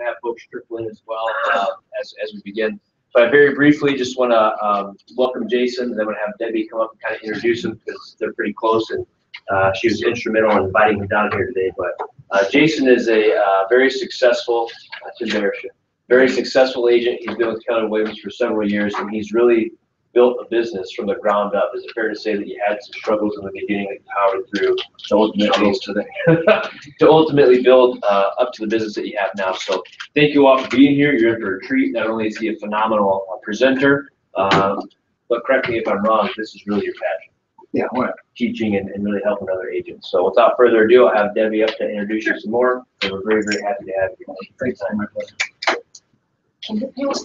to have folks trickle in as well as we begin. But very briefly, just want to welcome Jason, and then I'm going to have Debbie come up and kind of introduce him because they're pretty close, and she was instrumental in inviting him down here today. But Jason is a very successful, very successful agent. He's been with Keller Williams for several years, and he's really built a business from the ground up. Is it fair to say that you had some struggles in the beginning that you powered through to ultimately build up to the business that you have now? So thank you all for being here. You're in for a treat. Not only is he a phenomenal presenter, but correct me if I'm wrong, this is really your passion. Yeah, what? Teaching and really helping other agents. So without further ado, I'll have Debbie up to introduce you some more. So we're very, very happy to have you. Thanks, my pleasure.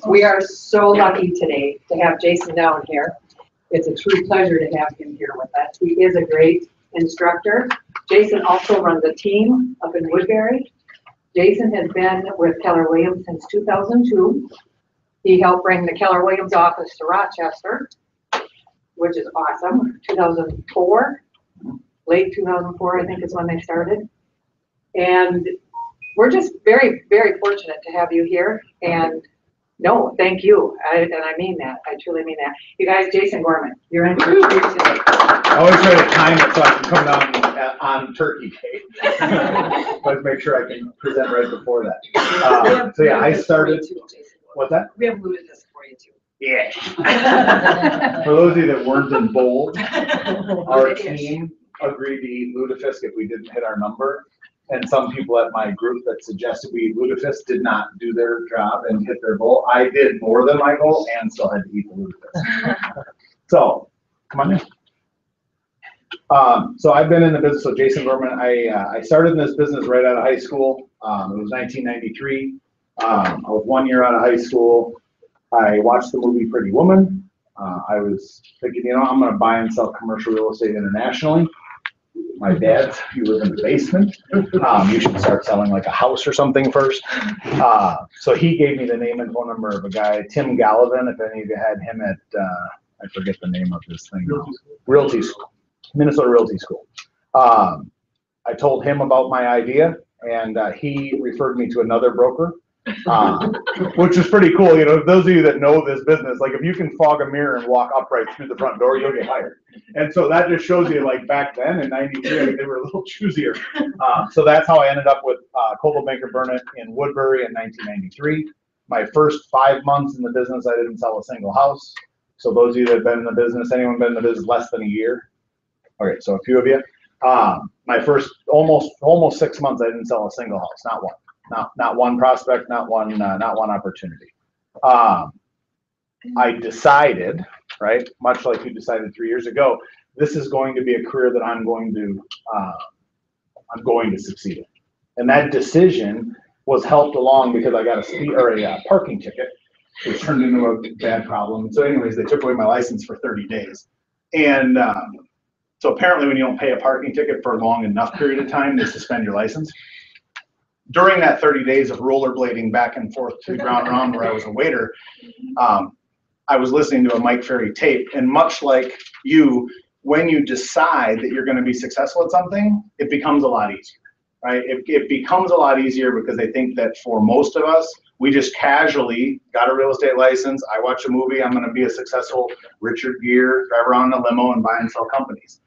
We are so lucky today to have Jason down here. It's a true pleasure to have him here with us. He is a great instructor. Jason also runs a team up in Woodbury. Jason has been with Keller Williams since 2002. He helped bring the Keller Williams office to Rochester, which is awesome. 2004, late 2004, I think is when they started. And we're just very, very fortunate to have you here. And no, thank you. And I mean that. I truly mean that. You guys, Jason Gorman, you're in for a treat today. I always try to time it so I can come down on Turkey Day. Let's make sure I can present right before that. So yeah, I started. What's that? We have looted this for you too. Yeah. For those of you that weren't in bold, our team agreed to eat lutefisk if we didn't hit our number. And some people at my group that suggested we eat lutefisk did not do their job and hit their goal. I did more than my goal and still had to eat the lutefisk. So, come on in. So I've been in the business with Jason Gorman. I started in this business right out of high school. It was 1993. I was 1 year out of high school. I watched the movie Pretty Woman. I was thinking, you know, I'm going to buy and sell commercial real estate internationally. My dad, he lived in the basement. You should start selling like a house or something first. So he gave me the name and phone number of a guy, Tim Gallivan, if any of you had him at, I forget the name of this thing. Realty School, Minnesota Realty School. I told him about my idea, and he referred me to another broker. Which is pretty cool. You know, those of you that know this business, like if you can fog a mirror and walk upright through the front door, you'll get hired. And so that just shows you, like back then in '93, they were a little choosier. So that's how I ended up with Coldwell Banker Burnett in Woodbury in 1993. My first 5 months in the business, I didn't sell a single house. So those of you that have been in the business, anyone been in the business less than a year? Okay, so a few of you. My first almost 6 months, I didn't sell a single house, not one. Not one prospect, not one opportunity. I decided, right, much like you decided 3 years ago, this is going to be a career that I'm going to succeed in. And that decision was helped along because I got a parking ticket, which turned into a bad problem. So anyways, they took away my license for 30 days. And so apparently when you don't pay a parking ticket for a long enough period of time, they suspend your license. During that 30 days of rollerblading back and forth to the ground around where I was a waiter, I was listening to a Mike Ferry tape. And much like you, when you decide that you're going to be successful at something, it becomes a lot easier, right? It becomes a lot easier because they think that for most of us, we just casually got a real estate license. I watch a movie. I'm going to be a successful Richard Gere, drive around in a limo and buy and sell companies.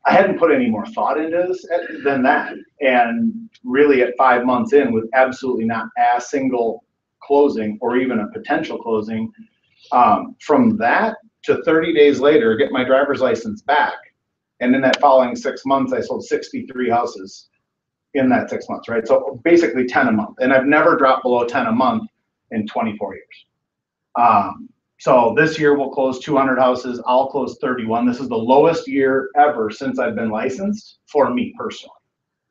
I hadn't put any more thought into this than that. And really at 5 months in, with absolutely not a single closing or even a potential closing, from that to 30 days later, get my driver's license back. And in that following 6 months, I sold 63 houses in that 6 months, right? So basically 10 a month. And I've never dropped below 10 a month in 24 years. So this year we'll close 200 houses. I'll close 31. This is the lowest year ever since I've been licensed for me personally.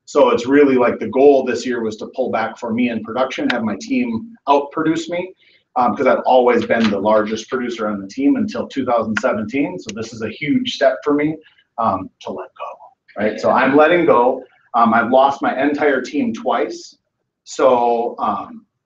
So it's really like the goal this year was to pull back for me in production, have my team outproduce me, because I've always been the largest producer on the team until 2017. So this is a huge step for me to let go, right? So I'm letting go. I've lost my entire team twice. So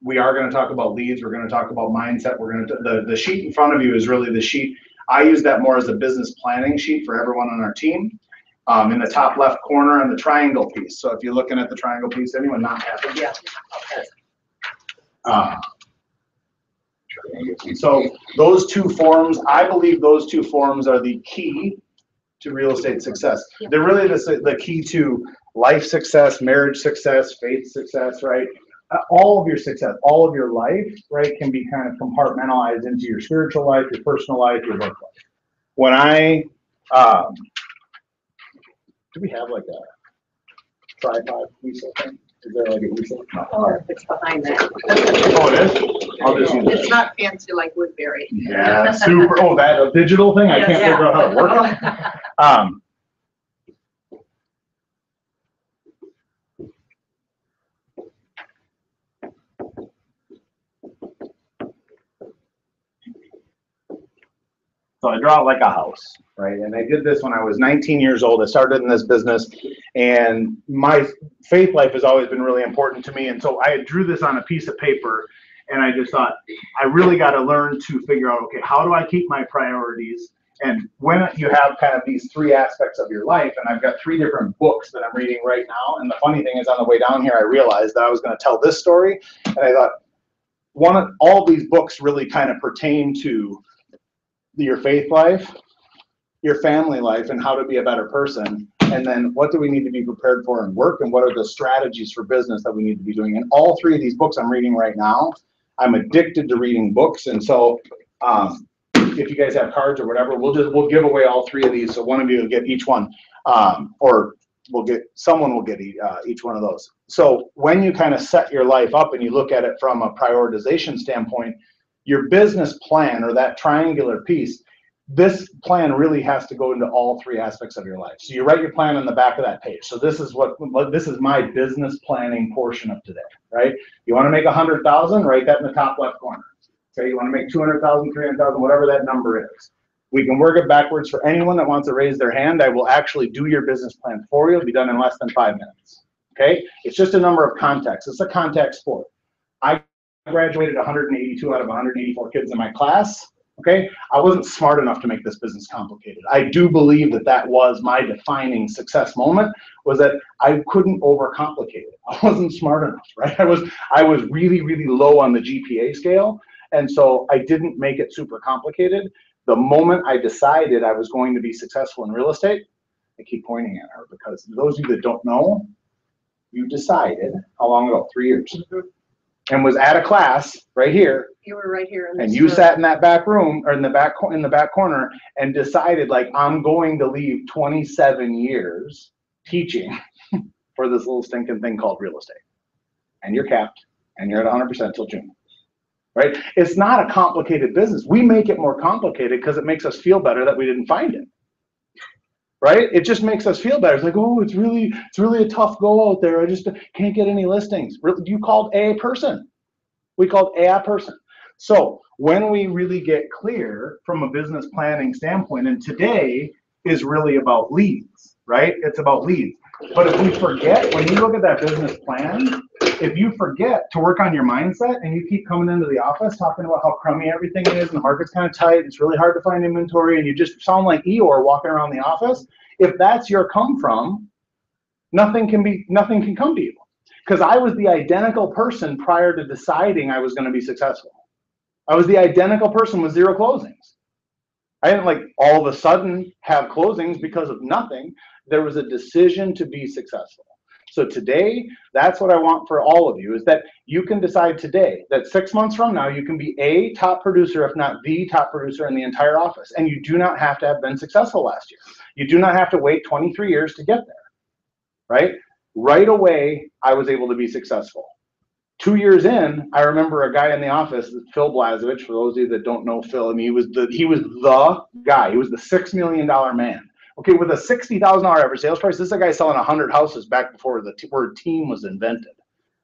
we are going to talk about leads. We're going to talk about mindset. We're going to, the sheet in front of you is really the sheet. I use that more as a business planning sheet for everyone on our team. In the top left corner on the triangle piece. So if you're looking at the triangle piece, anyone not have it? Yeah. So those two forms, I believe those two forms are the key to real estate success. They're really the key to life success, marriage success, faith success, right? All of your success, all of your life, right, can be kind of compartmentalized into your spiritual life, your personal life, your work life. When I, do we have like a tripod easel thing? Is there like an easel? No. Oh, it's behind that. Oh, it is? I'll just use It's not fancy like Woodbury. Yeah, super. Oh, that a digital thing? I can't figure out how to work it. So I draw it like a house, right? And I did this when I was 19 years old. I started in this business, and my faith life has always been really important to me. And so I drew this on a piece of paper, and I just thought, I really got to learn to figure out, okay, how do I keep my priorities? And when you have kind of these three aspects of your life, and I've got 3 different books that I'm reading right now. And the funny thing is, on the way down here, I realized that I was going to tell this story. And I thought, all these books really kind of pertain to your faith life, your family life, and how to be a better person. And then what do we need to be prepared for in work, and what are the strategies for business that we need to be doing? And all 3 of these books I'm reading right now, I'm addicted to reading books. And so if you guys have cards or whatever, we'll give away all 3 of these. So one of you will get each one, or someone will get each one of those. So when you kind of set your life up and you look at it from a prioritization standpoint, your business plan, or that triangular piece, this plan really has to go into all 3 aspects of your life. So you write your plan on the back of that page. So this is my business planning portion of today, right? You want to make 100,000, write that in the top left corner. Okay, you want to make 200,000, 300,000, whatever that number is. We can work it backwards. For anyone that wants to raise their hand, I will actually do your business plan for you. It'll be done in less than 5 minutes. Okay, it's just a number of contacts. It's a contact sport. I graduated 182 out of 184 kids in my class. Okay, I wasn't smart enough to make this business complicated. I do believe that was my defining success moment, was that I couldn't overcomplicate it. I wasn't smart enough, right? I was really, really low on the GPA scale, and so I didn't make it super complicated. The moment I decided I was going to be successful in real estate, I keep pointing at her because those of you that don't know, you decided how long ago? 3 years. And was at a class right here. You were right here. And you sat in that back room, or in the back corner, and decided, like, I'm going to leave 27 years teaching for this little stinking thing called real estate. And you're capped, and you're at 100% till June. Right? It's not a complicated business. We make it more complicated because it makes us feel better that we didn't find it. Right? It just makes us feel better. It's like, oh, it's really a tough go out there. I just can't get any listings. You called a person. We called a person. So when we really get clear from a business planning standpoint, and today is really about leads, right? It's about leads. But if we forget, when you look at that business plan, if you forget to work on your mindset and you keep coming into the office talking about how crummy everything is and the market's kind of tight, it's really hard to find inventory, and you just sound like Eeyore walking around the office, if that's your come from, nothing can come to you. Because I was the identical person prior to deciding I was going to be successful. I was the identical person with 0 closings. I didn't like all of a sudden have closings because of nothing. There was a decision to be successful. So today, that's what I want for all of you, is that you can decide today that 6 months from now, you can be a top producer, if not the top producer in the entire office. And you do not have to have been successful last year. You do not have to wait 23 years to get there, right? Right away, I was able to be successful. 2 years in, I remember a guy in the office, Phil Blazevich, for those of you that don't know Phil, I mean, he was the guy. He was the $6 million man. Okay, with a $60,000 average sales price, this is a guy selling 100 houses back before the word team was invented,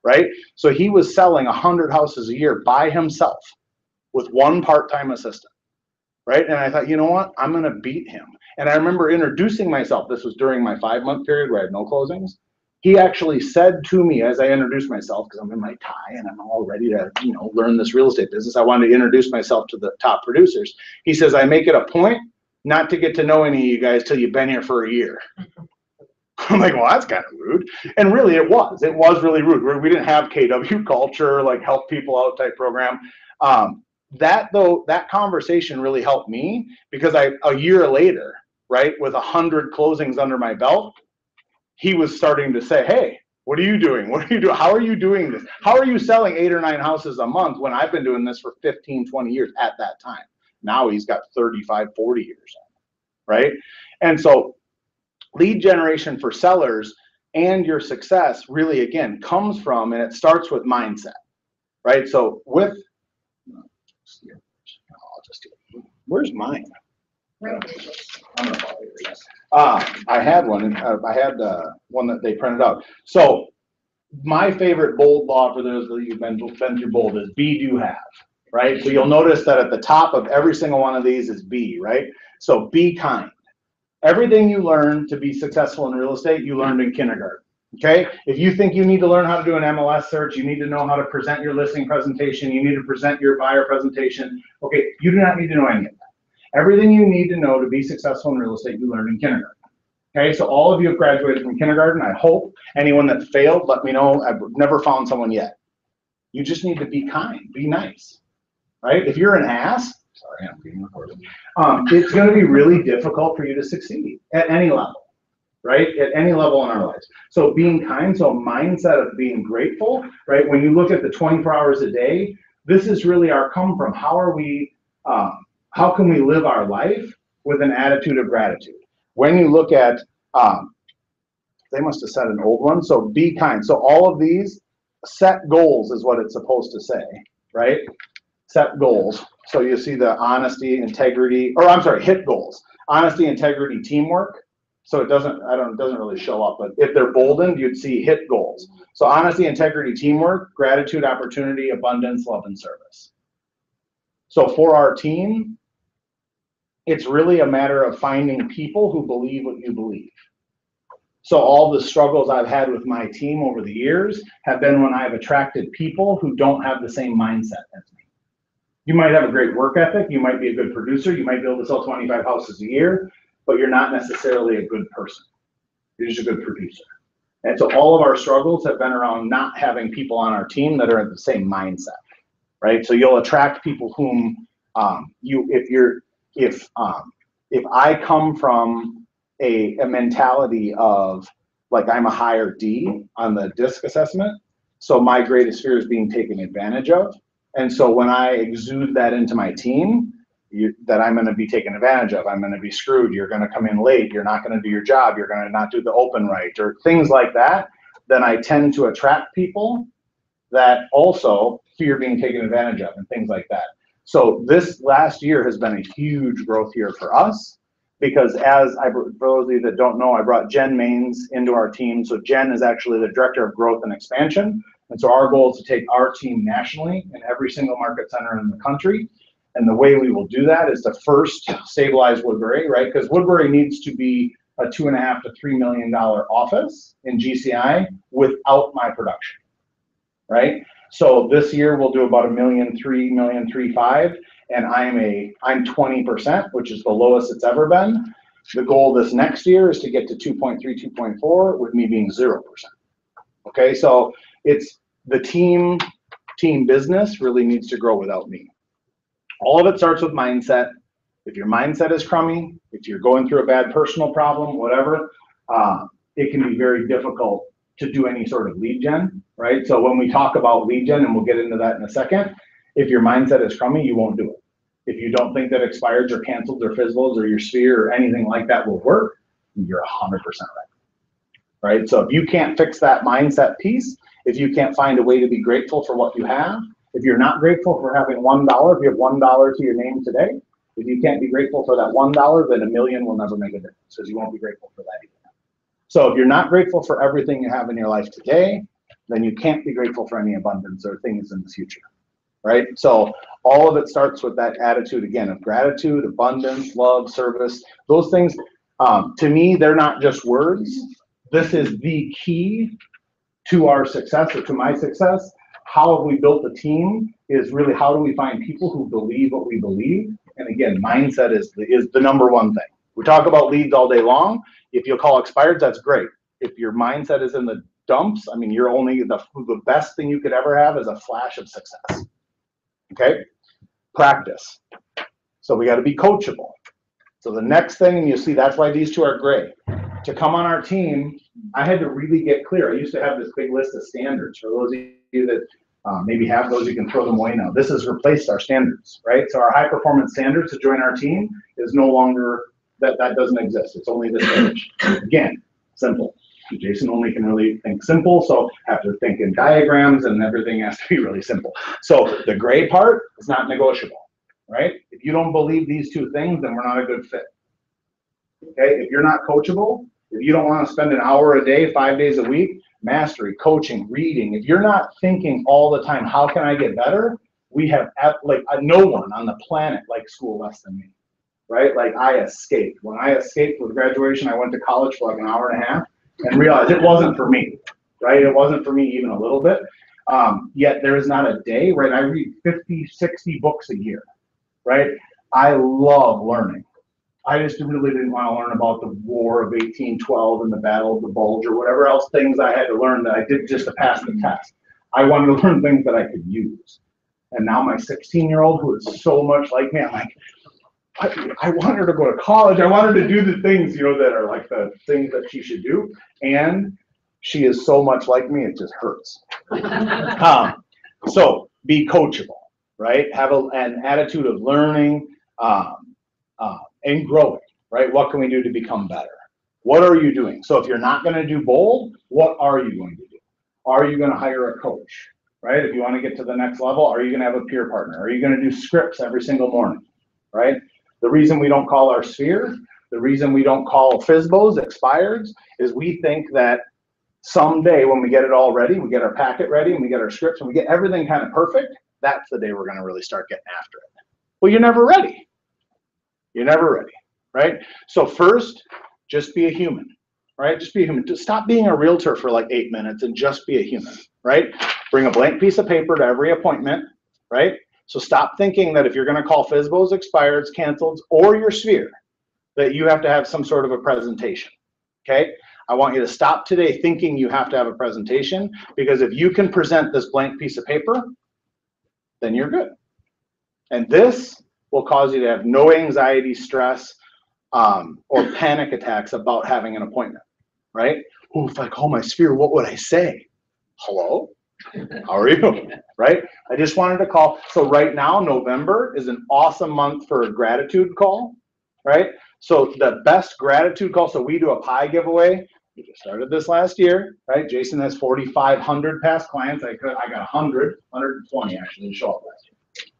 right? So he was selling 100 houses a year by himself with 1 part-time assistant, right? And I thought, you know what? I'm going to beat him. And I remember introducing myself. This was during my 5-month period where I had no closings. He actually said to me as I introduced myself, because I'm in my tie and I'm all ready to, learn this real estate business, I wanted to introduce myself to the top producers. He says, I make it a point not to get to know any of you guys till you've been here for a year. I'm like, well, that's kind of rude. And really it was really rude. We didn't have KW culture, like help people out type program. That conversation really helped me because a year later, right, with 100 closings under my belt, he was starting to say, hey, what are you doing? What are you doing? How are you doing this? How are you selling 8 or 9 houses a month when I've been doing this for 15, 20 years at that time? Now he's got 35, 40 years, right? And so lead generation for sellers and your success really, again, comes from, and it starts with mindset, right? So with, where's mine? I had one. I had one that they printed out. So my favorite bold law for those of you who've been through bold is be, do, have, right? So you'll notice that at the top of every single one of these is be, right? So be kind. Everything you learn to be successful in real estate, you learned in kindergarten. Okay, if you think you need to learn how to do an MLS search, you need to know how to present your listing presentation, you need to present your buyer presentation. Okay, you do not need to know any of that. Everything you need to know to be successful in real estate, you learned in kindergarten. Okay, so all of you have graduated from kindergarten. I hope. Anyone that failed, let me know. I've never found someone yet. You just need to be kind, be nice, right? If you're an ass, sorry, I'm being recorded. It's going to be really difficult for you to succeed at any level. Right? At any level in our lives. So being kind, so a mindset of being grateful, right? When you look at the 24 hours a day, this is really our come from. How can we live our life with an attitude of gratitude? When you look at, they must have said an old one, so be kind. So all of these, set goals is what it's supposed to say, right? Set goals. So you see the honesty, integrity, or I'm sorry, hit goals. Honesty, integrity, teamwork. So it doesn't really show up, but if they're boldened, you'd see hit goals. So honesty, integrity, teamwork, gratitude, opportunity, abundance, love, and service. So for our team, it's really a matter of finding people who believe what you believe. So all the struggles I've had with my team over the years have been when I've attracted people who don't have the same mindset as me. You might have a great work ethic, you might be a good producer, you might be able to sell 25 houses a year, but you're not necessarily a good person. You're just a good producer. And so all of our struggles have been around not having people on our team that are at the same mindset, right? So you'll attract people whom if I come from a mentality of like I'm a higher D on the DISC assessment, so my greatest fear is being taken advantage of. And so when I exude that into my team, that I'm going to be taken advantage of, I'm going to be screwed, you're going to come in late, you're not going to do your job, you're going to not do the open right, or things like that, then I tend to attract people that also fear being taken advantage of and things like that. So this last year has been a huge growth year for us because for those of you that don't know, I brought Jen Maines into our team. So Jen is actually the Director of Growth and Expansion. And so our goal is to take our team nationally in every single market center in the country. And the way we will do that is to first stabilize Woodbury, right? Because Woodbury needs to be a $2.5 to $3 million office in GCI without my production, right? So this year we'll do about $1.3 million, $1.35 million, and I'm 20%, which is the lowest it's ever been. The goal this next year is to get to 2.3, 2.4, with me being 0%. Okay, so it's the team business really needs to grow without me. All of it starts with mindset. If your mindset is crummy, if you're going through a bad personal problem, whatever, it can be very difficult to do any sort of lead gen, right? So when we talk about lead gen, and we'll get into that in a second, if your mindset is crummy, you won't do it. If you don't think that expireds or cancels or fizzles or your sphere or anything like that will work, you're 100% right. So if you can't fix that mindset piece, if you can't find a way to be grateful for what you have, if you're not grateful for having $1, if you have $1 to your name today, if you can't be grateful for that $1, then $1 million will never make a difference because you won't be grateful for that either. So if you're not grateful for everything you have in your life today, then you can't be grateful for any abundance or things in the future, right? So all of it starts with that attitude, again, of gratitude, abundance, love, service. Those things, to me, they're not just words. This is the key to our success or to my success. How have we built the team is really how do we find people who believe what we believe? And again, mindset is the number one thing. We talk about leads all day long. If you'll call expireds, that's great. if your mindset is in the dumps, I mean, you're only, the best thing you could ever have is a flash of success. Okay? Practice. So we got to be coachable. So the next thing, and you'll see that's why these two are gray. To come on our team, I had to really get clear. I used to have this big list of standards. For those of you that maybe have those, you can throw them away now. This has replaced our standards, right? So our high performance standards to join our team is no longer, that doesn't exist. It's only this page. Again, simple. Jason only can really think simple, so have to think in diagrams, and everything has to be really simple. So the gray part is not negotiable, right? If you don't believe these two things, then we're not a good fit. Okay, if you're not coachable, if you don't want to spend an hour a day, 5 days a week, mastery, coaching, reading, if you're not thinking all the time, how can I get better? We have, like, no one on the planet likes school less than me, right? Like, I escaped. When I escaped with graduation, I went to college for like an hour and a half and realized it wasn't for me, right? It wasn't for me even a little bit. Yet there is not a day, right? I read 50, 60 books a year, right? I love learning. I just really didn't want to learn about the War of 1812 and the Battle of the Bulge or whatever else things I had to learn that I did just to pass the test. I wanted to learn things that I could use. And now my 16-year-old, who is so much like me, I'm like, I want her to go to college. I want her to do the things, you know, that are like the things that she should do. And she is so much like me, it just hurts. So be coachable, right? Have an attitude of learning, and growing, right? What can we do to become better? What are you doing? So if you're not going to do bold, what are you going to do? Are you going to hire a coach, right? If you want to get to the next level, are you going to have a peer partner? Are you going to do scripts every single morning, right? The reason we don't call our sphere, the reason we don't call FSBOs expireds, is we think that someday when we get it all ready, we get our packet ready and we get our scripts and we get everything kind of perfect, that's the day we're going to really start getting after it. Well, you're never ready. You're never ready, right? So first, just be a human, right? Just be a human. Just stop being a realtor for like 8 minutes and just be a human, right? Bring a blank piece of paper to every appointment, right? So stop thinking that if you're going to call FSBOs, expireds, canceled, or your sphere, that you have to have some sort of a presentation, okay? I want you to stop today thinking you have to have a presentation, because if you can present this blank piece of paper, then you're good. And this will cause you to have no anxiety, stress, or panic attacks about having an appointment, right? Oh, if I call my sphere, what would I say? Hello? How are you? Right? I just wanted to call. So right now, November is an awesome month for a gratitude call, right? So the best gratitude call, so we do a pie giveaway. We just started this last year, right? Jason has 4,500 past clients. I got 120 actually to show up last year,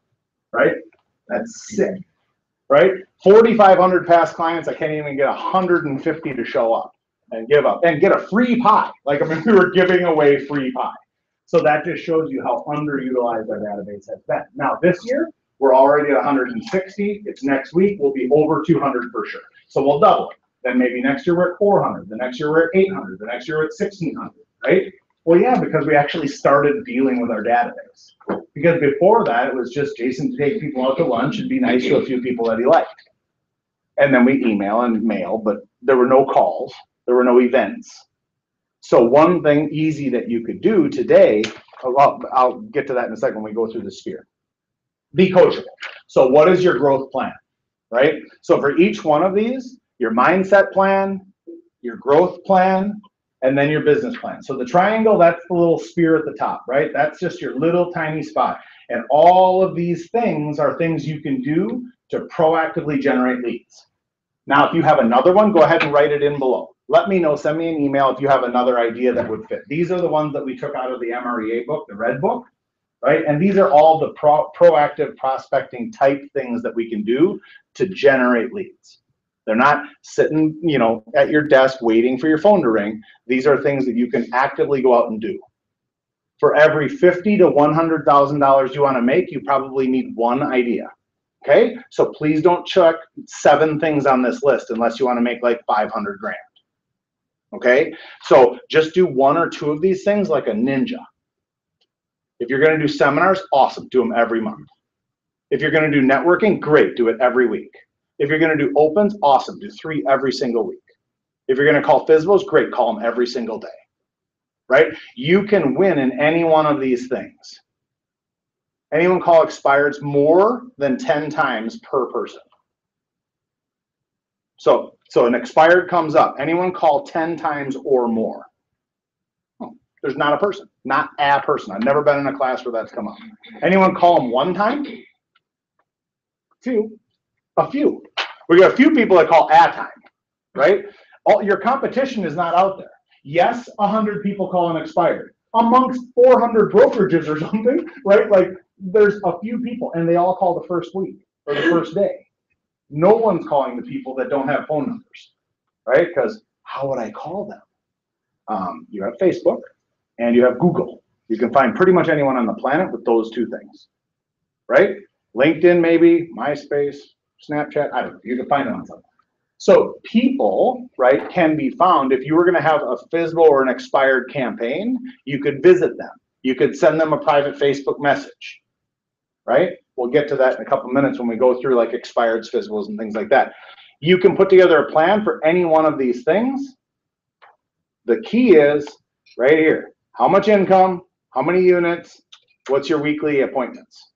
right? That's sick, right? 4,500 past clients. I can't even get 150 to show up and give up and get a free pie. Like, I mean, we were giving away free pie. So that just shows you how underutilized our database has been. Now this year, we're already at 160. It's next week. We'll be over 200 for sure. So we'll double it. Then maybe next year we're at 400. The next year we're at 800. The next year we're at 1,600, right? Well, yeah, because we actually started dealing with our database. Because before that, it was just Jason to take people out to lunch and be nice to a few people that he liked. And then we email and mail, but there were no calls. There were no events. So one thing easy that you could do today, I'll get to that in a second when we go through the sphere. Be coachable. So what is your growth plan, right? So for each one of these, your mindset plan, your growth plan, and then your business plan. So the triangle, that's the little sphere at the top, right? That's just your little tiny spot. And all of these things are things you can do to proactively generate leads. Now, if you have another one, go ahead and write it in below. Let me know, send me an email if you have another idea that would fit. These are the ones that we took out of the MREA book, the red book, right? And these are all the proactive prospecting type things that we can do to generate leads. They're not sitting, you know, at your desk waiting for your phone to ring. These are things that you can actively go out and do. For every $50,000 to $100,000 you want to make, you probably need one idea. Okay, so please don't check 7 things on this list unless you want to make like 500 grand. Okay, so just do 1 or 2 of these things like a ninja. If you're going to do seminars, awesome, do them every month. If you're going to do networking, great, do it every week. If you're going to do opens, awesome, do 3 every single week. If you're going to call FSBOs, great, call them every single day, right? You can win in any one of these things. Anyone call expireds more than 10 times per person. So an expired comes up. Anyone call 10 times or more. Oh, there's not a person. Not a person. I've never been in a class where that's come up. Anyone call them one time? A few. We got a few people that call a time, right? Your competition is not out there. Yes, 100 people call an expired. Amongst 400 brokerages or something, right? Like, there's a few people, and they all call the first week or the first day. No one's calling the people that don't have phone numbers, right? Because how would I call them? You have Facebook and you have Google. You can find pretty much anyone on the planet with those two things, right? LinkedIn, maybe, MySpace, Snapchat, I don't know. You can find them on something. So people, right, can be found. If you were going to have a FSBO or an expired campaign, you could visit them. You could send them a private Facebook message, right? We'll get to that in a couple minutes when we go through like expireds, FSBOs, and things like that. You can put together a plan for any one of these things. The key is right here. How much income? How many units? What's your weekly appointments?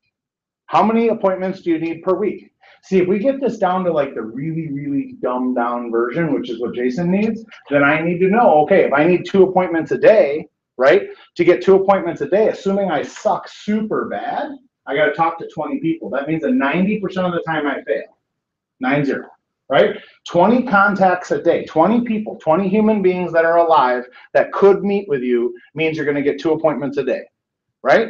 How many appointments do you need per week? See, if we get this down to like the really, really dumbed down version, which is what Jason needs, then I need to know, okay, if I need 2 appointments a day, right? To get 2 appointments a day, assuming I suck super bad, I got to talk to 20 people. That means that 90% of the time I fail. 90, right? 20 contacts a day, 20 people, 20 human beings that are alive that could meet with you means you're going to get 2 appointments a day, right?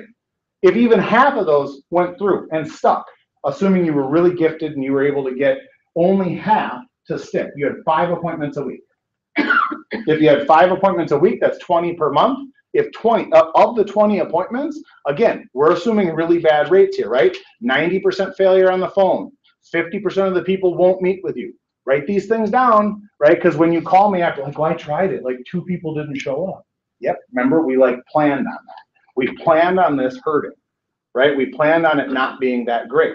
If even half of those went through and stuck, assuming you were really gifted and you were able to get only half to stick, you had 5 appointments a week. If you had 5 appointments a week, that's 20 per month. If 20 of the 20 appointments, again, we're assuming really bad rates here, right? 90% failure on the phone. 50% of the people won't meet with you. Write these things down, right? Because when you call me after, like, well, I tried it, like 2 people didn't show up. Yep, remember, we like planned on that. We planned on this hurting, right? We planned on it not being that great.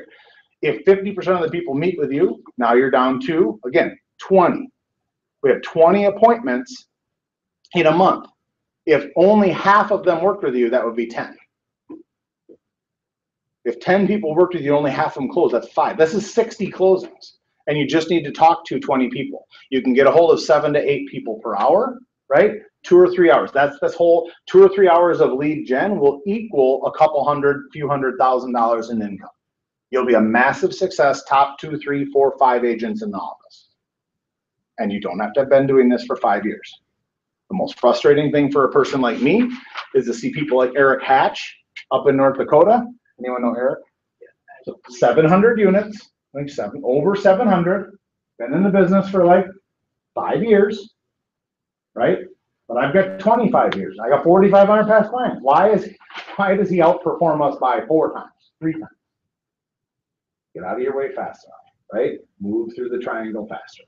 If 50% of the people meet with you, now you're down to, again, 20. We have 20 appointments in a month. If only half of them worked with you, that would be 10. If 10 people worked with you, only half of them closed, that's 5. This is 60 closings. And you just need to talk to 20 people. You can get a hold of 7 to 8 people per hour, right? 2 or 3 hours. That's this whole 2 or 3 hours of lead gen will equal a couple hundred, few $100,000 in income. You'll be a massive success, top 2, 3, 4, 5 agents in the office. And you don't have to have been doing this for 5 years. The most frustrating thing for a person like me is to see people like Eric Hatch up in North Dakota. Anyone know Eric? So 700 units, like over 700, been in the business for like 5 years, right? But I've got 25 years. I got 4,500 past clients. Why does he outperform us by 4 times, 3 times? Get out of your way faster, right? Move through the triangle faster.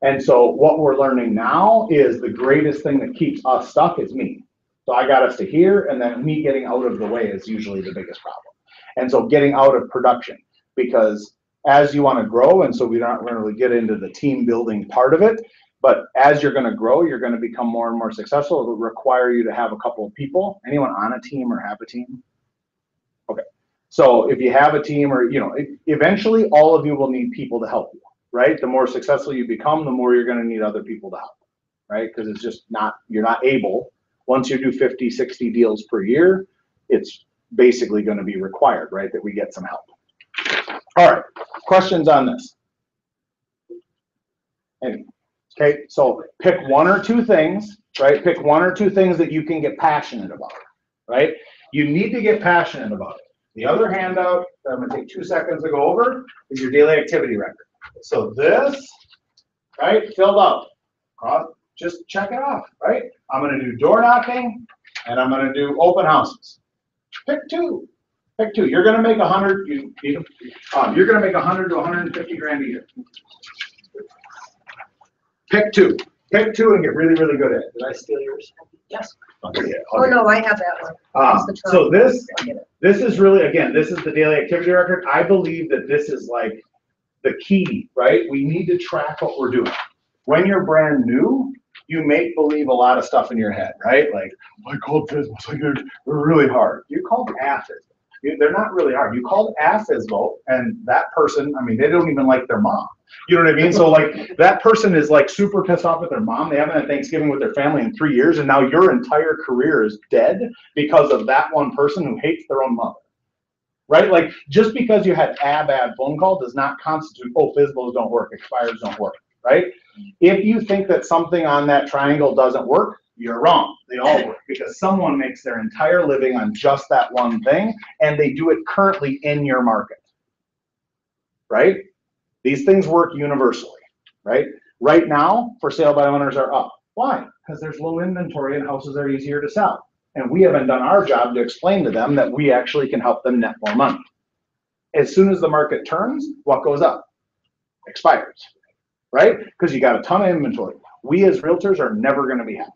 And so what we're learning now is the greatest thing that keeps us stuck is me. So I got us to here, and then me getting out of the way is usually the biggest problem. And so getting out of production, because as you want to grow, and so we don't really get into the team building part of it, but as you're going to grow, you're going to become more and more successful. It will require you to have a couple of people. Anyone on a team or have a team? Okay. So if you have a team, or, you know, eventually all of you will need people to help you, right? The more successful you become, the more you're going to need other people to help, right? Because it's just not, you're not able, once you do 50, 60 deals per year, it's basically going to be required, right, that we get some help. All right, questions on this? Anyway, okay, so pick 1 or 2 things, right? Pick 1 or 2 things that you can get passionate about, right? You need to get passionate about it. The other handout that I'm going to take 2 seconds to go over is your daily activity record. So this, right, filled out. Just check it off, right? I'm going to do door knocking, and I'm going to do open houses. Pick 2. Pick 2. You're going to make 100. You're going to make 100 to 150 grand a year. Pick 2. Pick 2 and get really, really good at it. Did I steal yours? Yes. Okay, yeah, Oh, no, I have that one. So this is really, again, this is the daily activity record. I believe that this is like the key, right? We need to track what we're doing. When you're brand new, you make believe a lot of stuff in your head, right? Like, I called FISBO, like they're really hard. You called AFISBO. They're not really hard. You called AFISBO, and that person, I mean, they don't even like their mom. You know what I mean? So like that person is like super pissed off at their mom. They haven't had Thanksgiving with their family in 3 years, and now your entire career is dead because of that one person who hates their own mother. Right? Like just because you had a bad phone call does not constitute, oh, FISBOs don't work, expires don't work, right? If you think that something on that triangle doesn't work, you're wrong. They all work because someone makes their entire living on just that one thing, and they do it currently in your market, right? These things work universally, right? Right now, for sale by owners are up. Why? Because there's low inventory and houses are easier to sell. And we haven't done our job to explain to them that we actually can help them net more money. As soon as the market turns, what goes up? Expires, right? Because you got a ton of inventory. We as realtors are never going to be happy,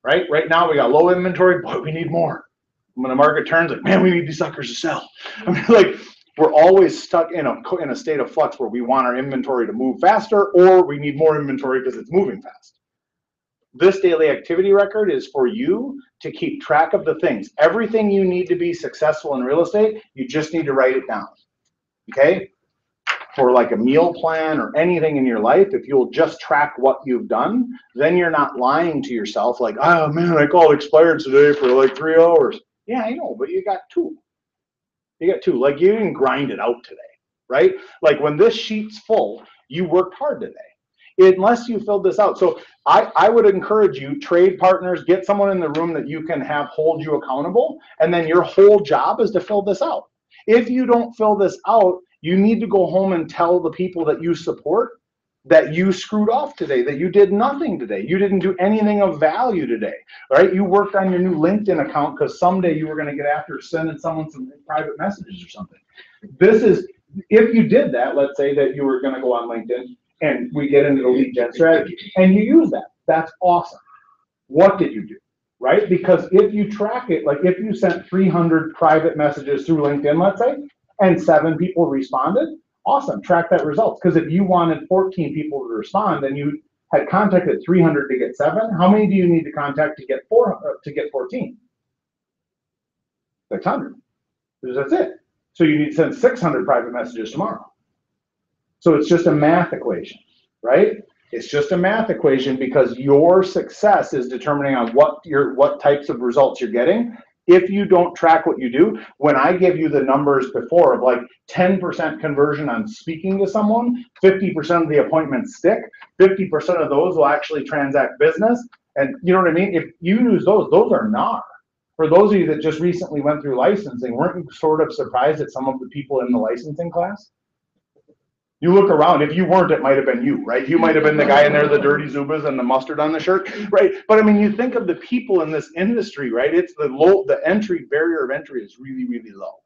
right? Right now we got low inventory, but we need more. When the market turns, like, man, we need these suckers to sell. I mean, like, we're always stuck in a state of flux where we want our inventory to move faster, or we need more inventory because it's moving fast. This daily activity record is for you to keep track of the things. Everything you need to be successful in real estate, you just need to write it down, okay? For like a meal plan or anything in your life, if you'll just track what you've done, then you're not lying to yourself like, oh man, I called expired today for like 3 hours. Yeah, I know, but you got 2. You got 2, like you didn't grind it out today, right? Like when this sheet's full, you worked hard today. Unless you filled this out. So I would encourage you, trade partners, get someone in the room that you can have hold you accountable, and then your whole job is to fill this out. If you don't fill this out, you need to go home and tell the people that you support that you screwed off today, that you did nothing today. You didn't do anything of value today, right? You worked on your new LinkedIn account because someday you were going to get after sending someone some private messages or something. This is, if you did that, let's say that you were going to go on LinkedIn, and we get into the lead gen strategy, and you use that. That's awesome. What did you do, right? Because if you track it, like if you sent 300 private messages through LinkedIn, let's say, and 7 people responded, awesome, track that result. Because if you wanted 14 people to respond, and you had contacted 300 to get 7, how many do you need to contact to get 14? 600. Because that's it. So you need to send 600 private messages tomorrow. So it's just a math equation, right? It's just a math equation because your success is determining on what types of results you're getting. If you don't track what you do, when I give you the numbers before of like 10% conversion on speaking to someone, 50% of the appointments stick, 50% of those will actually transact business. And you know what I mean? If you use those are NAR. For those of you that just recently went through licensing, weren't you sort of surprised at some of the people in the licensing class? You look around, if you weren't, it might have been you, right? You might have been the guy in there, the dirty Zubas and the mustard on the shirt, right? But I mean, you think of the people in this industry, right? It's the barrier of entry is really, really low.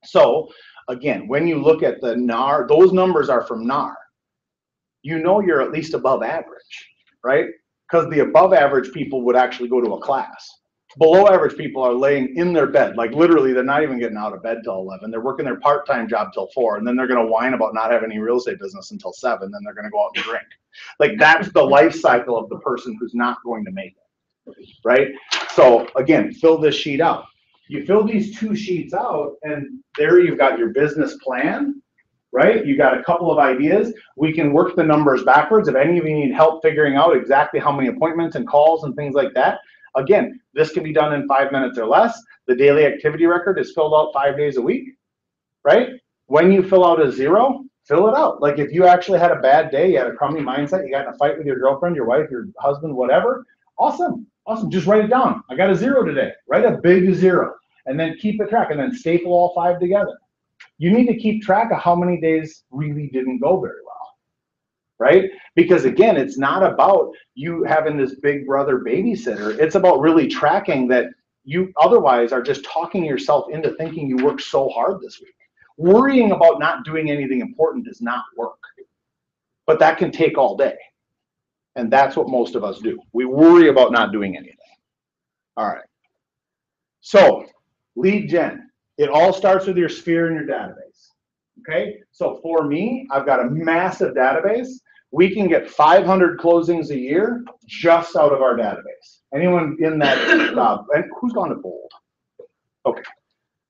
So again, when you look at the NAR, those numbers are from NAR. You know you're at least above average, right? Because the above average people would actually go to a class. Below average people are laying in their bed, like literally they're not even getting out of bed till 11. They're working their part-time job till 4, and then they're going to whine about not having any real estate business until 7. Then they're going to go out and drink. Like that's the life cycle of the person who's not going to make it, right? So again, fill this sheet out. You fill these 2 sheets out, and there you've got your business plan, right? You got a couple of ideas. We can work the numbers backwards. If any of you need help figuring out exactly how many appointments and calls and things like that, again, this can be done in 5 minutes or less. The daily activity record is filled out 5 days a week, right? When you fill out a 0, fill it out. Like if you actually had a bad day, you had a crummy mindset, you got in a fight with your girlfriend, your wife, your husband, whatever, awesome, awesome. Just write it down. I got a 0 today. Write a big 0, and then keep a track, and then staple all 5 together. You need to keep track of how many days really didn't go very well. Right? Because again, it's not about you having this big brother babysitter. It's about really tracking that you otherwise are just talking yourself into thinking you worked so hard this week. Worrying about not doing anything important does not work. But that can take all day. And that's what most of us do. We worry about not doing anything. All right. So lead gen. It all starts with your sphere and your database. Okay, so for me, I've got a massive database we can get 500 closings a year just out of our database. Anyone in that, and who's gone to Bold? Okay,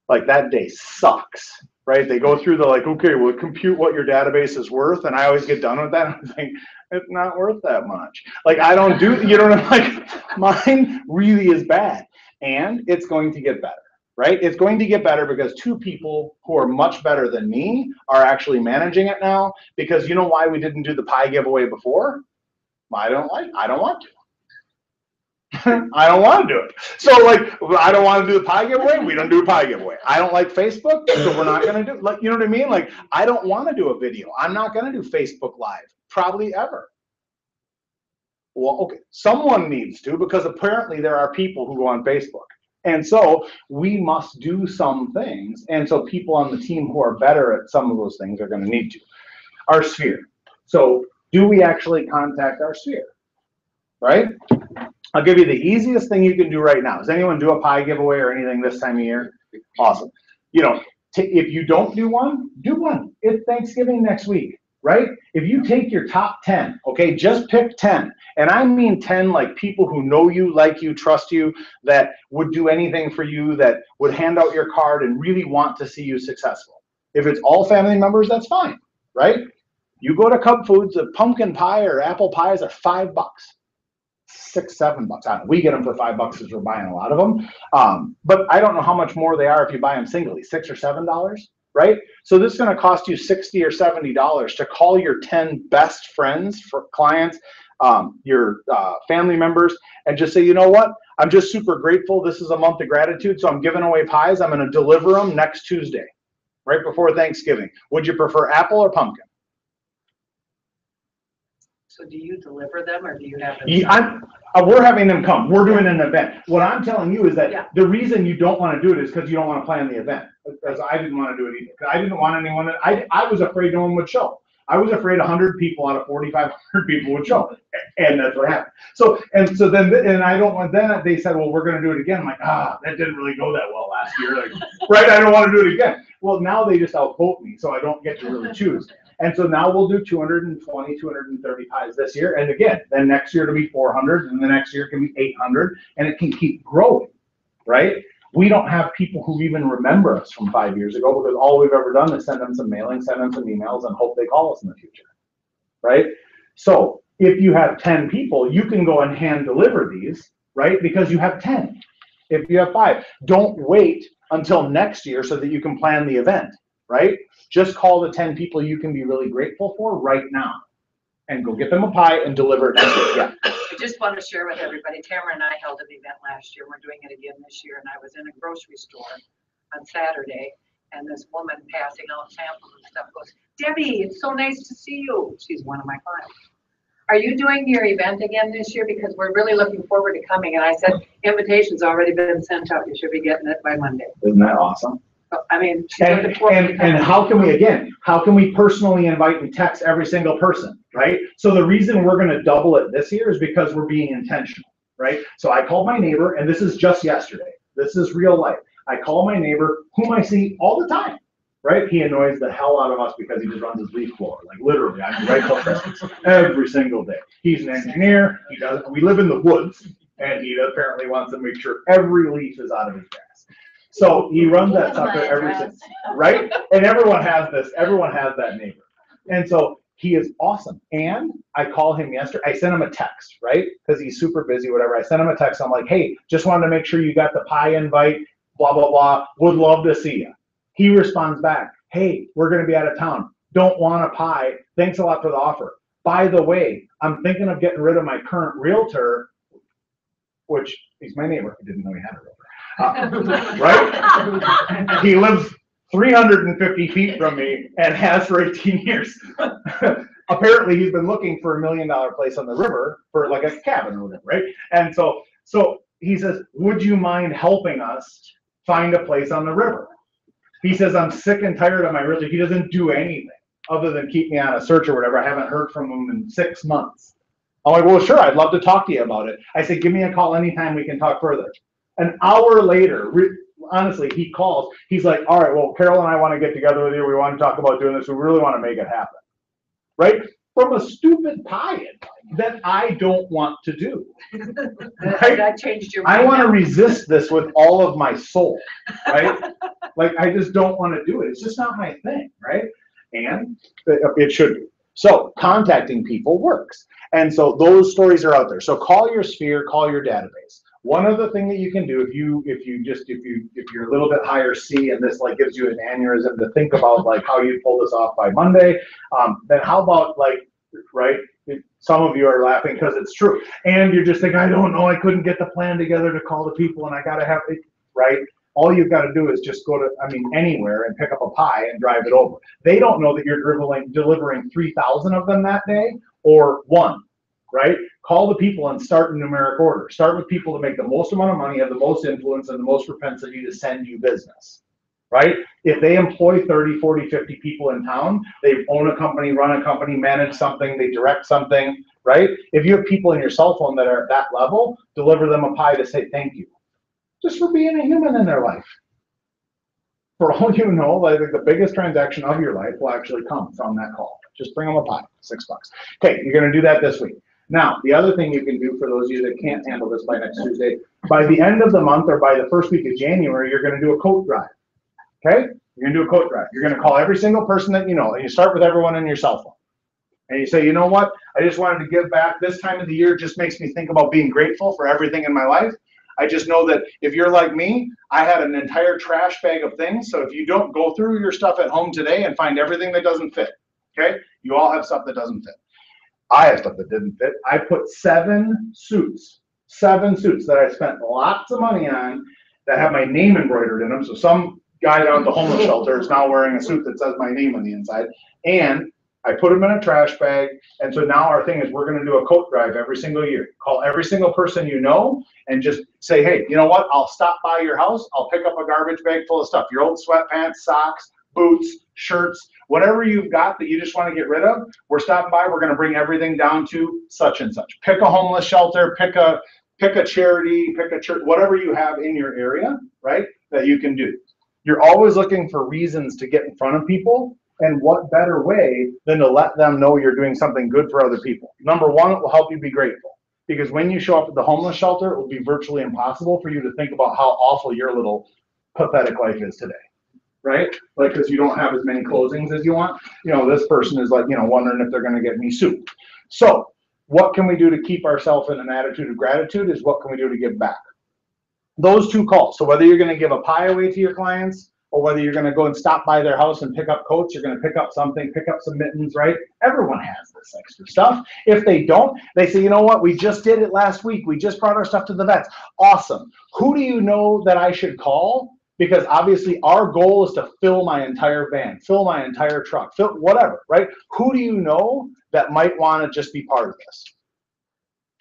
like that day sucks, right? They go through the like, okay, well, compute what your database is worth, and I always get done with that. And I think it's not worth that much. Like I don't do, you know, like mine really is bad, and it's going to get better. Right? It's going to get better because two people who are much better than me are actually managing it now, because you know why we didn't do the pie giveaway before? I don't want to. I don't want to do it. So like, I don't want to do the pie giveaway. We don't do a pie giveaway. I don't like Facebook, so we're not going to do, like, you know what I mean? Like, I don't want to do a video. I'm not going to do Facebook Live, probably ever. Well, okay, someone needs to, because apparently there are people who go on Facebook. And so we must do some things. And so people on the team who are better at some of those things are going to need to. Our sphere. So do we actually contact our sphere? Right? I'll give you the easiest thing you can do right now. Does anyone do a pie giveaway or anything this time of year? Awesome. You know, if you don't do one, do one. It's Thanksgiving next week. Right? If you take your top 10, okay, just pick 10. And I mean 10 like people who know you, like you, trust you, that would do anything for you, that would hand out your card and really want to see you successful. If it's all family members, that's fine, right? You go to Cub Foods, the pumpkin pie or apple pies are $5, $6, $7. I don't know. We get them for $5 because we're buying a lot of them. But I don't know how much more they are if you buy them singly, $6 or $7. Right? So this is going to cost you $60 or $70 to call your 10 best friends, for clients, your family members, and just say, you know what? I'm just super grateful. This is a month of gratitude, so I'm giving away pies. I'm going to deliver them next Tuesday, right before Thanksgiving. Would you prefer apple or pumpkin? So do you deliver them, or do you have them? Yeah, we're having them come. We're doing an event. What I'm telling you is that the reason you don't want to do it is because you don't want to plan the event. Because I didn't want to do it either. I didn't want anyone. I was afraid no one would show. I was afraid 100 people out of 4,500 people would show, and that's what happened. So then I don't want. Then they said, well, we're going to do it again. I'm like, that didn't really go that well last year, like, right? I don't want to do it again. Well, now they just outvote me, so I don't get to really choose. And so now we'll do 220, 230 pies this year. And again, then next year it'll be 400, and the next year it can be 800, and it can keep growing, right? We don't have people who even remember us from 5 years ago, because all we've ever done is send them some mailing, send them some emails, and hope they call us in the future, right? So if you have 10 people, you can go and hand deliver these, right? Because you have 10. If you have 5, don't wait until next year so that you can plan the event, right? Just call the 10 people you can be really grateful for right now, and go get them a pie and deliver it next week. Yeah. I just want to share with everybody, Tamara and I held an event last year. We're doing it again this year, and I was in a grocery store on Saturday, and this woman passing out samples and stuff goes, Debbie, it's so nice to see you. She's one of my clients. Are you doing your event again this year? Because we're really looking forward to coming. And I said, invitation's already been sent out. You should be getting it by Monday. Isn't that awesome? I mean, and how can we personally invite and text every single person, right? So the reason we're going to double it this year is because we're being intentional, right? So I called my neighbor, and this is just yesterday. This is real life. I call my neighbor, whom I see all the time, right? He annoys the hell out of us because he just runs his leaf blower, like literally, I'm right till Christmas, every single day. He's an engineer. We live in the woods, and he apparently wants to make sure every leaf is out of his grass. So he runs that sucker every single, right? And everyone has this. Everyone has that neighbor. And so he is awesome. And I called him yesterday. I sent him a text, right? Because he's super busy, whatever. I sent him a text. I'm like, hey, just wanted to make sure you got the pie invite, blah, blah, blah. Would love to see you. He responds back, hey, we're going to be out of town. Don't want a pie. Thanks a lot for the offer. By the way, I'm thinking of getting rid of my current realtor, which he's my neighbor. I didn't know he had a realtor. Right? He lives 350 feet from me and has for 18 years. Apparently, he's been looking for $1 million place on the river for like a cabin or whatever, right? And so he says, would you mind helping us find a place on the river? He says, I'm sick and tired of my realtor. He doesn't do anything other than keep me on a search or whatever. I haven't heard from him in 6 months. I'm like, well, sure, I'd love to talk to you about it. I said, give me a call anytime we can talk further. An hour later, honestly, he calls. He's like, all right, well, Carol and I want to get together with you. We want to talk about doing this. We really want to make it happen. Right? from a stupid pie that I don't want to do. Right? That changed your I mind. want to resist this with all of my soul, right? Like, I just don't want to do it. It's just not my thing, right? And it should be. So contacting people works. And so those stories are out there. So call your sphere, call your database. One other thing that you can do if you're a little bit higher C and this like gives you an aneurysm to think about like how you pull this off by Monday, then how about like, right? Some of you are laughing because it's true. And you're just thinking, I don't know, I couldn't get the plan together to call the people and I got to have it, right? All you've got to do is just go to, anywhere and pick up a pie and drive it over. They don't know that you're delivering 3,000 of them that day or one, right? Call the people and start in numeric order. Start with people that make the most amount of money, have the most influence, and the most propensity to send you business, right? If they employ 30, 40, 50 people in town, they own a company, run a company, manage something, they direct something, right? If you have people in your cell phone that are at that level, deliver them a pie to say thank you. Just for being a human in their life. For all you know, like the biggest transaction of your life will actually come from that call. Just bring them a pie, $6. Okay, you're gonna do that this week. Now, the other thing you can do for those of you that can't handle this by next Tuesday, by the end of the month or by the first week of January, you're gonna do a coat drive, okay? You're gonna do a coat drive. You're gonna call every single person that you know, and you start with everyone on your cell phone. And you say, you know what? I just wanted to give back. This time of the year just makes me think about being grateful for everything in my life. I just know that if you're like me, I had an entire trash bag of things. So if you don't go through your stuff at home today and find everything that doesn't fit, okay? You all have stuff that doesn't fit. I have stuff that didn't fit. I put 7 suits that I spent lots of money on that have my name embroidered in them. So some guy down at the homeless shelter is now wearing a suit that says my name on the inside. And I put them in a trash bag. And so now our thing is we're going to do a coat drive every single year. Call every single person you know and just say, hey, you know what? I'll stop by your house. I'll pick up a garbage bag full of stuff. Your old sweatpants, socks, boots, shirts, whatever you've got that you just want to get rid of. We're stopping by. We're going to bring everything down to such and such. Pick a homeless shelter, pick a charity, pick a church, whatever you have in your area, right, that you can do. You're always looking for reasons to get in front of people. And what better way than to let them know you're doing something good for other people? Number one, it will help you be grateful. Because when you show up at the homeless shelter, it will be virtually impossible for you to think about how awful your little pathetic life is today, right? Like, because you don't have as many closings as you want. You know, this person is like, you know, wondering if they're going to get me soup. So what can we do to keep ourselves in an attitude of gratitude is what can we do to give back? Those 2 calls. So whether you're going to give a pie away to your clients, or whether you're going to go and stop by their house and pick up coats, you're going to pick up something, pick up some mittens, right? Everyone has this extra stuff. If they don't, they say, you know what? We just did it last week. We just brought our stuff to the vets. Awesome. Who do you know that I should call? Because obviously our goal is to fill my entire van, fill my entire truck, fill whatever, right? Who do you know that might want to just be part of this?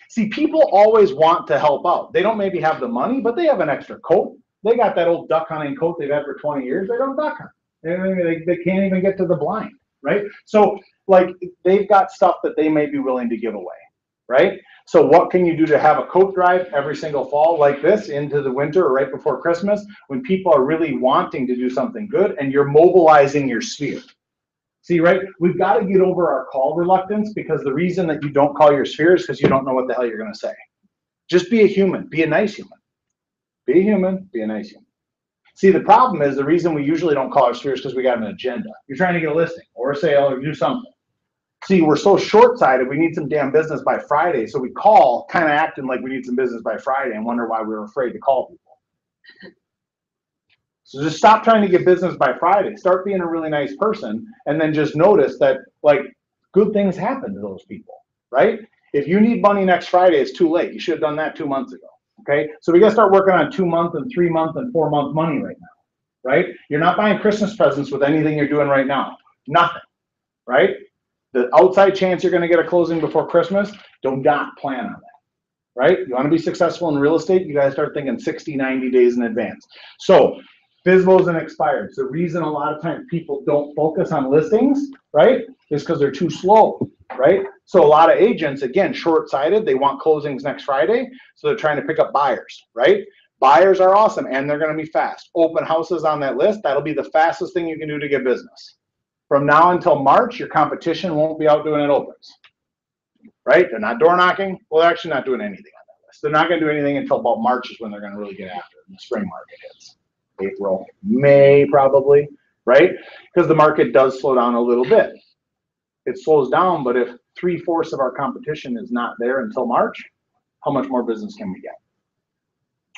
See, people always want to help out. They don't maybe have the money, but they have an extra coat. They got that old duck hunting coat they've had for 20 years. They don't duck hunt. They can't even get to the blind, right? So, like, they've got stuff that they may be willing to give away, right? So what can you do to have a coat drive every single fall like this into the winter or right before Christmas when people are really wanting to do something good and you're mobilizing your sphere? See, right? We've got to get over our call reluctance because the reason that you don't call your sphere is because you don't know what the hell you're going to say. Just be a human. Be a nice human. Be a human, be a nice human. See, the problem is the reason we usually don't call our spheres because we got an agenda. You're trying to get a listing or a sale or do something. See, we're so short-sighted, we need some damn business by Friday, so we call kind of acting like we need some business by Friday and wonder why we were afraid to call people. So just stop trying to get business by Friday. Start being a really nice person and then just notice that, like, good things happen to those people, right? If you need money next Friday, it's too late. You should have done that 2 months ago. Okay, so we got to start working on 2-month and 3-month and 4-month money right now, right? You're not buying Christmas presents with anything you're doing right now. Nothing, right? The outside chance you're going to get a closing before Christmas, do not plan on that, right? You want to be successful in real estate, you got to start thinking 60, 90 days in advance. So FSBOs and expireds. The reason a lot of times people don't focus on listings, right, is because they're too slow, right? So a lot of agents, again, short-sighted, they want closings next Friday, so they're trying to pick up buyers, right? Buyers are awesome, and they're going to be fast. Open houses on that list, that'll be the fastest thing you can do to get business. From now until March, your competition won't be out doing it opens, right? They're not door knocking. Well, they're actually not doing anything on that list. They're not going to do anything until about March is when they're going to really get after it. And the spring market hits. April, May probably, right? Because the market does slow down a little bit. It slows down, but if 3/4 of our competition is not there until March, how much more business can we get?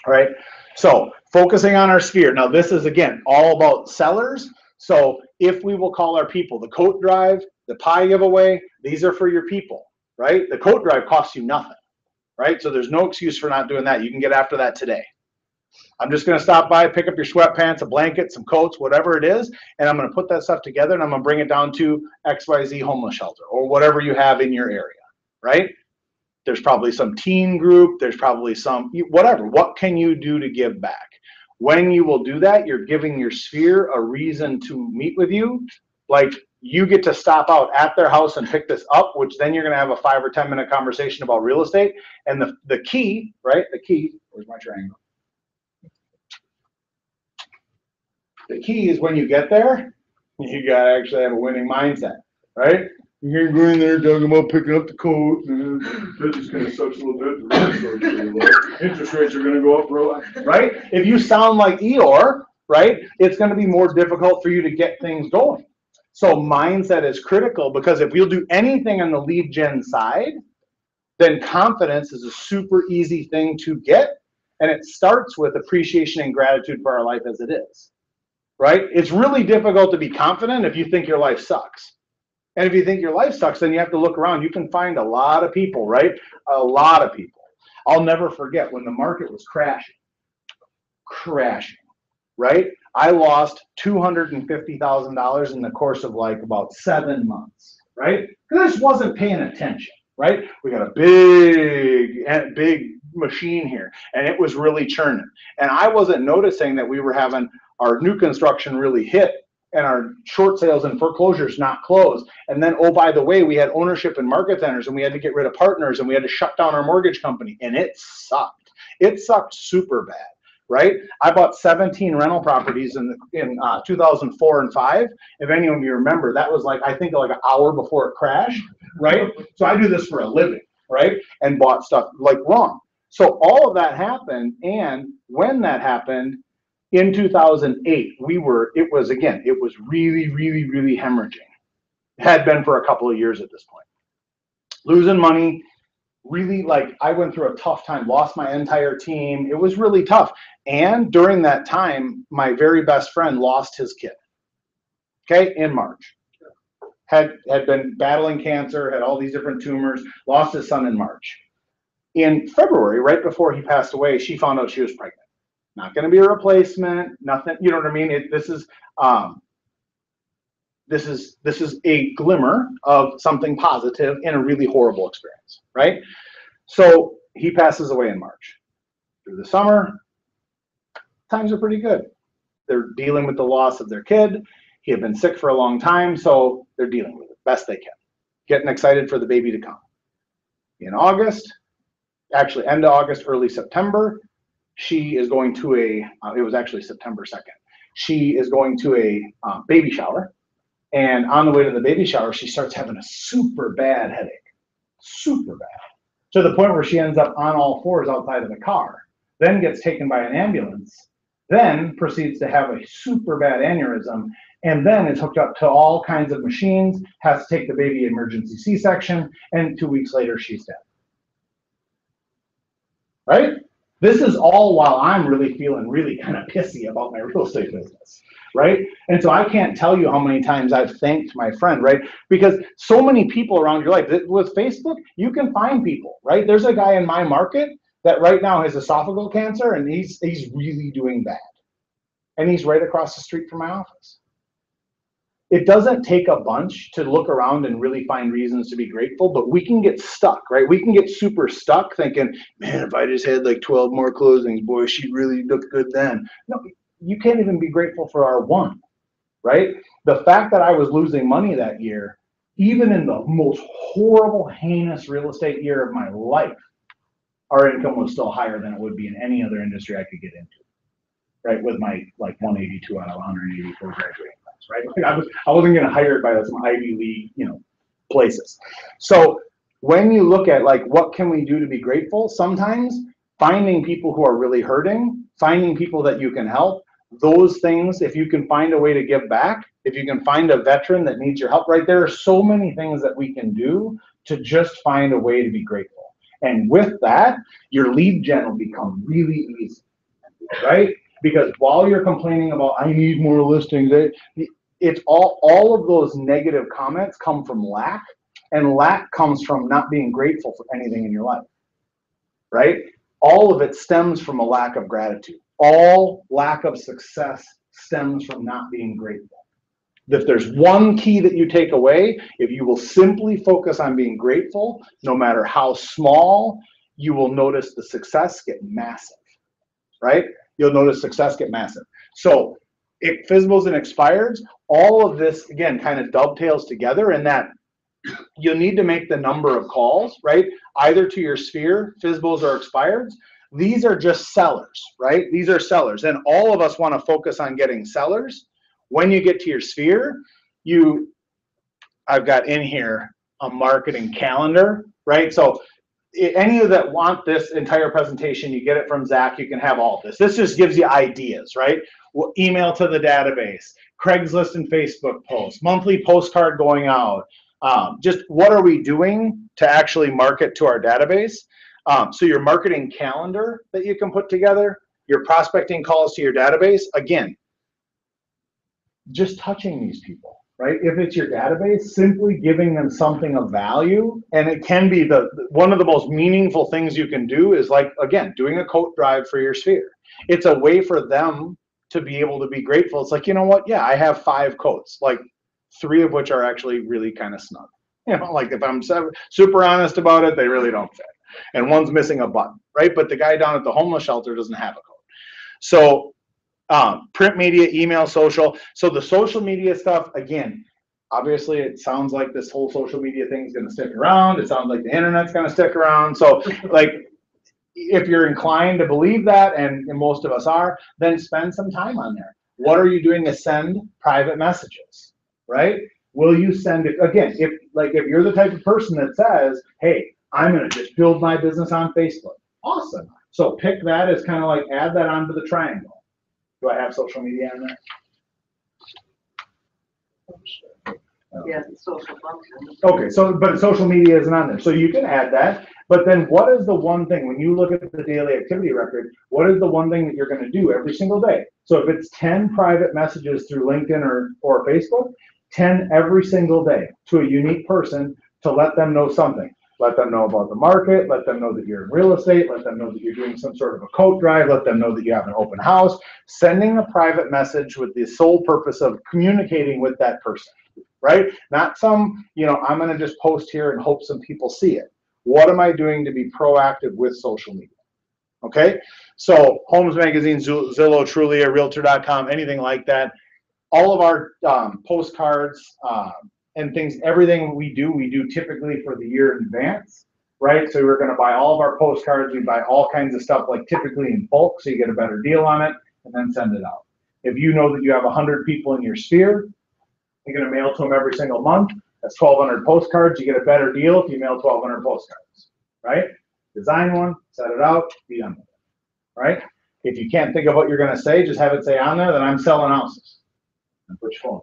All right, so focusing on our sphere. Now this is, again, all about sellers. So if we will call our people, the coat drive, the pie giveaway, these are for your people, right? The coat drive costs you nothing, right? So there's no excuse for not doing that. You can get after that today. I'm just going to stop by, pick up your sweatpants, a blanket, some coats, whatever it is, and I'm going to put that stuff together, and I'm going to bring it down to XYZ homeless shelter or whatever you have in your area, right? There's probably some teen group. There's probably some whatever. What can you do to give back? When you will do that, you're giving your sphere a reason to meet with you. Like, you get to stop out at their house and pick this up, which then you're going to have a 5 or 10 minute conversation about real estate. And the key, right? The key, where's my triangle? The key is when you get there, you got to actually have a winning mindset, right? You can't go in there talking about picking up the coat. That just kind of sucks a little bit. The interest rates are going to go up, bro. Right? If you sound like Eeyore, right, it's going to be more difficult for you to get things going. So mindset is critical, because if you'll do anything on the lead gen side, then confidence is a super easy thing to get. And it starts with appreciation and gratitude for our life as it is. Right? It's really difficult to be confident if you think your life sucks. And if you think your life sucks, then you have to look around. You can find a lot of people, right? A lot of people. I'll never forget when the market was crashing, right? I lost $250,000 in the course of like about 7 months, right? Because I just wasn't paying attention, right? We got a big machine here, and it was really churning. And I wasn't noticing that we were having our new construction really hit, and our short sales and foreclosures not close. And then, oh, by the way, we had ownership in market centers, and we had to get rid of partners, and we had to shut down our mortgage company, and it sucked. It sucked super bad, right? I bought 17 rental properties in 2004 and 5. If any of you remember, that was like, I think like an hour before it crashed, right? So I do this for a living, right? And bought stuff like wrong. So all of that happened, and when that happened, in 2008, it was really hemorrhaging. It had been for a couple of years at this point. Losing money, really, like, I went through a tough time, lost my entire team. It was really tough. And during that time, my very best friend lost his kid, okay, in March. Had been battling cancer, had all these different tumors, lost his son in March. In February, right before he passed away, she found out she was pregnant. Not going to be a replacement, nothing, you know what I mean? This is a glimmer of something positive in a really horrible experience, right? So he passes away in March. Through the summer, times are pretty good. They're dealing with the loss of their kid. He had been sick for a long time, so they're dealing with it best they can. Getting excited for the baby to come. In August, actually end of August, early September, she is going to it was actually September 2nd. She is going to a baby shower. And on the way to the baby shower, she starts having a super bad headache. Super bad. To the point where she ends up on all fours outside of the car. Then gets taken by an ambulance. Then proceeds to have a super bad aneurysm. And then is hooked up to all kinds of machines. Has to take the baby emergency C-section. And 2 weeks later, she's dead. Right? This is all while I'm really feeling really kind of pissy about my real estate business, right? And so I can't tell you how many times I've thanked my friend, right? Because so many people around your life, with Facebook, you can find people, right? There's a guy in my market that right now has esophageal cancer, and he's really doing bad. And he's right across the street from my office. It doesn't take a bunch to look around and really find reasons to be grateful, but we can get stuck, right? We can get super stuck thinking, man, if I just had like 12 more closings, boy, she really looked good then. No, you can't even be grateful for our one, right? The fact that I was losing money that year, even in the most horrible, heinous real estate year of my life, our income was still higher than it would be in any other industry I could get into, right? With my like 182 out of 184 graduating class. right? I wasn't getting hired by some Ivy League, you know, places. So when you look at like, what can we do to be grateful? Sometimes finding people who are really hurting, finding people that you can help, those things, if you can find a way to give back, if you can find a veteran that needs your help, right? There are so many things that we can do to just find a way to be grateful. And with that, your lead gen will become really easy, right? Because while you're complaining about, I need more listings, it's all of those negative comments come from lack, and lack comes from not being grateful for anything in your life, right? All of it stems from a lack of gratitude. All lack of success stems from not being grateful. If there's one key that you take away, if you will simply focus on being grateful, no matter how small, you will notice the success get massive, right? You'll notice success get massive. So FSBOs and expireds, all of this, again, kind of dovetails together in that you need to make the number of calls, right? Either to your sphere, FSBOs or expireds. These are just sellers, right? These are sellers. And all of us want to focus on getting sellers. When you get to your sphere, I've got in here a marketing calendar, right? So any of that want this entire presentation, you get it from Zach, you can have all of this. This just gives you ideas, right? Email to the database, Craigslist and Facebook posts, monthly postcard going out. Just what are we doing to actually market to our database? So your marketing calendar that you can put together, your prospecting calls to your database, again, just touching these people, right? If it's your database, simply giving them something of value, and it can be one of the most meaningful things you can do is, like, again, doing a coat drive for your sphere. It's a way for them to be able to be grateful. It's like, you know what? Yeah, I have 5 coats, like 3 of which are actually really kind of snug. You know, like if I'm super honest about it, they really don't fit. And one's missing a button, right? But the guy down at the homeless shelter doesn't have a coat. So print media, email, social. So the social media stuff, again, obviously it sounds like this whole social media thing is going to stick around. It sounds like the internet's going to stick around. So like, if you're inclined to believe that, and most of us are, then spend some time on there. What are you doing to send private messages, right? Will you send it, again, if you're the type of person that says, hey, I'm going to just build my business on Facebook. Awesome. So pick that as kind of like, add that onto the triangle. Do I have social media on there? Yeah, the social function. Okay, so, but social media isn't on there. So you can add that, but then what is the one thing, when you look at the daily activity record, what is the one thing that you're going to do every single day? So if it's 10 private messages through LinkedIn or Facebook, 10 every single day to a unique person to let them know something. Let them know about the market, let them know that you're in real estate, let them know that you're doing some sort of a coat drive, let them know that you have an open house. Sending a private message with the sole purpose of communicating with that person, right? Not some, you know, I'm going to just post here and hope some people see it. What am I doing to be proactive with social media? Okay, so Homes Magazine, Zillow, Trulia, Realtor.com, anything like that. All of our postcards, and things, everything we do typically for the year in advance, right? So we're going to buy all of our postcards. We buy all kinds of stuff, like typically in bulk, so you get a better deal on it, and then send it out. If you know that you have 100 people in your sphere, you're going to mail to them every single month. That's 1,200 postcards. You get a better deal if you mail 1,200 postcards, right? Design one, set it out, be done with it, right? If you can't think of what you're going to say, just have it say on there that I'm selling houses, and put your phone.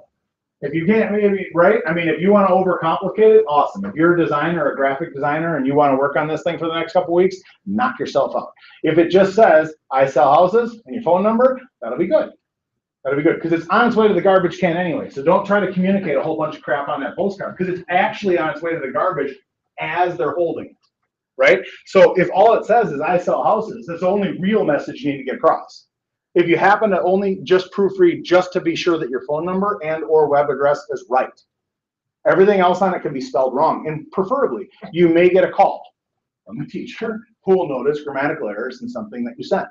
If you can't, maybe, right? I mean, if you want to overcomplicate it, awesome. If you're a designer, a graphic designer, and you want to work on this thing for the next couple of weeks, knock yourself out. If it just says, I sell houses, and your phone number, that'll be good. That'll be good, because it's on its way to the garbage can anyway. So don't try to communicate a whole bunch of crap on that postcard, because it's actually on its way to the garbage as they're holding it, right? So if all it says is, I sell houses, that's the only real message you need to get across. If you happen to only just proofread just to be sure that your phone number and or web address is right, everything else on it can be spelled wrong. And preferably, you may get a call from the teacher who will notice grammatical errors in something that you sent,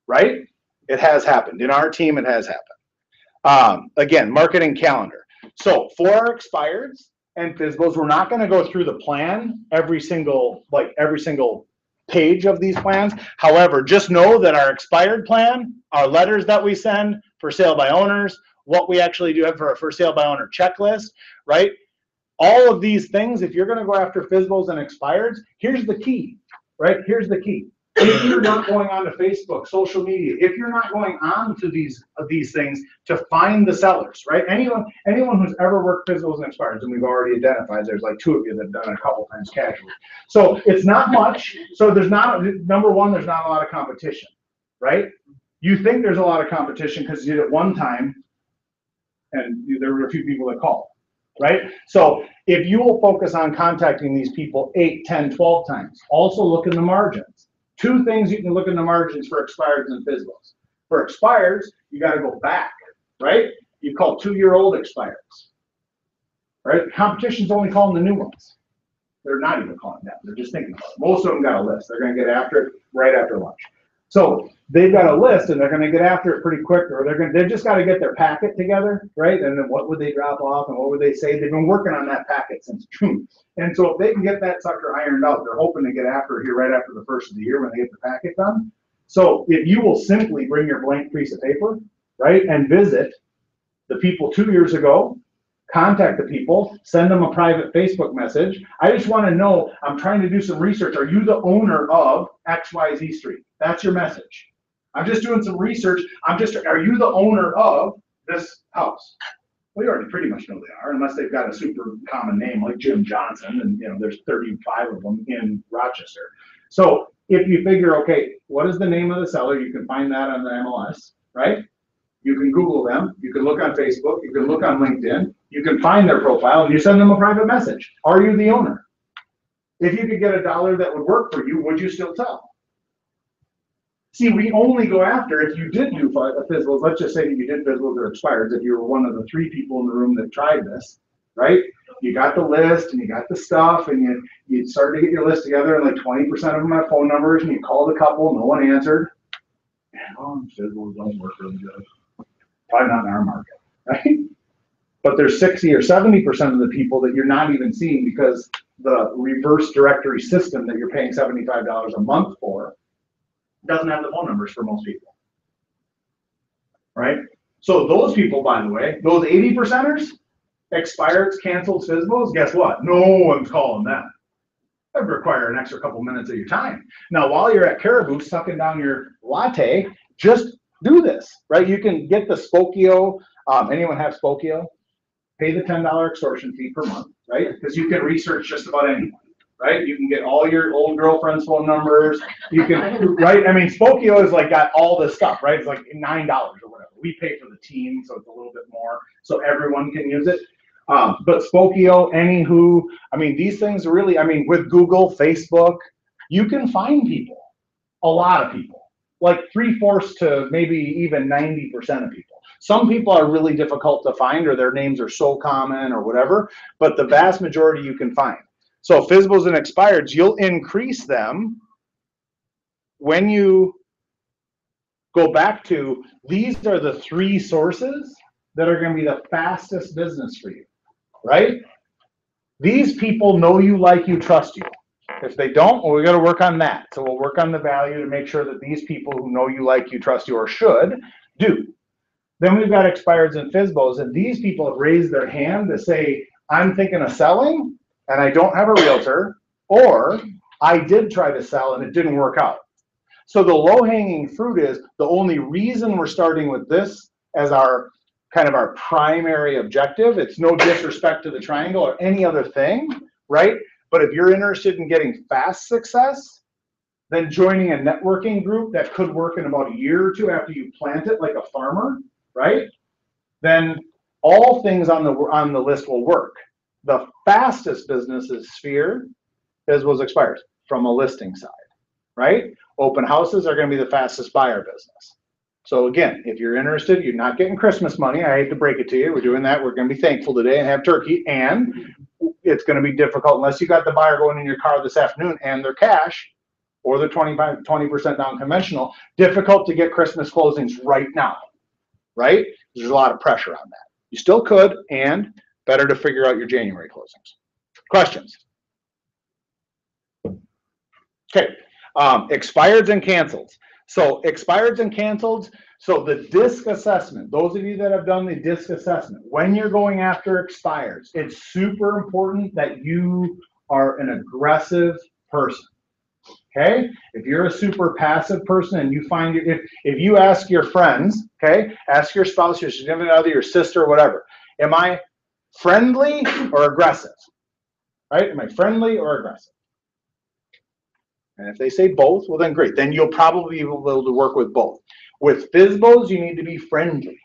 right? It has happened. In our team, it has happened. Again, marketing calendar. So for our expireds and FSBOs, we're not going to go through the plan every single page of these plans. However, just know that our expired plan, our letters that we send for sale by owners, what we actually do have for a for sale by owner checklist, right? All of these things, if you're going to go after FSBOs and expireds, here's the key, right? Here's the key. If you're not going on to Facebook, social media, if you're not going on to these things to find the sellers, right? Anyone who's ever worked FSBOs and expireds, and we've already identified, there's like 2 of you that have done it a couple times casually. So it's not much. So there's not, number one, there's not a lot of competition, right? You think there's a lot of competition because you did it one time and there were a few people that called, right? So if you will focus on contacting these people 8, 10, 12 times, also look in the margins. 2 things you can look in the margins for expireds and FSBOs. For expireds, you got to go back, right? You call 2-year-old expireds, right? Competition's only calling the new ones. They're not even calling them. They're just thinking about it. Most of them got a list. They're going to get after it right after lunch. So they've got a list and they're going to get after it pretty quick, or they've just got to get their packet together, right? And then what would they drop off and what would they say? They've been working on that packet since June. And so if they can get that sucker ironed out, they're hoping to get after it here right after the first of the year when they get the packet done. So if you will simply bring your blank piece of paper, right, and visit the people 2 years ago, contact the people, send them a private Facebook message. I just want to know, I'm trying to do some research. Are you the owner of XYZ Street? That's your message. I'm just doing some research. Are you the owner of this house? Well, you already pretty much know they are, unless they've got a super common name like Jim Johnson, and there's 35 of them in Rochester. So if you figure, okay, what is the name of the seller? You can find that on the MLS, right? You can Google them. You can look on Facebook. You can look on LinkedIn. You can find their profile and you send them a private message. Are you the owner? If you could get $1 that would work for you, would you still sell? See, we only go after if you did do FSBOs. Let's just say that you did FSBOs or expireds. If you were one of the 3 people in the room that tried this, right? You got the list and you got the stuff and you started to get your list together and like 20% of them have phone numbers and you called a couple, no one answered. Oh, FSBOs don't work really good. Probably not in our market, right? But there's 60 or 70% of the people that you're not even seeing because the reverse directory system that you're paying $75 a month for doesn't have the phone numbers for most people, right? So those people, by the way, those 80%ers, expireds, canceled, FSBOs, guess what? No one's calling them. That would require an extra couple minutes of your time. Now, while you're at Caribou sucking down your latte, just do this, right? You can get the Spokio. Anyone have Spokio? Pay the $10 extortion fee per month, right? Because you can research just about anyone, right? You can get all your old girlfriend's phone numbers. You can, right? I mean, Spokio is like got all this stuff, right? It's like $9 or whatever. We pay for the team, so it's a little bit more, so everyone can use it. But Spokio, Anywho, I mean, these things really, I mean, with Google, Facebook, you can find people, a lot of people, like 3/4 to maybe even 90% of people. Some people are really difficult to find or their names are so common or whatever, but the vast majority you can find. So FSBOs and expireds, you'll increase them when you go back to, these are the 3 sources that are going to be the fastest business for you, right? These people know you, like you, trust you. If they don't, well, we got to work on that. So we'll work on the value to make sure that these people who know you, like you, trust you, or should do. Then we've got expireds and FSBOs, and these people have raised their hand to say, I'm thinking of selling and I don't have a realtor, or I did try to sell and it didn't work out. So the low-hanging fruit is the only reason we're starting with this as our kind of our primary objective. It's no disrespect to the triangle or any other thing, right? But if you're interested in getting fast success, then joining a networking group that could work in about a year or 2 after you plant it like a farmer, right? Then all things on the list will work. The fastest business is Sphere, FSBOs expires from a listing side, right? Open houses are going to be the fastest buyer business. So again, if you're interested, you're not getting Christmas money. I hate to break it to you. We're doing that. We're going to be thankful today and have turkey. And it's going to be difficult unless you got the buyer going in your car this afternoon and they're cash or they're 20% down conventional. Difficult to get Christmas closings right now, right? There's a lot of pressure on that. You still could, and better to figure out your January closings. Questions? Okay. Expireds and cancels. So expireds and canceled. So the DISC assessment, those of you that have done the DISC assessment, when you're going after expireds, it's super important that you are an aggressive person. Okay, if you're a super passive person and you find if you ask your friends, okay, ask your spouse, your significant other, your sister, or whatever, am I friendly or aggressive? Right? Am I friendly or aggressive? And if they say both, well then great. Then you'll probably be able to work with both. With FSBOs, you need to be friendly.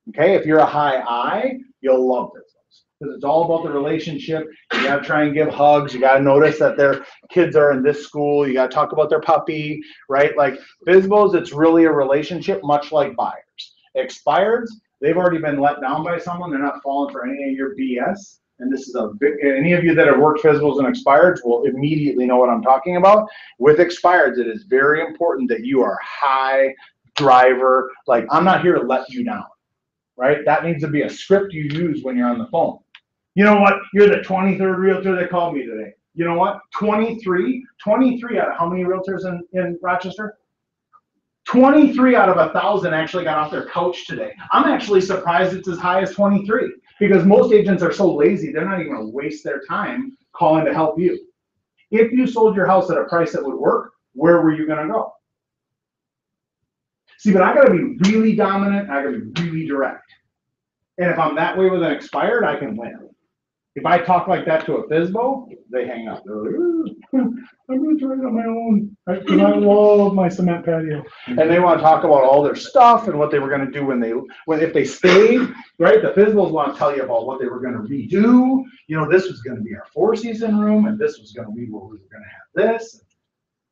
Okay, if you're a high I, you'll love FSBOs. Because it's all about the relationship. You got to try and give hugs. You got to notice that their kids are in this school. You got to talk about their puppy, right? Like FSBOs, it's really a relationship, much like buyers. Expireds, they've already been let down by someone. They're not falling for any of your BS. And this is a big, any of you that have worked FSBOs and expireds will immediately know what I'm talking about. With expireds, it is very important that you are high driver. Like, I'm not here to let you down, right? That needs to be a script you use when you're on the phone. You know what? You're the 23rd realtor that called me today. You know what? 23 out of how many realtors in Rochester? 23 out of 1,000 actually got off their couch today. I'm actually surprised it's as high as 23 because most agents are so lazy, they're not even going to waste their time calling to help you. If you sold your house at a price that would work, where were you going to go? See, but I got to be really dominant. I got to be really direct. And if I'm that way with an expired, I can win. If I talk like that to a FSBO, they hang up. They're like, I'm going to try it on my own because I love my cement patio. And they want to talk about all their stuff and what they were going to do if they stayed, right? The FSBOs want to tell you about what they were going to redo. You know, this was going to be our 4-season room, and this was going to be where we were going to have this.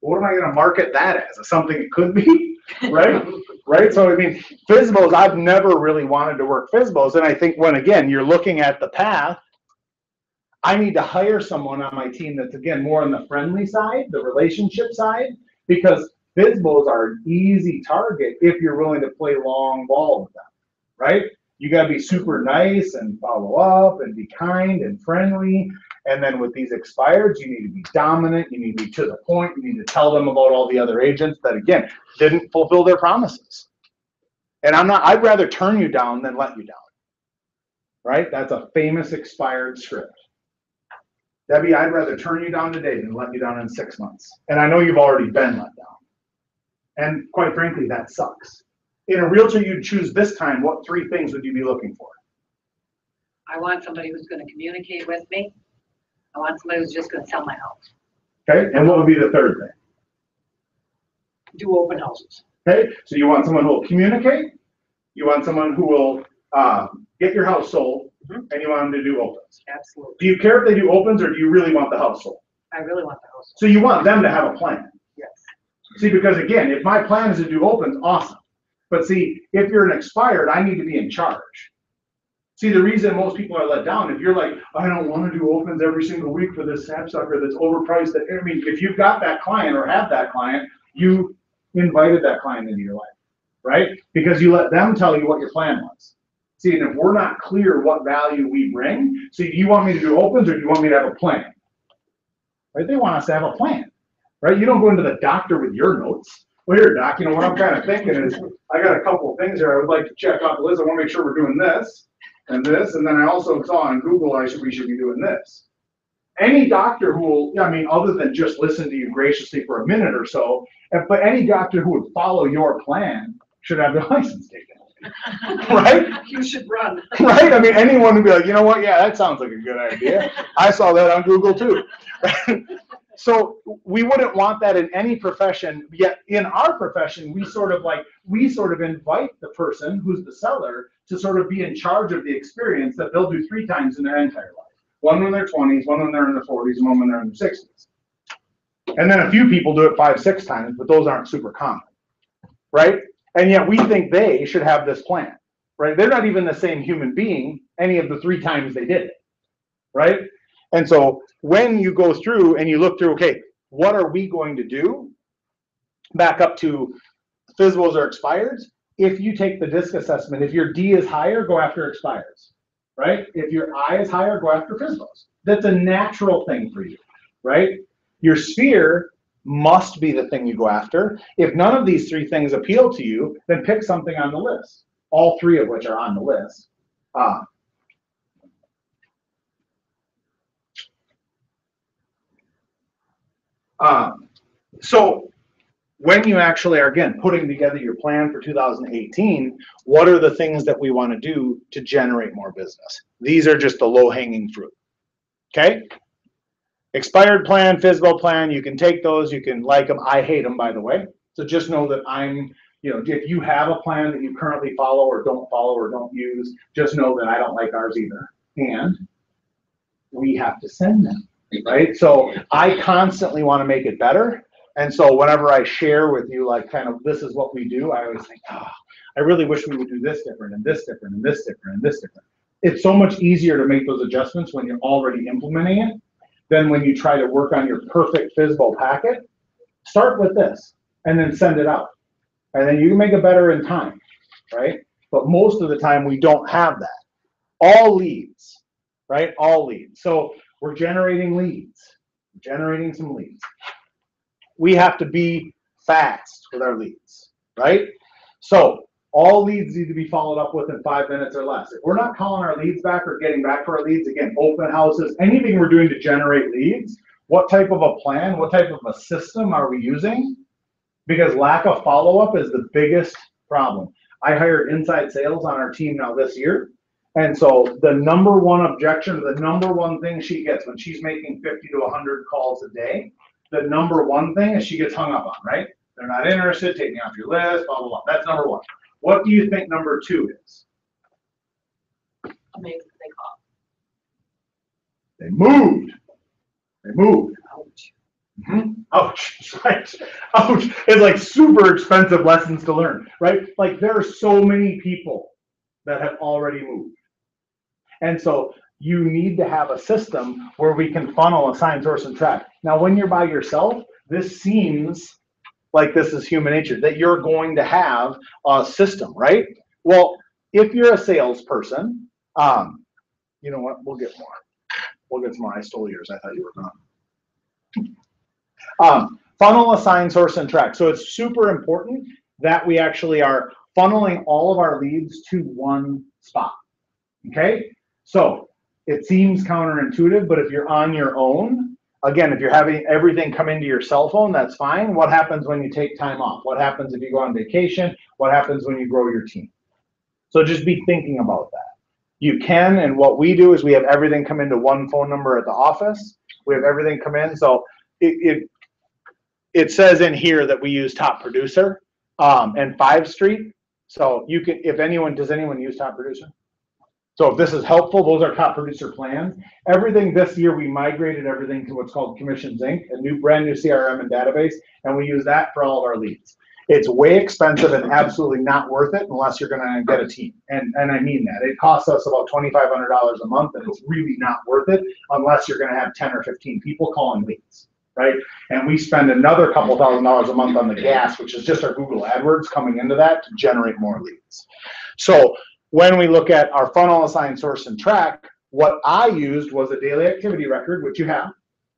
What am I going to market that as? As something it could be, right? Right. So I mean, FSBOs, I've never really wanted to work FSBOs, and I think when again you're looking at the path, I need to hire someone on my team that's, again, more on the friendly side, the relationship side, because FSBOs are an easy target if you're willing to play long ball with them, right? You got to be super nice and follow up and be kind and friendly. And then with these expireds, you need to be dominant. You need to be to the point. You need to tell them about all the other agents that, again, didn't fulfill their promises. And I'd rather turn you down than let you down, right? That's a famous expired script. Debbie, I'd rather turn you down today than let you down in 6 months. And I know you've already been let down. And quite frankly, that sucks. In a realtor you'd choose this time, what 3 things would you be looking for? I want somebody who's going to communicate with me. I want somebody who's just going to sell my house. Okay, and what would be the 3rd thing? Do open houses. Okay, so you want someone who will communicate, you want someone who will get your house sold, and you want them to do opens. Absolutely. Do you care if they do opens, or do you really want the house sold? I really want the house sold. So you want them to have a plan. Yes. See, because again, if my plan is to do opens, awesome. But see, if you're an expired, I need to be in charge. See, the reason most people are let down, if you're like, I don't want to do opens every single week for this sapsucker that's overpriced. I mean, if you've got that client or have that client, you invited that client into your life, right? Because you let them tell you what your plan was. See, and if we're not clear what value we bring, so do you want me to do opens or do you want me to have a plan? Right? They want us to have a plan, right? You don't go into the doctor with your notes. Well, here, doc, you know, what I'm kind of thinking is I got a couple of things here I would like to check off the list. I want to make sure we're doing this and this. And then I also saw on Google we should be doing this. Any doctor who will, I mean, other than just listen to you graciously for a minute or so, but any doctor who would follow your plan should have their license taken. Right? You should run. Right? I mean, anyone would be like, you know what? Yeah, that sounds like a good idea. I saw that on Google too. So we wouldn't want that in any profession. Yet in our profession, we sort of invite the person who's the seller to sort of be in charge of the experience that they'll do 3 times in their entire life. One when they're 20s, one when they're in their 40s, and one when they're in their 60s. And then a few people do it 5-6 times, but those aren't super common, right? And yet we think they should have this plan, right? They're not even the same human being any of the 3 times they did it, right? And so when you go through and you look through, okay, what are we going to do? Back up to FSBOs or expireds. If you take the DISC assessment, if your D is higher, go after expireds, right? If your I is higher, go after FSBOs. That's a natural thing for you, right? Your sphere must be the thing you go after. If none of these three things appeal to you, then pick something on the list, all three of which are on the list. So when you actually are, again, putting together your plan for 2018, what are the things that we want to do to generate more business? These are just the low-hanging fruit, okay? Expired plan, FSBO plan, you can take those, you can like them. I hate them, by the way. So just know that if you have a plan that you currently follow or don't use, just know that I don't like ours either. And we have to send them, right? So I constantly want to make it better. And so whenever I share with you, like kind of this is what we do, I always think, I really wish we would do this different and this different and this different and this different. It's so much easier to make those adjustments when you're already implementing it than when you try to work on your perfect FSBO packet. Start with this and then send it out. And then you can make it better in time, right? But most of the time we don't have that. All leads, right? All leads. So we're generating leads, generating some leads. We have to be fast with our leads, right? So all leads need to be followed up with in 5 minutes or less. If we're not calling our leads back or getting back for our leads, again, open houses, anything we're doing to generate leads, what type of a plan, what type of a system are we using? Because lack of follow-up is the biggest problem. I hired inside sales on our team now this year. And so the number one objection, the number one thing she gets when she's making 50 to 100 calls a day, the number one thing is she gets hung up on, right? They're not interested, take me off your list, blah, blah, blah. That's number one. What do you think number two is? Amazing they call. They moved. They moved. Ouch. Mm-hmm. Ouch. Right. Ouch. It's like super expensive lessons to learn, right? Like there are so many people that have already moved. And so you need to have a system where we can funnel, assign, source, and track. Now, when you're by yourself, this seems like this is human nature, that you're going to have a system, right? Well, if you're a salesperson, you know what? We'll get more. We'll get some more. I stole yours. I thought you were gone. Funnel, assign, source, and track. So it's super important that we actually are funneling all of our leads to one spot, okay? So it seems counterintuitive, but if you're on your own, again, if you're having everything come into your cell phone, that's fine. What happens when you take time off? What happens if you go on vacation? What happens when you grow your team? So just be thinking about that. You can, and what we do is we have everything come into one phone number at the office. We have everything come in. So it says in here that we use Top Producer and 5 Street. So you can, if anyone, does anyone use Top Producer? So if this is helpful, those are Top Producer plans. Everything this year, we migrated everything to what's called Commissions Inc., a brand new CRM and database, and we use that for all of our leads. It's way expensive and absolutely not worth it unless you're gonna get a team. And I mean that. It costs us about $2,500 a month, and it's really not worth it unless you're gonna have 10 or 15 people calling leads, right? And we spend another couple $1,000s a month on the gas, which is just our Google AdWords coming into that to generate more leads. So when we look at our funnel, assign, source, and track, what I used was a daily activity record, which you have,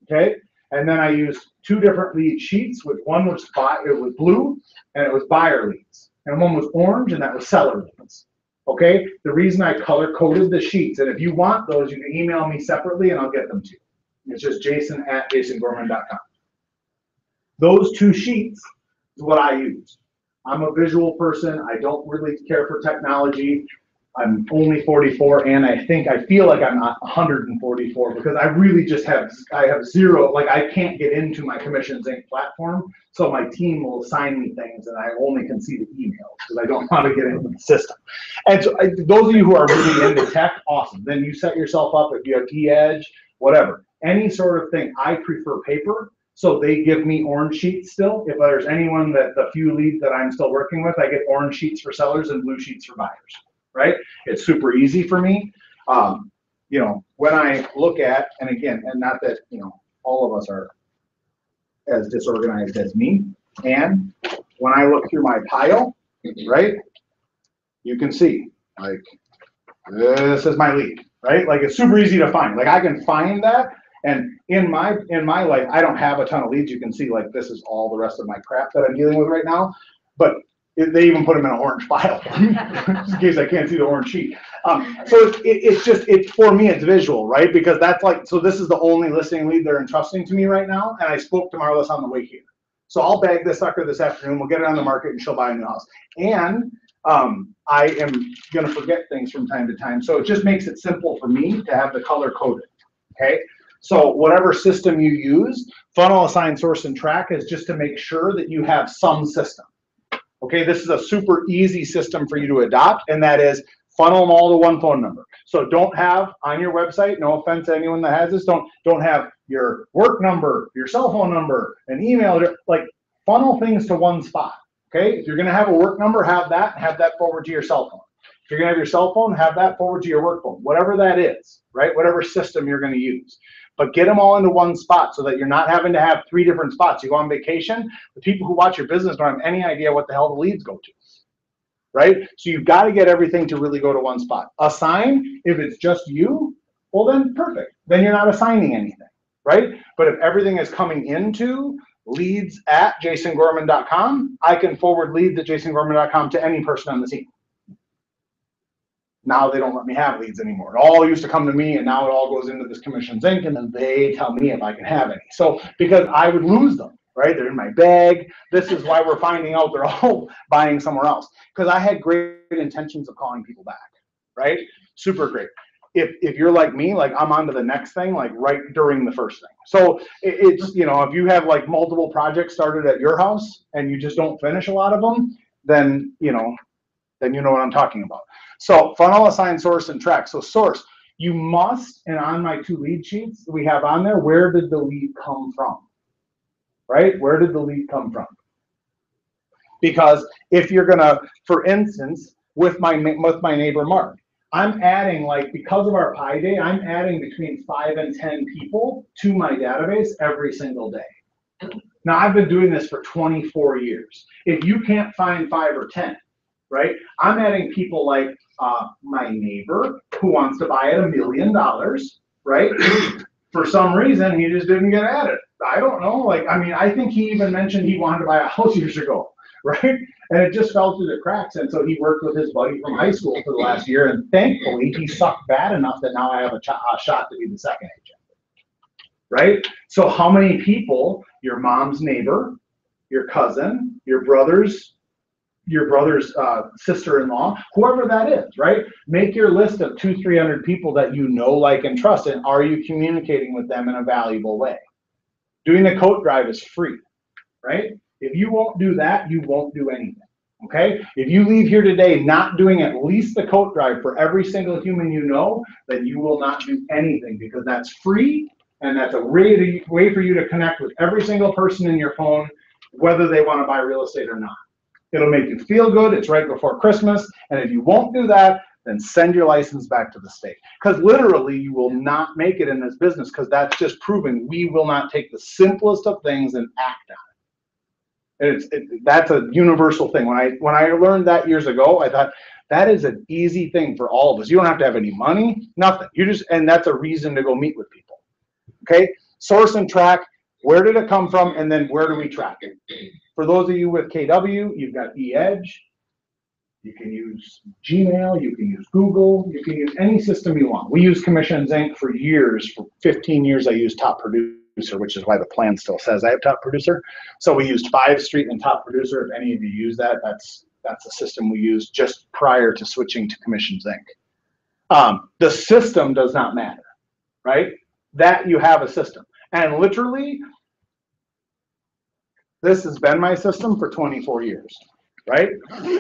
okay? And then I used 2 different lead sheets, which one was it was blue, and it was buyer leads. And one was orange, and that was seller leads, okay? The reason I color-coded the sheets, and if you want those, you can email me separately, and I'll get them to you. It's just jason@jasongorman.com. Those 2 sheets is what I use. I'm a visual person. I don't really care for technology. I'm only 44, and I feel like I'm not 144 because I really just have zero, like I can't get into my Commissions Inc. platform, so my team will assign me things and I only can see the emails because I don't want to get into the system. And so those of you who are really into tech, awesome. Then you set yourself up if you have eEdge, whatever. Any sort of thing, I prefer paper, so they give me orange sheets still. If there's anyone that the few leads that I'm still working with, I get orange sheets for sellers and blue sheets for buyers. Right? It's super easy for me. You know, when I look at, and again, and not that, you know, all of us are as disorganized as me. And when I look through my pile, right, you can see, like, this is my lead, right? Like, it's super easy to find. Like, I can find that, And in my life, I don't have a ton of leads. You can see like this is all the rest of my crap that I'm dealing with right now. But they even put them in an orange file just in case I can't see the orange sheet. So it's for me, it's visual, right? Because that's like, so this is the only listing lead they're entrusting to me right now. And I spoke to Marlis on the way here. So I'll bag this sucker this afternoon. We'll get it on the market and she'll buy a new house. And I am going to forget things from time to time. So it just makes it simple for me to have the color coded. Okay. So whatever system you use, funnel, assign, source, and track is just to make sure that you have some system. Okay, this is a super easy system for you to adopt, and that is funnel them all to one phone number. So don't have on your website, no offense to anyone that has this, don't have your work number, your cell phone number, an email, like funnel things to one spot. Okay, if you're gonna have a work number, have that forward to your cell phone. If you're gonna have your cell phone, have that forward to your work phone, whatever that is, right? Whatever system you're gonna use. But get them all into one spot so that you're not having to have 3 different spots. You go on vacation, the people who watch your business don't have any idea what the hell the leads go to, right? So you've got to get everything to really go to one spot. Assign, if it's just you, well then perfect. Then you're not assigning anything, right? But if everything is coming into leads@jasongorman.com, I can forward leads at jasongorman.com to any person on the team. Now they don't let me have leads anymore. It all used to come to me, and now it all goes into this Commissions Inc., and then they tell me if I can have any. So because I would lose them, right? They're in my bag. This is why we're finding out they're all buying somewhere else. Because I had great intentions of calling people back, right? Super great. If you're like me, like I'm on to the next thing, like right during the first thing. So it's, you know, if you have like multiple projects started at your house and you just don't finish a lot of them, then you know what I'm talking about. So funnel, assign, source, and track. So source, you must, and on my 2 lead sheets we have on there, where did the lead come from, right? Where did the lead come from? Because if you're gonna, for instance, with my neighbor Mark, I'm adding, like, because of our Pi Day, I'm adding between 5 and 10 people to my database every single day. Now I've been doing this for 24 years. If you can't find 5 or 10, right? I'm adding people like my neighbor who wants to buy at $1 million, right? For some reason, he just didn't get added. I don't know. Like, I mean, I think he even mentioned he wanted to buy a house years ago, right? And it just fell through the cracks. And so he worked with his buddy from high school for the last year. And thankfully, he sucked bad enough that now I have a shot to be the second agent, right? So how many people, your mom's neighbor, your cousin, your brother's sister-in-law, whoever that is, right? Make your list of 200-300 people that you know, like, and trust, and are you communicating with them in a valuable way? Doing the coat drive is free, right? If you won't do that, you won't do anything, okay? If you leave here today not doing at least the coat drive for every single human you know, then you will not do anything, because that's free, and that's a way for you to connect with every single person in your phone, whether they want to buy real estate or not. It'll make you feel good. It's right before Christmas. And if you won't do that, then send your license back to the state. Because literally, you will not make it in this business, because that's just proven we will not take the simplest of things and act on it. That's a universal thing. When I learned that years ago, I thought that is an easy thing for all of us. You don't have to have any money, nothing. And that's a reason to go meet with people. Okay? Source and track. Where did it come from? And then where do we track it? For those of you with KW, you've got eEdge. You can use Gmail. You can use Google. You can use any system you want. We use Commissions Inc. for years. For 15 years, I used Top Producer, which is why the plan still says I have Top Producer. So we used 5 Street and Top Producer. If any of you use that, that's a system we used just prior to switching to Commissions Inc. The system does not matter, right? That you have a system. And literally, this has been my system for 24 years, right?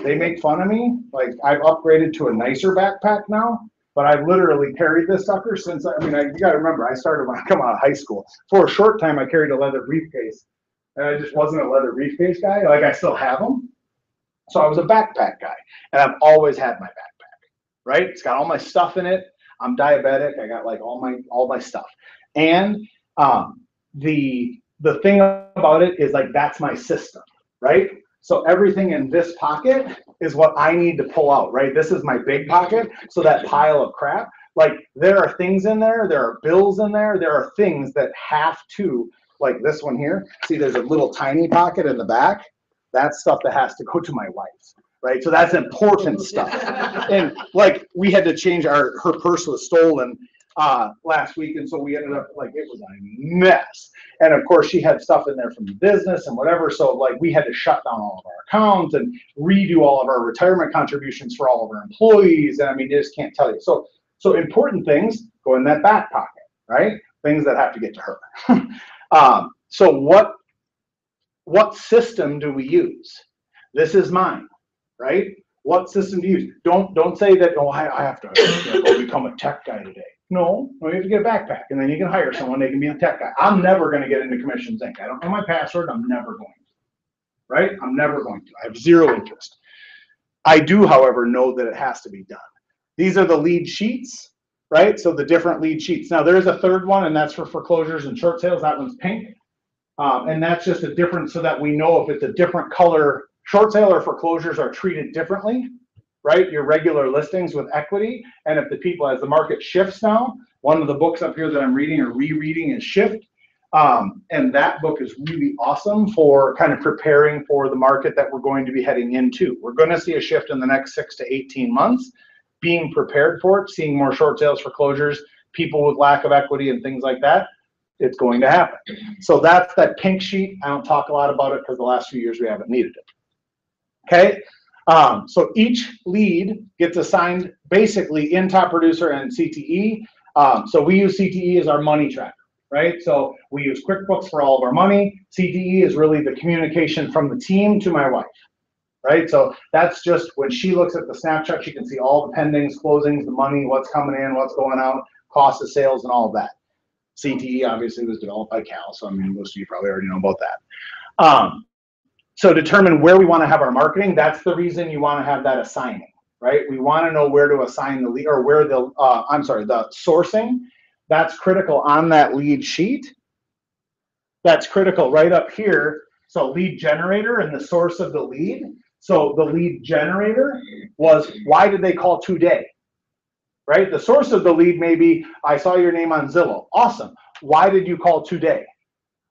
They make fun of me. Like, I've upgraded to a nicer backpack now, but I've literally carried this sucker since, you got to remember, I started when I come out of high school. For a short time, I carried a leather briefcase, and I just wasn't a leather briefcase guy. Like, I still have them. So I was a backpack guy, and I've always had my backpack, right? It's got all my stuff in it. I'm diabetic. I got like all my stuff. And the thing about it is, like, that's my system, right? So everything in this pocket is what I need to pull out, right? This is my big pocket. So that pile of crap, like there are things in there, there are bills in there, there are things that have to, like this one here, see there's a little tiny pocket in the back. That's stuff that has to go to my wife, right? So that's important stuff. And like we had to change her purse was stolen last week, and so we ended up like it was a mess. And of course she had stuff in there from the business and whatever, so like we had to shut down all of our accounts and redo all of our retirement contributions for all of our employees. And I mean, I just can't tell you. So important things go in that back pocket, right? Things that have to get to her. So what system do we use? This is mine, right? What system do you use? Don't say that, oh, I have to go become a tech guy today. No, you have to get a backpack, and then you can hire someone, they can be a tech guy. I'm never going to get into Commissions Inc. I don't know my password, I'm never going to, right? I'm never going to. I have zero interest. I do, however, know that it has to be done. These are the lead sheets, right? So the different lead sheets. Now there's a third one, and that's for foreclosures and short sales. That one's pink. And that's just a difference so that we know if it's a different color. Short sale or foreclosures are treated differently, right? Your regular listings with equity. And if the people, as the market shifts now, one of the books up here that I'm reading or rereading is Shift. And that book is really awesome for kind of preparing for the market that we're going to be heading into. We're going to see a shift in the next 6 to 18 months, being prepared for it, seeing more short sales, foreclosures, people with lack of equity and things like that. It's going to happen. So that's that pink sheet. I don't talk a lot about it because the last few years we haven't needed it. Okay, so each lead gets assigned basically in Top Producer and CTE. So we use CTE as our money tracker, right? So we use QuickBooks for all of our money. CTE is really the communication from the team to my wife, right? So that's just when she looks at the snapshot, she can see all the pendings, closings, the money, what's coming in, what's going out, cost of sales, and all of that. CTE obviously was developed by Cal, so I mean, most of you probably already know about that. So determine where we want to have our marketing. That's the reason you want to have that assigning, right? We want to know where to assign the lead, or where the, the sourcing. That's critical on that lead sheet. That's critical right up here. So lead generator and the source of the lead. So the lead generator was, why did they call today? Right? The source of the lead may be, I saw your name on Zillow. Awesome. Why did you call today?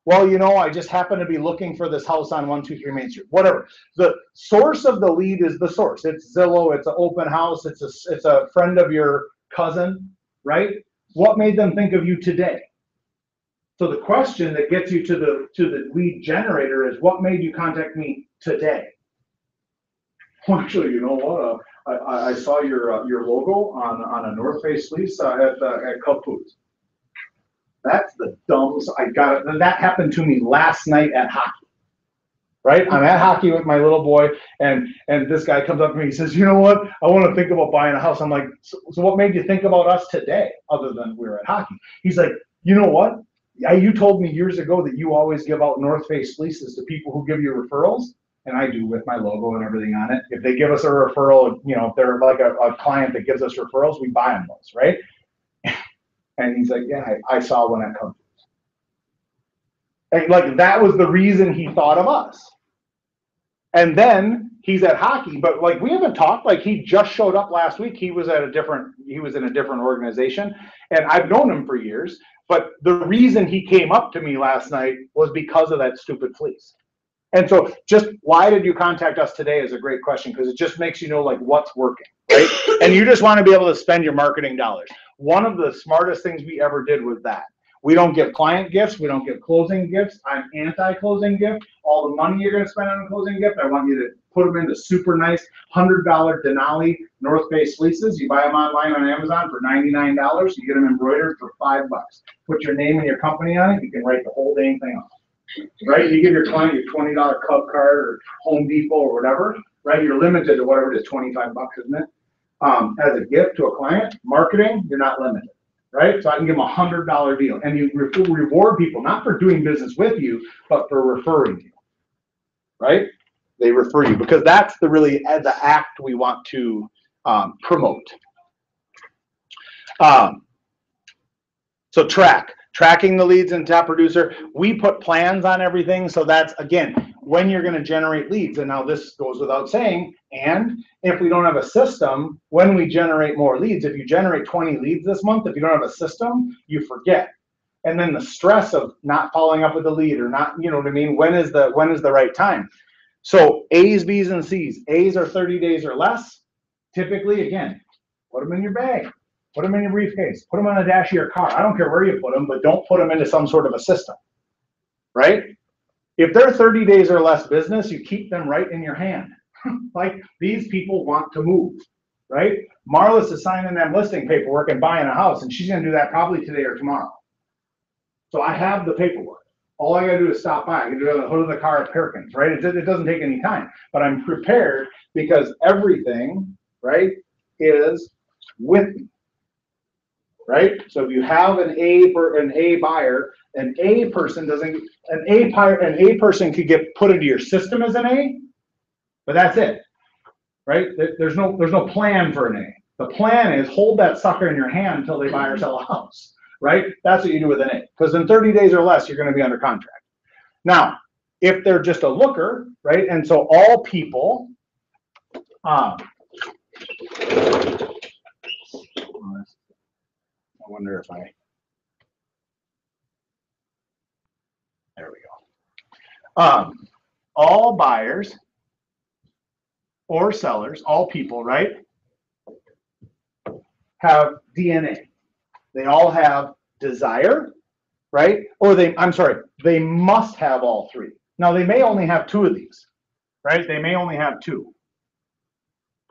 Well, you know, I just happen to be looking for this house on 123 Main Street. Whatever. The source of the lead is the source. It's Zillow. It's an open house. It's a friend of your cousin, right? What made them think of you today? So the question that gets you to the lead generator is, what made you contact me today? Well, actually, you know what? I saw your logo on a North Face fleece at Cub Foods. That's the dumbest. I got it. And that happened to me last night at hockey. Right? I'm at hockey with my little boy, and this guy comes up to me. He says, "You know what? I want to think about buying a house." I'm like, "So what made you think about us today, other than we were at hockey?" He's like, "You know what? You told me years ago that you always give out North Face fleeces to people who give you referrals." And I do, with my logo and everything on it. If they give us a referral, you know, if they're like a client that gives us referrals, we buy them those, right? And he's like, "Yeah, I saw one at Cub Foods." And like, that was the reason he thought of us. And then he's at hockey, but like, we haven't talked. Like, he just showed up last week. He was in a different organization, and I've known him for years. But the reason he came up to me last night was because of that stupid fleece. And so just, why did you contact us today is a great question, because it just makes you know like what's working, right? And you just want to be able to spend your marketing dollars. One of the smartest things we ever did was that. We don't give client gifts. We don't give closing gifts. I'm anti-closing gift. All the money you're going to spend on a closing gift, I want you to put them into super nice $100 Denali North Face fleeces. You buy them online on Amazon for $99. You get them embroidered for $5. Put your name and your company on it. You can write the whole dang thing off. Right? You give your client your $20 Cub card or Home Depot or whatever, right? You're limited to whatever it is, $25, isn't it? As a gift to a client. Marketing, you're not limited, right? So I can give them a $100 deal, and you reward people not for doing business with you, but for referring you, right? They refer you, because that's the act we want to promote. So tracking the leads in Top Producer. We put plans on everything. So that's, again, when you're going to generate leads. And now this goes without saying, and if we don't have a system, when we generate more leads, if you generate 20 leads this month, if you don't have a system, you forget. And then the stress of not following up with the lead or not, you know what I mean? When is the right time? So A's, B's, and C's. A's are 30 days or less. Typically, again, put them in your bag, put them in your briefcase, put them on the dash of your car. I don't care where you put them, but don't put them into some sort of a system, right? If they're 30 days or less business, you keep them right in your hand. Like, these people want to move, right? Marlis is signing them listing paperwork and buying a house, and she's going to do that probably today or tomorrow. So I have the paperwork. All I got to do is stop by. I can do it on the hood of the car at Perkins, right? It doesn't take any time, but I'm prepared because everything, right, is with me, right? So if you have an A buyer, an A person could get put into your system as an A, but that's it, right? There's no plan for an A. The plan is hold that sucker in your hand until they buy or sell a house. Right? That's what you do with an A. Because in 30 days or less, you're going to be under contract. Now, if they're just a looker, right? And so all people, I wonder if there we go. All buyers or sellers, all people, right, have DNA. They all have desire, right? Or they must have all three. Now, they may only have two of these, right? They may only have two.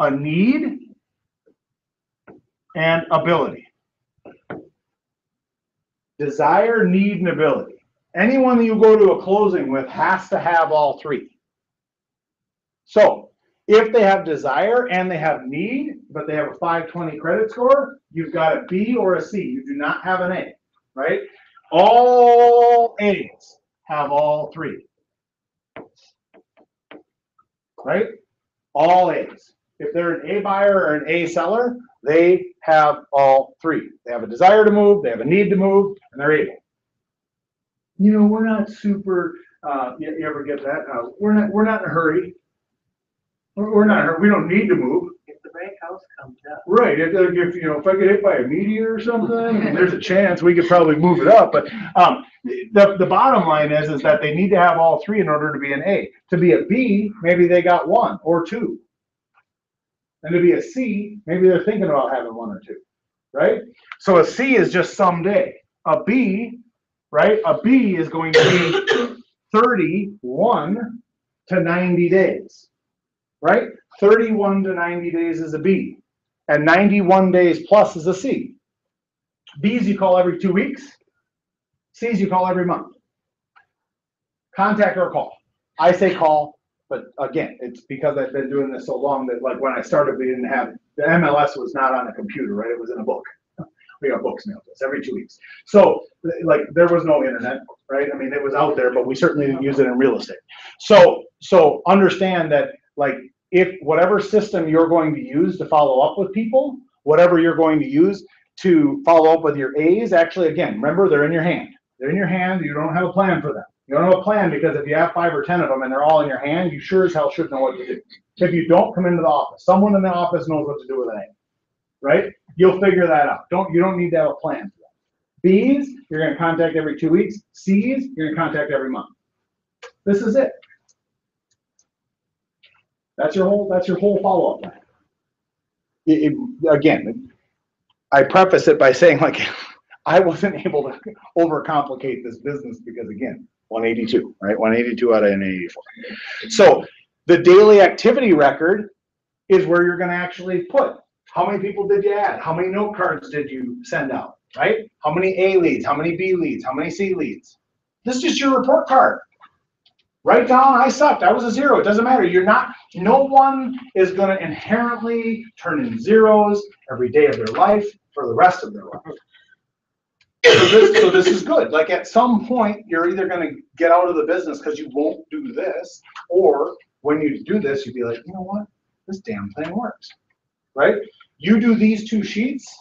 A need and ability. Desire, need, and ability. Anyone that you go to a closing with has to have all three. So, if they have desire and they have need, but they have a 520 credit score, you've got a B or a C. You do not have an A, right? All A's have all three, right? All A's. If they're an A buyer or an A seller, they have all three. They have a desire to move, they have a need to move, and they're able. You know, we're not super, you ever get that? We're not in a hurry. We're not. We don't need to move. If the bank house comes up. Right. If if I get hit by a meteor or something, there's a chance we could probably move it up. But the bottom line is that they need to have all three in order to be an A. To be a B, maybe they got one or two. And to be a C, maybe they're thinking about having one or two. Right. So a C is just someday. A B, right? A B is going to be 31 to 90 days. Right? 31 to 90 days is a B, and 91 days plus is a C. B's you call every 2 weeks, C's you call every month. Contact or call. I say call, but again, it's because I've been doing this so long that, like, when I started, we didn't have, the MLS was not on a computer, right? It was in a book. We got books mailed to us every 2 weeks. So, like, there was no internet, right? I mean, it was out there, but we certainly didn't use it in real estate. So understand that, like, if whatever system you're going to use to follow up with people, whatever you're going to use to follow up with your A's, actually, again, remember, they're in your hand. They're in your hand. You don't have a plan for them. You don't have a plan because if you have 5 or 10 of them and they're all in your hand, you sure as hell should know what to do. If you don't, come into the office. Someone in the office knows what to do with an A, right? You'll figure that out. You don't need to have a plan for that. B's, you're going to contact every 2 weeks. C's, you're going to contact every month. This is it. That's your whole follow-up plan. Again, I preface it by saying, like, I wasn't able to overcomplicate this business because, again, 182, right? 182 out of an 84. So the daily activity record is where you're going to actually put how many people did you add? How many note cards did you send out, right? How many A leads? How many B leads? How many C leads? This is just your report card. Write down, I sucked, I was a 0. It doesn't matter. No one is going to inherently turn in 0s every day of their life for the rest of their life. So this is good. Like, at some point, you're either going to get out of the business because you won't do this, or when you do this, you'd be like, you know what? This damn thing works, right? You do these 2 sheets,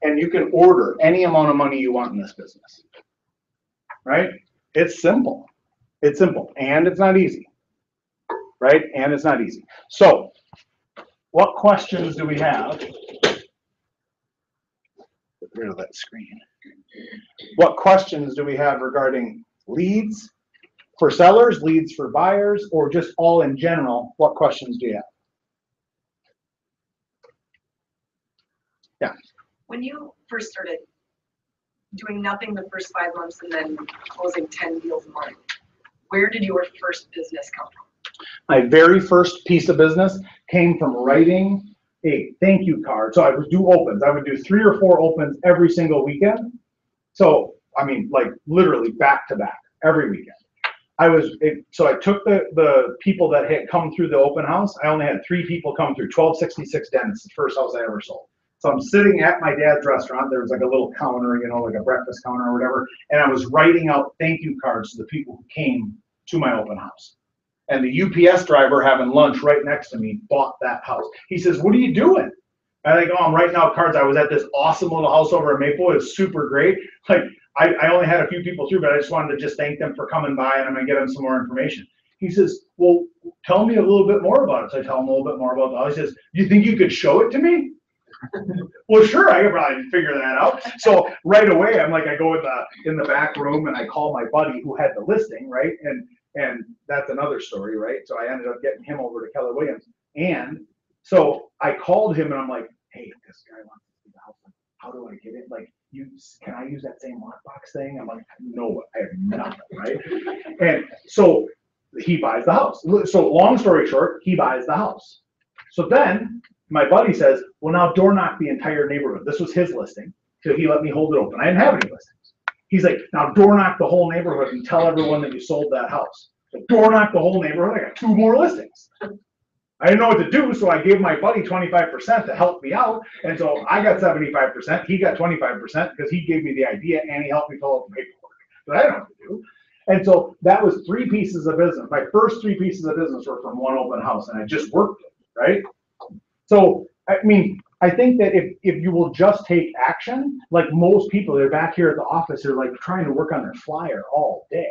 and you can order any amount of money you want in this business, right? It's simple. It's simple, and it's not easy. right? And it's not easy. So what questions do we have? Get rid of that screen. What questions do we have regarding leads for sellers, leads for buyers, or just all in general? What questions do you have? Yeah. When you first started doing nothing the first 5 months and then closing 10 deals a month, where did your first business come from? My very first piece of business came from writing a thank you card. So I would do opens. I would do 3 or 4 opens every single weekend. So, I mean, like literally back to back every weekend. So I took the people that had come through the open house. I only had 3 people come through, 1266 Dennis, the first house I ever sold. So I'm sitting at my dad's restaurant. There was like a little counter, you know, like a breakfast counter or whatever. And I was writing out thank you cards to the people who came to my open house. And the UPS driver having lunch right next to me bought that house. He says, "What are you doing?" And I go, "I'm writing out cards. I was at this awesome little house over in Maple. It was super great. Like, I only had a few people through, but I just wanted to just thank them for coming by, and I'm gonna get them some more information." He says, "Well, tell me a little bit more about it." So I tell him a little bit more about the house. He says, "You think you could show it to me?" Well, sure, I could probably figure that out. So right away, I'm like, I go in the back room and I call my buddy who had the listing, right? And that's another story, right? So I ended up getting him over to Keller Williams. And so I called him and I'm like, "Hey, this guy wants to see the house. How do I get it? Like, can I use that same lockbox thing?" I'm like, "No, I have nothing," right? And so he buys the house. So long story short, he buys the house. So then my buddy says, "Well, now door knock the entire neighborhood." This was his listing, so he let me hold it open. I didn't have any listings. He's like, "Now door knock the whole neighborhood and tell everyone that you sold that house." So door knock the whole neighborhood. I got 2 more listings. I didn't know what to do, so I gave my buddy 25% to help me out. And so I got 75%. He got 25% because he gave me the idea and he helped me fill out the paperwork. But I don't know what to do. And so that was 3 pieces of business. My first 3 pieces of business were from one open house, and I just worked it, right? So, I mean, I think that if you will just take action, like most people, they're back here at the office, they're like trying to work on their flyer all day,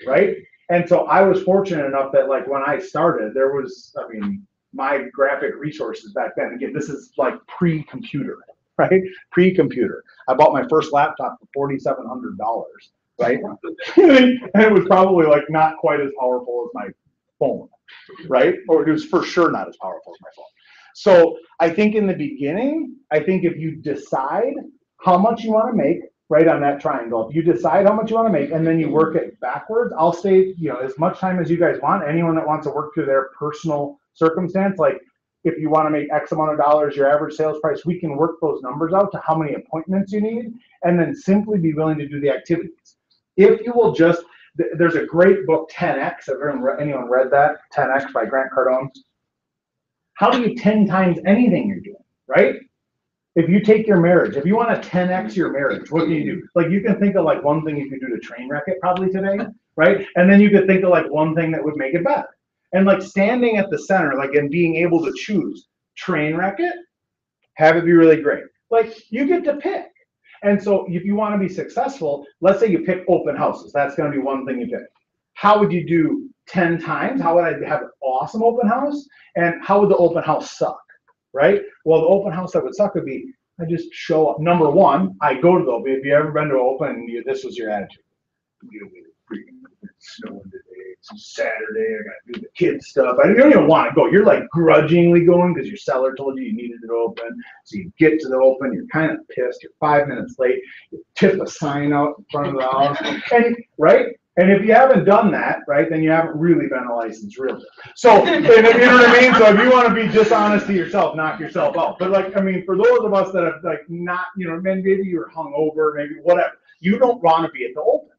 right? And so I was fortunate enough that like when I started, there was, I mean, my graphic resources back then, again, this is like pre-computer, right? Pre-computer. I bought my first laptop for $4,700, right? And it was probably like not quite as powerful as my phone, right? Or it was for sure not as powerful as my phone. So I think in the beginning, I think if you decide how much you want to make, right on that triangle, if you decide how much you want to make and then you work it backwards, I'll say, you know, as much time as you guys want. Anyone that wants to work through their personal circumstance, like if you want to make X amount of dollars, your average sales price, we can work those numbers out to how many appointments you need and then simply be willing to do the activities. If you will just, there's a great book, 10X. Have anyone read that? 10X by Grant Cardone. How do you 10 times anything you're doing, right? If you take your marriage, if you want to 10X your marriage, what can you do? Like you can think of like one thing you could do to train wreck it probably today, right? And then you could think of like one thing that would make it better. And like standing at the center, like and being able to choose, train wreck it, have it be really great. Like you get to pick. And so if you want to be successful, let's say you pick open houses. That's going to be one thing you pick. How would you do 10 times? How would I have an awesome open house? And how would the open house suck, right? Well, the open house that would suck would be, I just show up. Number one, I go to the open. If you ever been to open and this was your attitude. It's snowing today. It's Saturday. I got to do the kids stuff. You don't even want to go. You're like grudgingly going because your seller told you needed it open. So you get to the open. You're kind of pissed. You're 5 minutes late. You tip a sign out in front of the house. And, right? And if you haven't done that, right, then you haven't really been a licensed realtor. So, and you know what I mean? So if you want to be dishonest to yourself, knock yourself out. But like, I mean, for those of us that have like not, you know, maybe you're hungover, maybe whatever, you don't want to be at the open.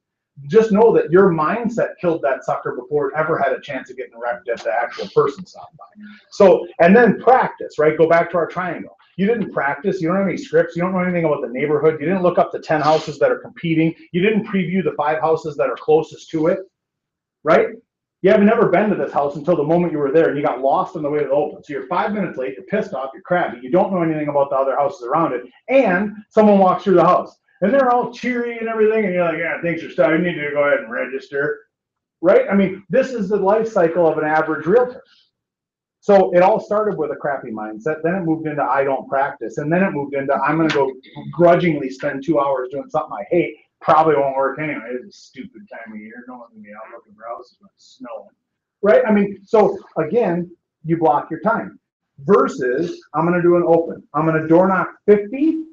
Just know that your mindset killed that sucker before it ever had a chance of getting wrecked at the actual person stopped by. So, and then practice, right? Go back to our triangle. You didn't practice. You don't have any scripts. You don't know anything about the neighborhood. You didn't look up the 10 houses that are competing. You didn't preview the 5 houses that are closest to it, right? You have never been to this house until the moment you were there and you got lost on the way to the open. So you're 5 minutes late, you're pissed off, you're crabby, you don't know anything about the other houses around it, and someone walks through the house. And they're all cheery and everything, and you're like, yeah, thanks for stopping. You need to go ahead and register. right? I mean, this is the life cycle of an average realtor. So it all started with a crappy mindset. Then it moved into I don't practice. And then it moved into I'm going to go grudgingly spend 2 hours doing something I hate. Probably won't work anyway. It's a stupid time of year. No one's going to be out looking for houses when it's snowing. Right? I mean, so again, you block your time. Versus I'm going to do an open. I'm going to door knock 50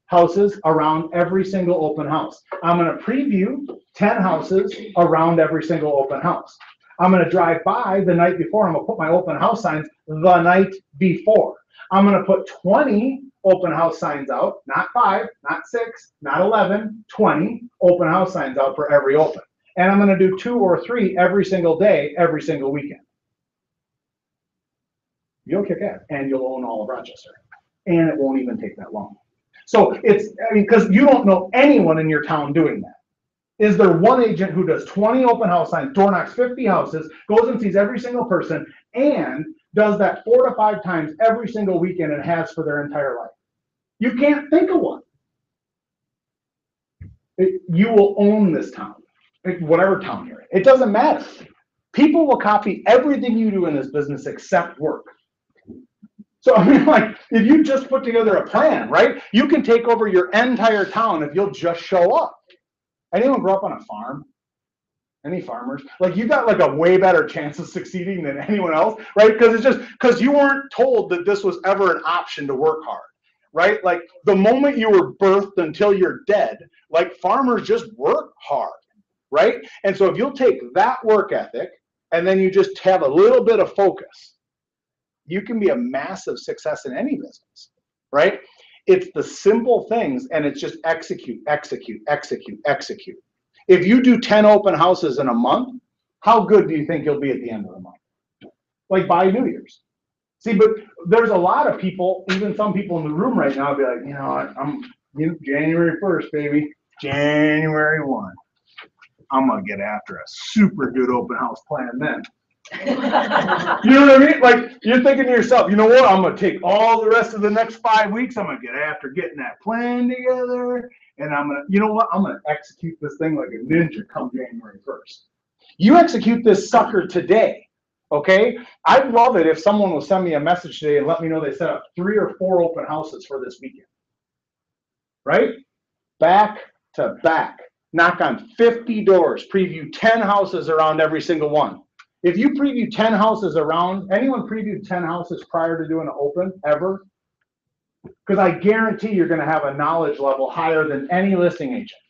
houses around every single open house. I'm going to preview 10 houses around every single open house. I'm going to drive by the night before. I'm going to put my open house signs the night before. I'm going to put 20 open house signs out, not 5, not 6, not 11, 20 open house signs out for every open. And I'm going to do 2 or 3 every single day, every single weekend. You'll kick ass, and you'll own all of Rochester. And it won't even take that long. So it's, I mean, because you don't know anyone in your town doing that. Is there one agent who does 20 open house signs, door knocks 50 houses, goes and sees every single person, and does that 4 to 5 times every single weekend and has for their entire life? You can't think of one. You will own this town, whatever town you're in. It doesn't matter. People will copy everything you do in this business except work. So I mean, like, if you just put together a plan, right? You can take over your entire town if you'll just show up. Anyone grow up on a farm? Any farmers? Like, you got like a way better chance of succeeding than anyone else, right? Because it's just because you weren't told that this was ever an option to work hard, right? Like the moment you were birthed until you're dead, like farmers just work hard, right? And so if you'll take that work ethic and then you just have a little bit of focus, you can be a massive success in any business, right? It's the simple things, and it's just execute, execute, execute, execute. If you do 10 open houses in a month, how good do you think you'll be at the end of the month? Like by New Year's. See, but there's a lot of people, even some people in the room right now, be like, you know, I'm January 1st, baby, January 1. I'm gonna get after a super good open house plan then. You know what I mean? Like, you're thinking to yourself, you know what? I'm going to take all the rest of the next 5 weeks. I'm going to get after getting that plan together. And I'm going to, you know what? I'm going to execute this thing like a ninja come January 1st. You execute this sucker today, okay? I'd love it if someone will send me a message today and let me know they set up 3 or 4 open houses for this weekend. Right? Back to back. Knock on 50 doors. Preview 10 houses around every single one. If you preview 10 houses around, anyone previewed 10 houses prior to doing an open ever? Because I guarantee you're going to have a knowledge level higher than any listing agent.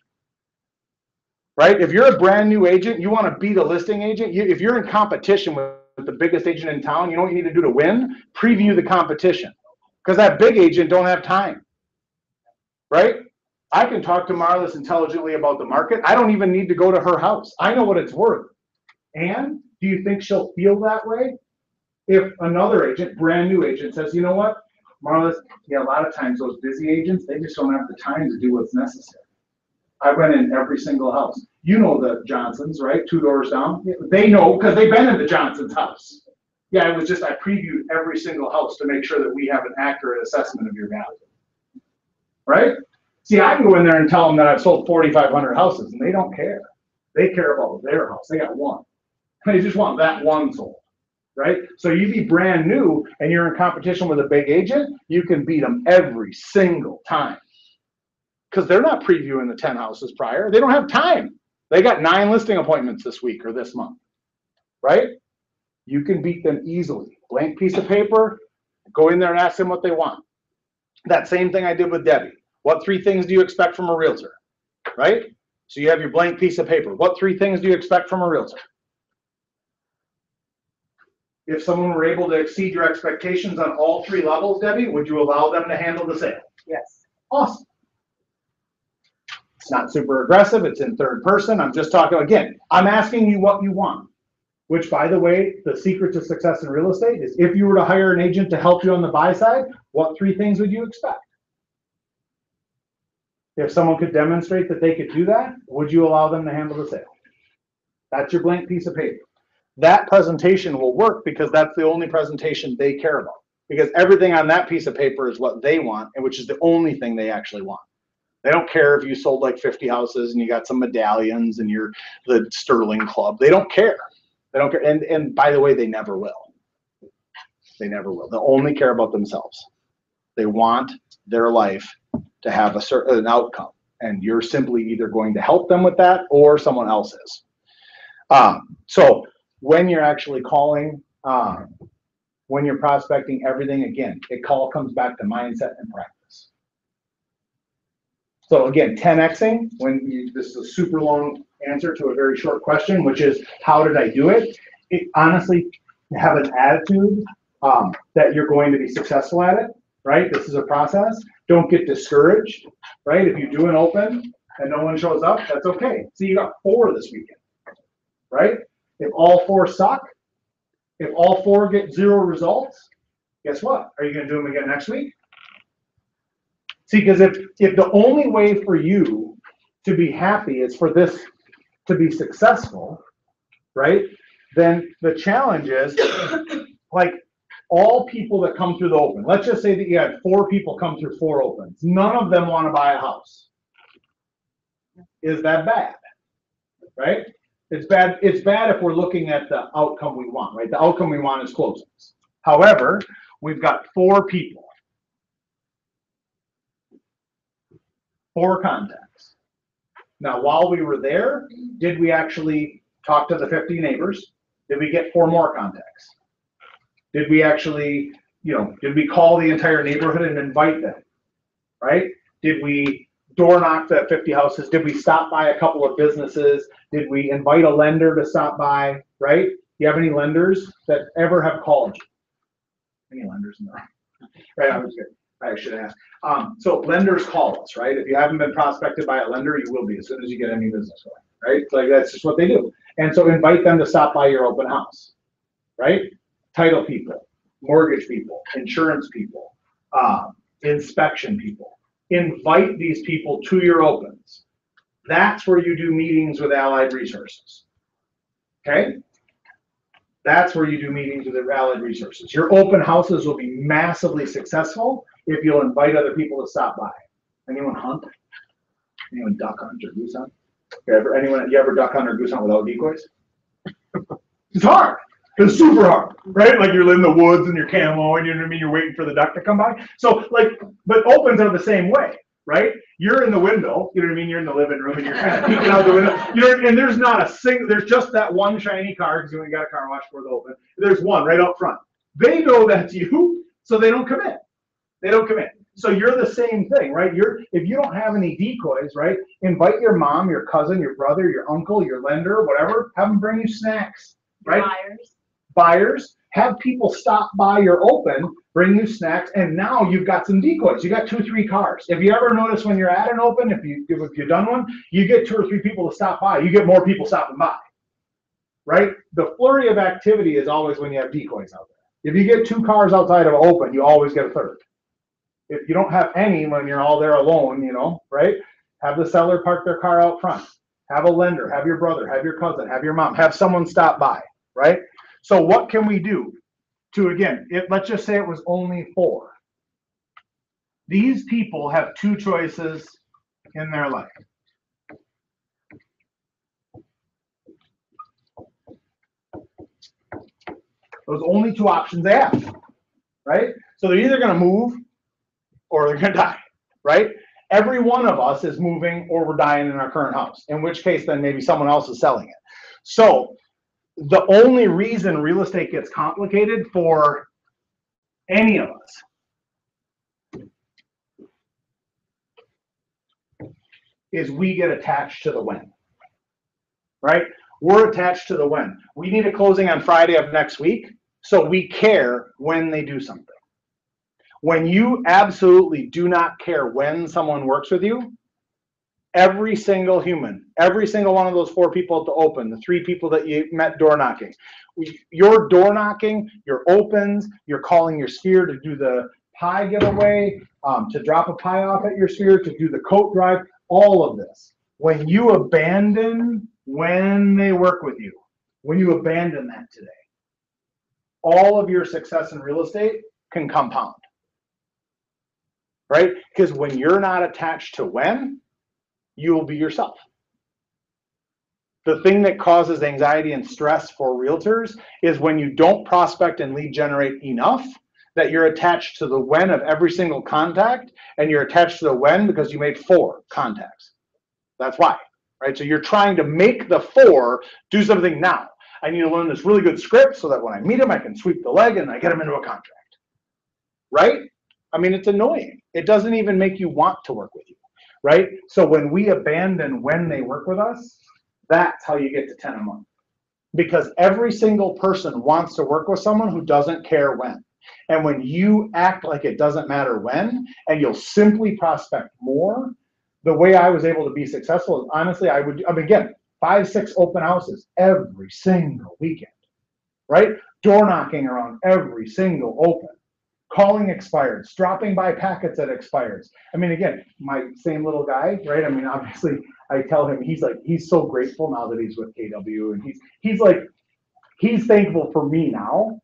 Right? If you're a brand new agent, you want to beat a listing agent. If you're in competition with the biggest agent in town, you know what you need to do to win? Preview the competition. Because that big agent don't have time. Right? I can talk to Marlis intelligently about the market. I don't even need to go to her house. I know what it's worth. And do you think she'll feel that way if another agent, brand new agent, says, you know what, Marlis, yeah, a lot of times those busy agents, they just don't have the time to do what's necessary. I went in every single house. You know the Johnsons, right? 2 doors down. They know because they've been in the Johnsons' house. Yeah, it was just I previewed every single house to make sure that we have an accurate assessment of your value. Right? See, I can go in there and tell them that I've sold 4,500 houses, and they don't care. They care about their house. They got one. They just want that one sold, right? So you be brand new and you're in competition with a big agent, you can beat them every single time. Because they're not previewing the 10 houses prior. They don't have time. They got 9 listing appointments this week or this month, right? You can beat them easily. Blank piece of paper, go in there and ask them what they want. That same thing I did with Debbie. What 3 things do you expect from a realtor, right? So you have your blank piece of paper. What 3 things do you expect from a realtor? If someone were able to exceed your expectations on all 3 levels, Debbie, would you allow them to handle the sale? Yes. Awesome. It's not super aggressive. It's in third person. I'm just talking, again, I'm asking you what you want, which, by the way, the secret to success in real estate is if you were to hire an agent to help you on the buy side, what 3 things would you expect? If someone could demonstrate that they could do that, would you allow them to handle the sale? That's your blank piece of paper. That presentation will work because that's the only presentation they care about. Because everything on that piece of paper is what they want, and which is the only thing they actually want. They don't care if you sold like 50 houses and you got some medallions and you're the Sterling Club. They don't care. They don't care. And by the way, they never will. They never will. They'll only care about themselves. They want their life to have a certain outcome, and you're simply either going to help them with that or someone else is. So when you're actually calling, when you're prospecting, everything, again, it all comes back to mindset and practice. So again, 10Xing, this is a super long answer to a very short question, which is, how did I do it? Honestly, have an attitude that you're going to be successful at it, right? This is a process. Don't get discouraged, right? If you do an open and no one shows up, that's okay. So you got 4 this weekend, right? If all 4 suck, if all 4 get 0 results, guess what? Are you going to do them again next week? See, because if the only way for you to be happy is for this to be successful, right? Then the challenge is, like, all people that come through the open, let's just say that you had 4 people come through 4 opens. None of them want to buy a house. Is that bad? Right? It's bad. It's bad if we're looking at the outcome we want, right? The outcome we want is closings. However, we've got 4 people, 4 contacts. Now, while we were there, did we actually talk to the 50 neighbors? Did we get 4 more contacts? Did we actually, did we call the entire neighborhood and invite them, right? Did we door knock the 50 houses? Did we stop by a couple of businesses? Did we invite a lender to stop by, right? Do you have any lenders that ever have called you? Any lenders in the room? Right, I should ask. So lenders call us, right? If you haven't been prospected by a lender, you will be as soon as you get any business going, right? Like, that's just what they do. And so invite them to stop by your open house, right? Title people, mortgage people, insurance people, inspection people. Invite these people to your opens. That's where you do meetings with Allied Resources. Okay? That's where you do meetings with Allied Resources. Your open houses will be massively successful if you'll invite other people to stop by. Anyone hunt? Anyone duck hunt or goose hunt? You ever duck hunt or goose hunt without decoys? It's hard. It's super hard, right? Like, you're in the woods and you're camo and you're waiting for the duck to come by. So, like, but opens are the same way, right? You're in the window, you're in the living room and you're kind of peeking out the window. And there's not a single, there's just that one shiny car, because you only got a car wash for the open. There's one right up front. They know that's you, so they don't come in. They don't come in. So you're the same thing, right? If you don't have any decoys, right? Invite your mom, your cousin, your brother, your uncle, your lender, whatever. Have them bring you snacks, right? Buyers, have people stop by your open, bring you snacks, and now you've got some decoys. You got 2 or 3 cars. If you ever notice when you're at an open, if you've done one, you get 2 or 3 people to stop by. You get more people stopping by, right? The flurry of activity is always when you have decoys out there. If you get 2 cars outside of an open, you always get a third. If you don't have any when you're all there alone, right? Have the seller park their car out front. Have a lender, have your brother, have your cousin, have your mom, have someone stop by, right? So what can we do to, again, let's just say it was only 4. These people have 2 choices in their life. Those only 2 options they have, right? So they're either going to move or they're going to die, right? Every one of us is moving or we're dying in our current house, in which case then maybe someone else is selling it. So the only reason real estate gets complicated for any of us is we get attached to the when, right? We're attached to the when. We need a closing on Friday of next week, so we care when they do something. When you absolutely do not care when someone works with you, every single human, every single one of those 4 people at the open, the 3 people that you met door knocking, your door knocking, your opens, you're calling your sphere to do the pie giveaway, to drop a pie off at your sphere, to do the coat drive, all of this. When you abandon when they work with you, when you abandon that today, all of your success in real estate can compound. right? Because when you're not attached to when, you will be yourself. The thing that causes anxiety and stress for realtors is when you don't prospect and lead generate enough that you're attached to the when of every single contact, and you're attached to the when because you made 4 contacts. That's why, right? So you're trying to make the 4 do something now. I need to learn this really good script so that when I meet them, I can sweep the leg and I get them into a contract, right? I mean, it's annoying. It doesn't even make you want to work with you, right? So when we abandon when they work with us, that's how you get to 10 a month. Because every single person wants to work with someone who doesn't care when. And when you act like it doesn't matter when, and you'll simply prospect more, the way I was able to be successful is honestly, I mean, again, 5, 6 open houses every single weekend, right? Door knocking around every single open, calling expireds, dropping by packets at expireds. I mean, again, my same little guy, right? I mean, obviously, I tell him, he's so grateful now that he's with KW, and he's thankful for me now.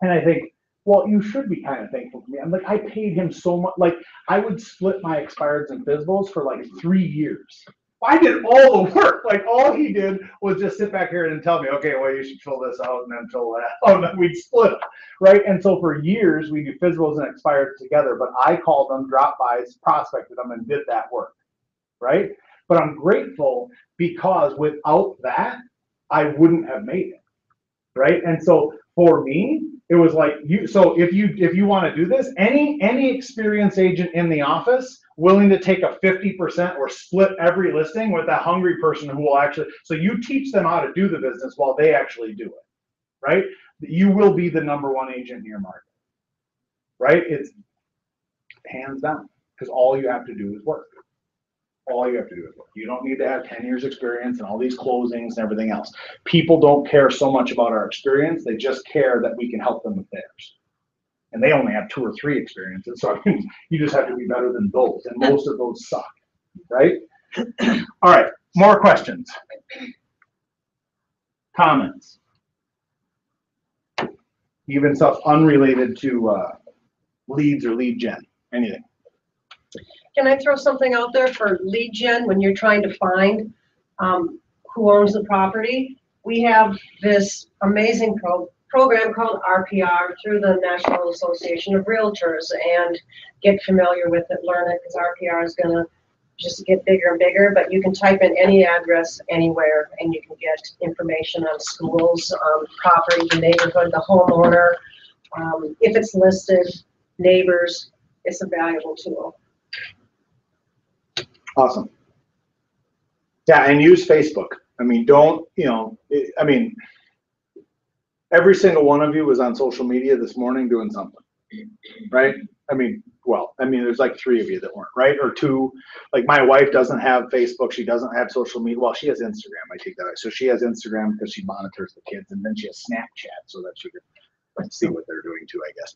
And I think, well, you should be kind of thankful for me. I'm like, I paid him so much. Like, I would split my expireds and FSBOs for like 3 years. I did all the work. Like, all he did was just sit back here and tell me, okay, well, you should fill this out and then fill that out, and then we'd split them, right? And so for years, we do FSBOs and expireds together, but I called them, dropped by, prospected them, and did that work, right? But I'm grateful because without that, I wouldn't have made it, right? And so for me, it was like so if you want to do this, any experienced agent in the office willing to take a 50% or split every listing with that hungry person who will actually, so you teach them how to do the business while they actually do it, right? You will be the #1 agent in your market, right? It's hands down, because all you have to do is work. All you have to do is work. You don't need to have 10 years experience and all these closings and everything else. People don't care so much about our experience. They just care that we can help them with theirs. And they only have 2 or 3 experiences. So I mean, you just have to be better than those. And most of those suck, right? All right, more questions. Comments. Even stuff unrelated to leads or lead gen. Anything. Can I throw something out there for lead gen when you're trying to find who owns the property? We have this amazing program called RPR through the National Association of Realtors, and get familiar with it, learn it, because RPR is going to just get bigger and bigger, but you can type in any address anywhere and you can get information on schools, property, the neighborhood, the homeowner, if it's listed, neighbors. It's a valuable tool. Awesome. Yeah, and use Facebook. I mean, don't, I mean, every single one of you was on social media this morning doing something, right? I mean, there's like 3 of you that weren't, right? Or 2, like my wife doesn't have Facebook. She doesn't have social media. Well, she has Instagram. I take that out. So she has Instagram because she monitors the kids, and then she has Snapchat so that she can see what they're doing too, I guess.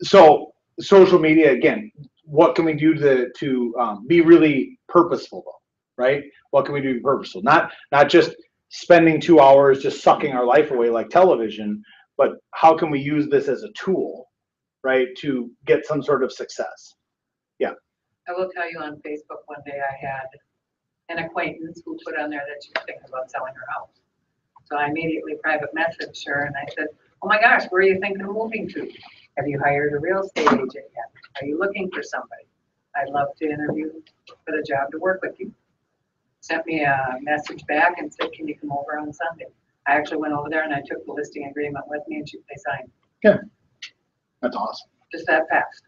So social media, again, what can we do to be really purposeful though, right? What can we do to be purposeful? Not just spending 2 hours just sucking our life away like television, but how can we use this as a tool, right, to get some sort of success? Yeah. I will tell you, on Facebook one day I had an acquaintance who put on there that she was thinking about selling her house. So I immediately private messaged her and I said, oh my gosh, where are you thinking of moving to? Have you hired a real estate agent yet? Are you looking for somebody? I'd love to interview for the job to work with you. Sent me a message back and said, can you come over on Sunday? I actually went over there and I took the listing agreement with me and they signed. Yeah, that's awesome. Just that fast.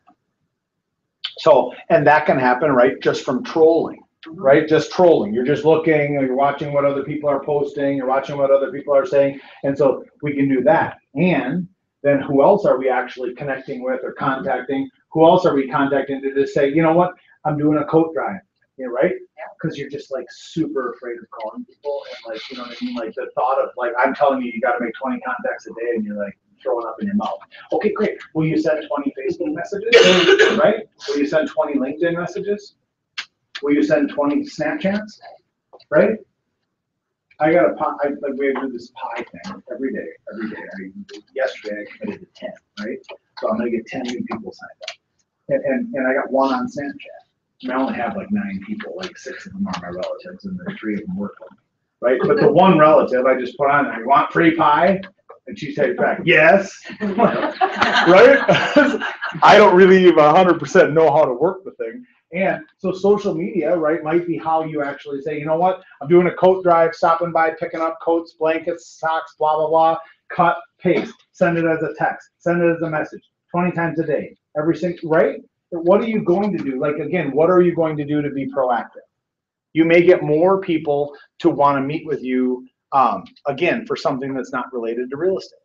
So, and that can happen, right, just from trolling, right? Just trolling. You're just looking, you're watching what other people are posting, you're watching what other people are saying. And so we can do that. And then who else are we actually connecting with or contacting? Who else are we contacting to just say, you know what, I'm doing a coat drive, right? Because you're just like super afraid of calling people, and like, you know what I mean? Like the thought of like, I'm telling you, you got to make 20 contacts a day, and you're like throwing up in your mouth. Okay, great. Will you send 20 Facebook messages, right? Will you send 20 LinkedIn messages? Will you send 20 Snapchats, right? I got a pie, like we do this pie thing every day. Yesterday I committed to 10, right? So I'm gonna get 10 new people signed up. and I got one on Snapchat. And I only have like 9 people, like 6 of them are my relatives, and the 3 of them work with me, right? But the one relative I just put on there, you want free pie? And she said back, yes, right? I don't really even 100% know how to work the thing. And so social media, right, might be how you actually say, you know what, I'm doing a coat drive, stopping by, picking up coats, blankets, socks, blah, blah, blah, cut, paste, send it as a text, send it as a message, 20 times a day, every single, right? What are you going to do? Like, again, what are you going to do to be proactive? You may get more people to want to meet with you, again, for something that's not related to real estate.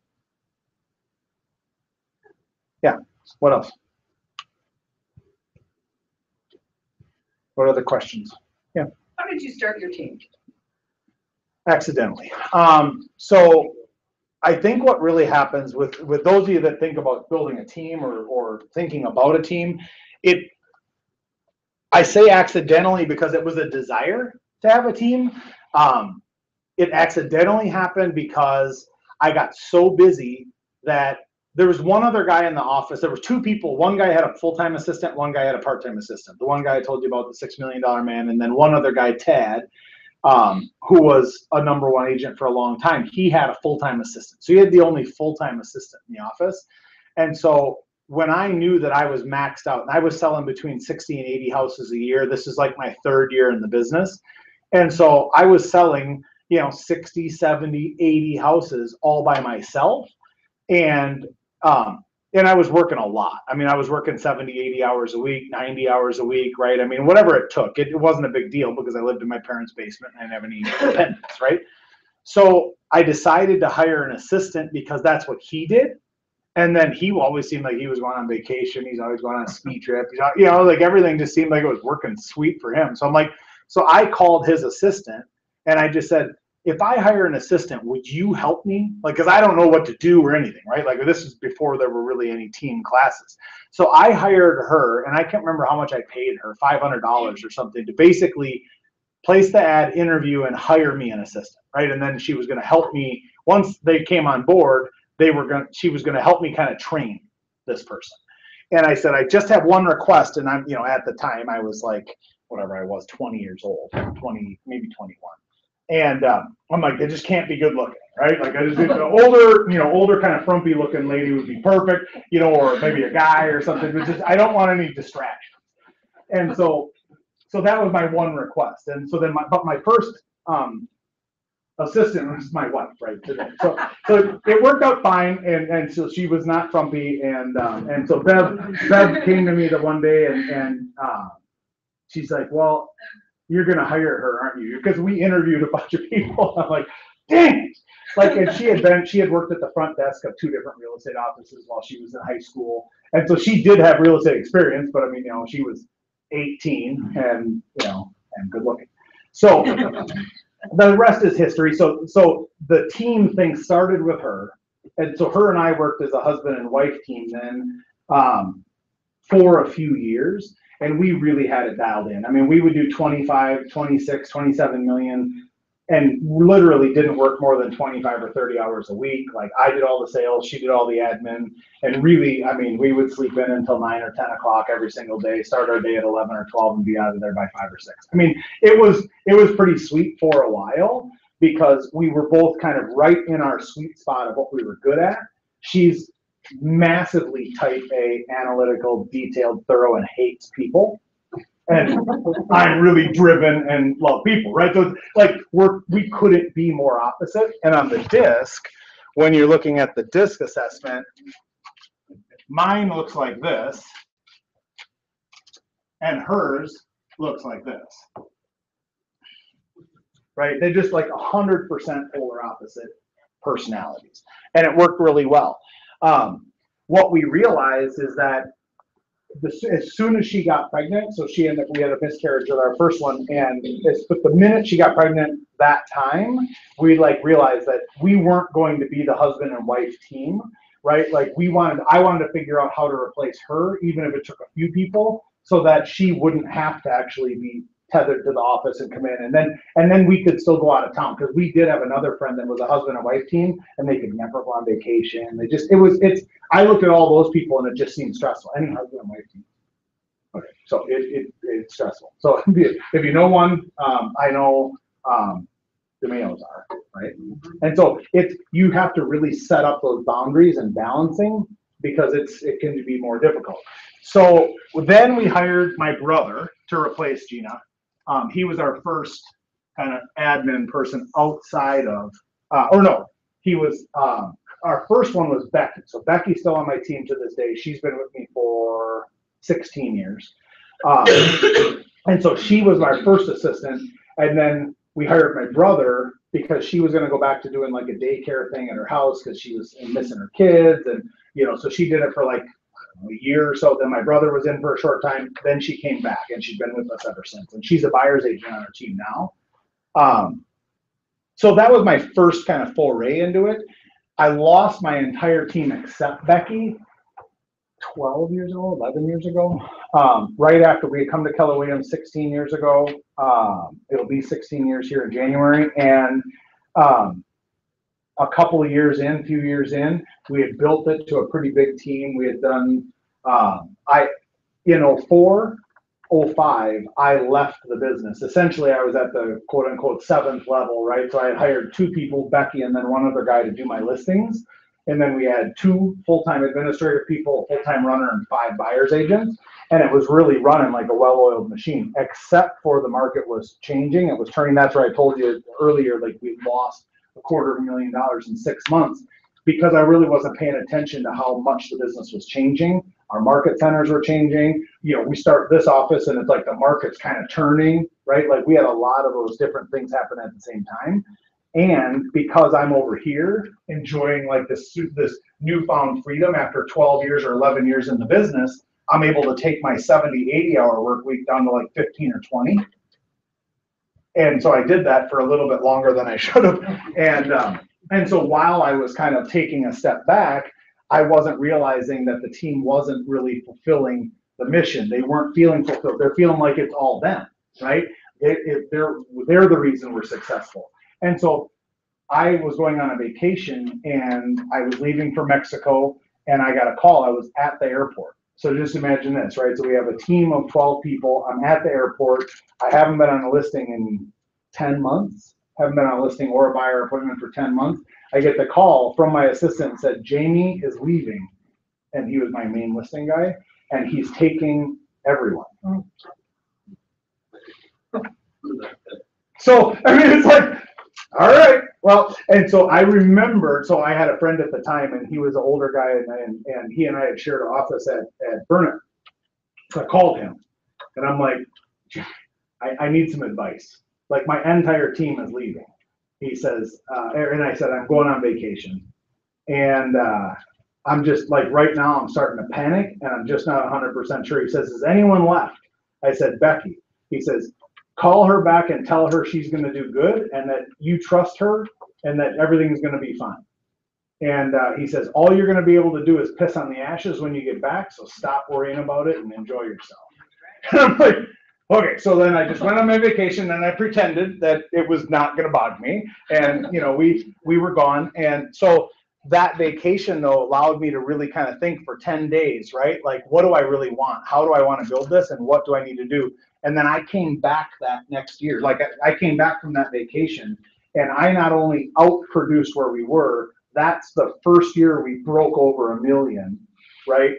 Yeah, what else? What other questions? Yeah. How did you start your team? Accidentally. So I think what really happens with those of you that think about building a team or thinking about a team, I say accidentally because it was a desire to have a team. It accidentally happened because I got so busy that there was one other guy in the office. There were 2 people. One guy had a full-time assistant. One guy had a part-time assistant. The one guy I told you about, the $6 million man, and then one other guy, Tad, who was a #1 agent for a long time. He had a full-time assistant. So he had the only full-time assistant in the office. And so when I knew that I was maxed out, and I was selling between 60 and 80 houses a year, this is like my 3rd year in the business. And so I was selling, 60, 70, 80 houses all by myself. And I was working a lot. I mean, I was working 70, 80 hours a week, 90 hours a week, right? I mean, whatever it took. It wasn't a big deal because I lived in my parents' basement and I didn't have any independence, right? So I decided to hire an assistant because that's what he did. And then he always seemed like he was going on vacation. He's always going on a ski trip. Like everything just seemed like it was working sweet for him. So I'm like, so I called his assistant and I just said, if I hire an assistant, would you help me? Like, because I don't know what to do or anything, right? Like, this is before there were really any team classes. So I hired her, and I can't remember how much I paid her, $500 or something, to basically place the ad, interview, and hire me an assistant, right? And then she was going to help me. Once they came on board, she was going to help me kind of train this person. And I said, I just have one request. And I'm, at the time I was like, whatever I was, 20 years old, 20, maybe 21. And I'm like, they just can't be good looking, right? Like, I just think an older kind of frumpy looking lady would be perfect, or maybe a guy or something. But just, I don't want any distractions. And so that was my one request. And so then my first assistant was my wife, right, today. So it worked out fine, and so she was not frumpy, and so Bev came to me the one day, and she's like, well, you're gonna hire her, aren't you? Because we interviewed a bunch of people. I'm like, dang! Like, and she had worked at the front desk of 2 different real estate offices while she was in high school, and so she did have real estate experience. But I mean, she was 18 and good looking. So the rest is history. So the team thing started with her, and so her and I worked as a husband and wife team then for a few years. And we really had it dialed in. I mean, we would do 25, 26, 27 million, and literally didn't work more than 25 or 30 hours a week. Like, I did all the sales, she did all the admin, and really, I mean, we would sleep in until 9 or 10 o'clock every single day, start our day at 11 or 12 and be out of there by 5 or 6. I mean, it was pretty sweet for a while because we were both kind of right in our sweet spot of what we were good at. She's massively type A, analytical, detailed, thorough, and hates people. And I'm really driven and love people, right? So like we couldn't be more opposite. And on the disc, when you're looking at the disc assessment, mine looks like this, and hers looks like this. Right? They're just like 100% polar opposite personalities, and it worked really well. What we realized is that as soon as she got pregnant, so we had a miscarriage with our first one, but the minute she got pregnant that time, we realized that we weren't going to be the husband and wife team, right? Like, I wanted to figure out how to replace her, even if it took a few people, so that she wouldn't have to actually be tethered to the office and come in, and then we could still go out of town, because we did have another friend that was a husband and wife team, and they could never go on vacation. I looked at all those people and it just seemed stressful. Any husband and wife team, Okay, so it's stressful. So if you know one, I know the Mayos are, right? And so you have to really set up those boundaries and balancing because it can be more difficult. So then we hired my brother to replace Gina. He was our first kind of admin person outside of, or no, he was, our first one was Becky. So Becky's still on my team to this day. She's been with me for 16 years. And so she was my first assistant. And then we hired my brother because she was going to go back to doing like a daycare thing at her house because she was missing her kids. And, so she did it for like a year or so. Then my brother was in for a short time. Then she came back and she's been with us ever since. And she's a buyer's agent on our team now. So that was my first kind of foray into it. I lost my entire team except Becky 12 years ago, 11 years ago, right after we had come to Keller Williams 16 years ago. It'll be 16 years here in January. And a couple of years in, few years in, we had built it to a pretty big team. We had done, in 05, I left the business. Essentially, I was at the quote unquote 7th level, right? So I had hired 2 people, Becky and then one other guy to do my listings. And then we had 2 full-time administrative people, a full-time runner, and 5 buyer's agents. And it was really running like a well-oiled machine, except for the market was changing. It was turning. That's where I told you earlier, like we lost $250,000 in 6 months because I really wasn't paying attention to how much the business was changing. Our market centers were changing. We start this office and it's like the market's kind of turning, right? Like we had a lot of those different things happen at the same time. And because I'm over here enjoying like this newfound freedom after 12 years or 11 years in the business, I'm able to take my 70, 80 hour work week down to like 15 or 20. And so I did that for a little bit longer than I should have. And so while I was kind of taking a step back, I wasn't realizing that the team wasn't really fulfilling the mission. They weren't feeling fulfilled. They're feeling like it's all them, right? They're the reason we're successful. And so I was going on a vacation and I was leaving for Mexico and I got a call. I was at the airport. So just imagine this, right? So we have a team of 12 people. I'm at the airport. I haven't been on a listing in 10 months. Haven't been on a listing or a buyer appointment for 10 months. I get the call from my assistant and said, Jamie is leaving. And he was my main listing guy. And he's taking everyone. So, it's like, all right, well, and so I remember, so I had a friend at the time and he was an older guy and he and I had shared an office at Burnett. So I called him and I'm like, I need some advice. Like my entire team is leaving. He says, and I said, I'm going on vacation. And I'm just like, right now I'm starting to panic and I'm just not 100% sure. He says, is anyone left? I said, Becky. He says, call her back and tell her she's going to do good and that you trust her and that everything's going to be fine. And he says, all you're going to be able to do is piss on the ashes when you get back. So stop worrying about it and enjoy yourself. And I'm like, okay. So then I just went on my vacation and I pretended that it was not going to bother me. And, we were gone. And so that vacation though allowed me to really kind of think for 10 days, right? Like, what do I really want? How do I want to build this? And what do I need to do? And then I came back that next year. Like I came back from that vacation and I not only outproduced where we were, that's the first year we broke over 1 million, right?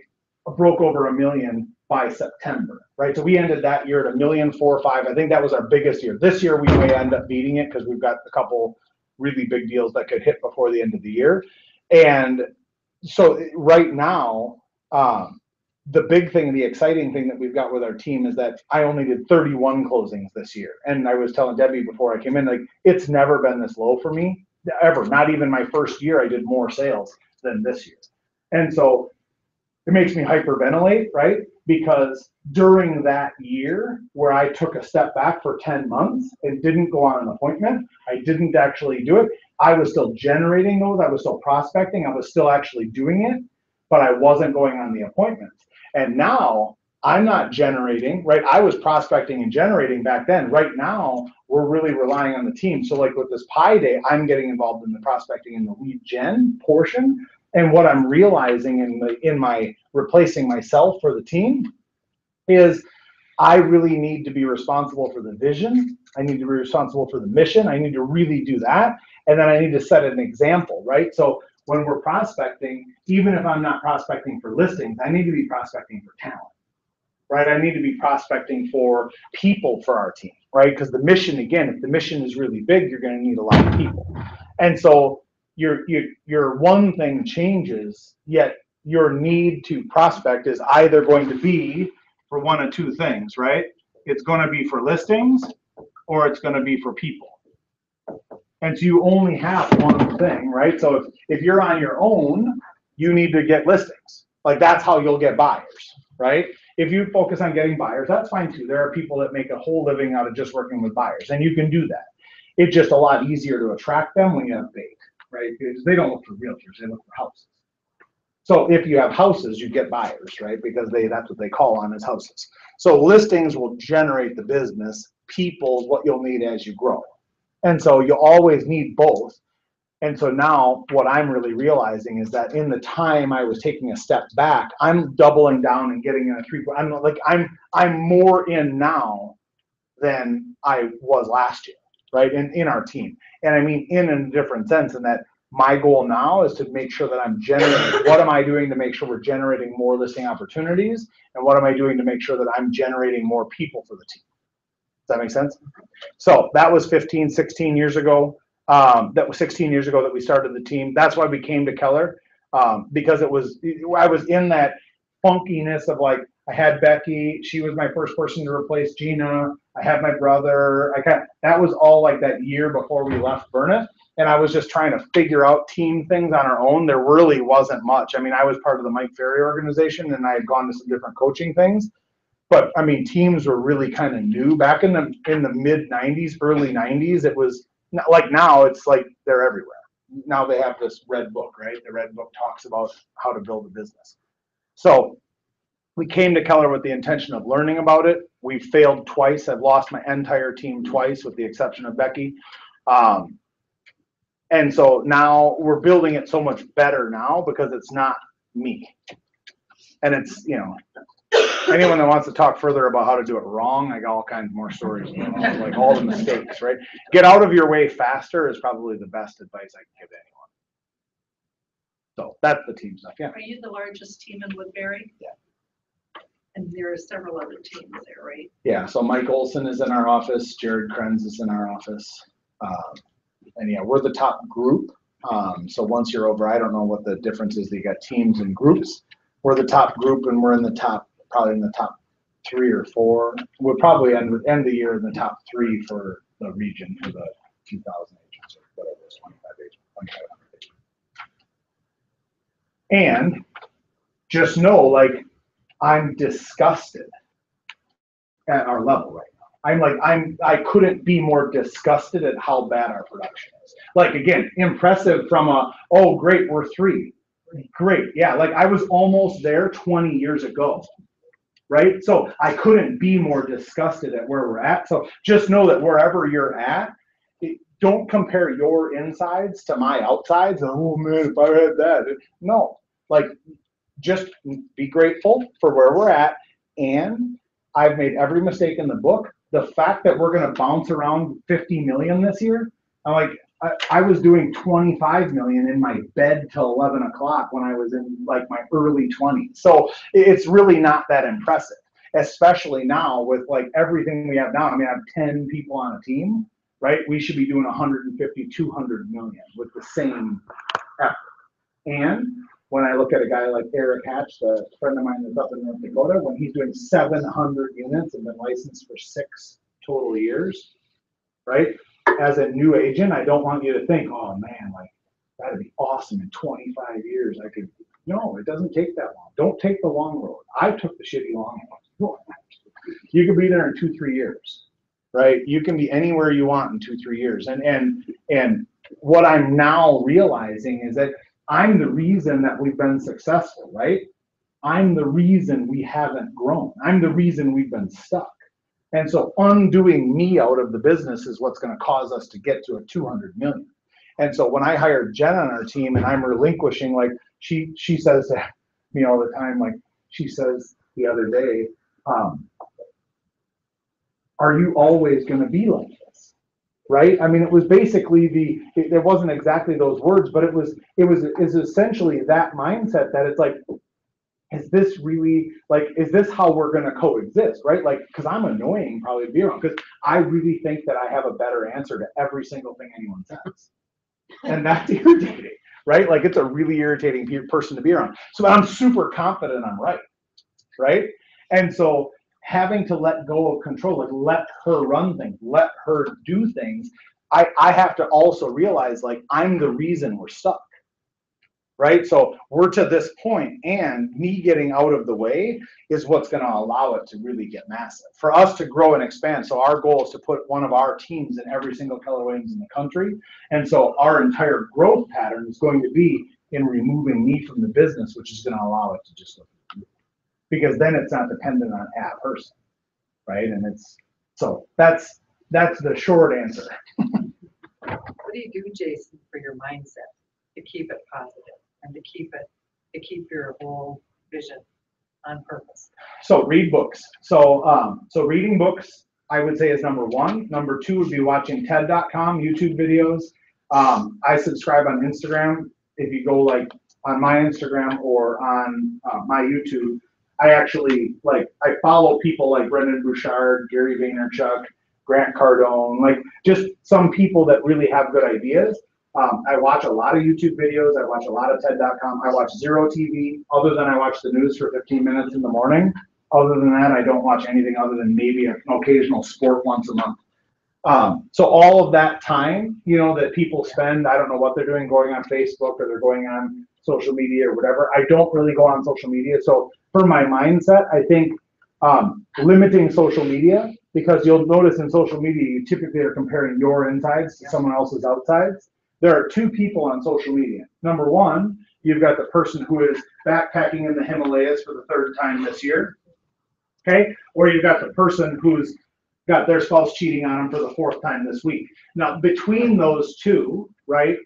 Broke over 1 million by September, right? So we ended that year at 1,445,000. I think that was our biggest year. This year we may end up beating it because we've got a couple really big deals that could hit before the end of the year. And so right now, the big thing, the exciting thing that we've got with our team is that I only did 31 closings this year. And I was telling Debbie before I came in, like, it's never been this low for me, ever. Not even my first year, I did more sales than this year. And so it makes me hyperventilate, right? Because during that year where I took a step back for 10 months and didn't go on an appointment, I didn't actually do it. I was still generating those. I was still prospecting. I was still actually doing it, but I wasn't going on the appointments. And now I'm not generating, right? I was prospecting and generating back then. Right now, we're really relying on the team. So like with this Pi Day, I'm getting involved in the prospecting and the lead gen portion. And what I'm realizing in my replacing myself for the team, is I really need to be responsible for the vision. I need to be responsible for the mission. I need to really do that. And then I need to set an example, right? So when we're prospecting, even if I'm not prospecting for listings, I need to be prospecting for talent, right? I need to be prospecting for people for our team, right? Because the mission, again, if the mission is really big, you're going to need a lot of people. And so your one thing changes, yet your need to prospect is either going to be for one of two things, right? It's going to be for listings or it's going to be for people. And so you only have one thing, right? So if you're on your own, you need to get listings. Like that's how you'll get buyers, right? If you focus on getting buyers, that's fine too. There are people that make a whole living out of just working with buyers, and you can do that. It's just a lot easier to attract them when you have bait, right? Because they don't look for realtors, they look for houses. So if you have houses, you get buyers, right? Because that's what they call on as houses. So listings will generate the business. People is what you'll need as you grow. And so you always need both. And so now what I'm really realizing is that in the time I was taking a step back, I'm doubling down and getting in a three. I'm more in now than I was last year, right? In our team. And I mean in a different sense, in that my goal now is to make sure that I'm generating. What am I doing to make sure we're generating more listing opportunities? And what am I doing to make sure that I'm generating more people for the team? Does that make sense? So that was 15, 16 years ago. That was 16 years ago that we started the team. That's why we came to Keller, because I was in that funkiness of like, I had Becky, she was my first person to replace Gina. I had my brother. That was all like that year before we left Burnett. And I was just trying to figure out team things on our own. There really wasn't much. I mean, I was part of the Mike Ferry organization and I had gone to some different coaching things. But I mean, teams were really kind of new back in the mid 90s, early 90s. It was not like now, it's like they're everywhere. Now they have this red book, right? The red book talks about how to build a business. So we came to Keller with the intention of learning about it. We failed twice. I've lost my entire team twice with the exception of Becky. And so now we're building it so much better now because it's not me. And it's, anyone that wants to talk further about how to do it wrong, I got all kinds more stories, like all the mistakes, right? Get out of your way faster is probably the best advice I can give anyone. So that's the team stuff, yeah. Are you the largest team in Woodbury? Yeah. And there are several other teams there, right? Yeah, so Mike Olson is in our office, Jared Krenz is in our office. And yeah, we're the top group. So once you're over, I don't know what the difference is. You got teams and groups. We're the top group and we're in the top, probably in the top 3 or 4. We'll probably end the year in the top 3 for the region for the 2,000 agents or whatever it is, 25 agents, 2,500 agents. And just know, like, I'm disgusted at our level right now. I couldn't be more disgusted at how bad our production is. Like, again, impressive from oh, great, we're 3. Great, yeah, like I was almost there 20 years ago, right? So I couldn't be more disgusted at where we're at. So just know that wherever you're at, don't compare your insides to my outsides. Oh man, if I had that. No, like just be grateful for where we're at. And I've made every mistake in the book. The fact that we're going to bounce around 50 million this year, I'm like, I was doing 25 million in my bed till 11 o'clock when I was in like my early 20s. So it's really not that impressive, especially now with like everything we have now. I mean, I have 10 people on a team, right? We should be doing 150, 200 million with the same effort. And when I look at a guy like Eric Hatch, a friend of mine that's up in North Dakota, when he's doing 700 units and been licensed for 6 total years, right? As a new agent, I don't want you to think, oh man, like that'd be awesome in 25 years. I could, no, it doesn't take that long. Don't take the long road. I took the shitty long road. You could be there in 2-3 years, right? You can be anywhere you want in 2-3 years. And what I'm now realizing is that I'm the reason that we've been successful, right? I'm the reason we haven't grown. I'm the reason we've been stuck. And so undoing me out of the business is what's going to cause us to get to a 200 million. And so when I hired Jen on our team and I'm relinquishing, like she says to me all the time, like she says the other day, are you always going to be like this? Right? I mean, it was basically it wasn't exactly those words, but it was essentially that mindset that it's like, is this really, like, is this how we're going to coexist? Right? Like, because I'm annoying probably to be around, because I really think that I have a better answer to every single thing anyone says. And that's irritating, right? Like, it's a really irritating person to be around. So I'm super confident I'm right, right? And so having to let go of control, like let her run things, let her do things, I have to also realize, like, I'm the reason we're stuck, right? So we're to this point, and me getting out of the way is what's going to allow it to really get massive. For us to grow and expand, so our goal is to put one of our teams in every single Keller Williams in the country, and so our entire growth pattern is going to be in removing me from the business, which is going to allow it to just look at you. Because then it's not dependent on a person, right? And it's, so that's the short answer. What do you do, Jason, for your mindset to keep it positive and to keep your whole vision on purpose? So read books. So reading books, I would say, is number one. Number two would be watching TED.com, YouTube videos. I subscribe on Instagram. If you go like on my Instagram or on my YouTube, I actually, like, I follow people like Brendan Bouchard, Gary Vaynerchuk, Grant Cardone, like just some people that really have good ideas. I watch a lot of YouTube videos. I watch a lot of TED.com. I watch zero TV, other than I watch the news for 15 minutes in the morning. Other than that, I don't watch anything other than maybe an occasional sport once a month. So all of that time, you know, that people spend, I don't know what they're doing, going on Facebook or they're going on social media or whatever. I don't really go on social media. So for my mindset, I think limiting social media, because you'll notice in social media, you typically are comparing your insides to someone else's outsides. There are two people on social media. Number one, you've got the person who is backpacking in the Himalayas for the third time this year, okay? Or you've got the person who's got their spouse cheating on them for the fourth time this week. Now, between those two, right,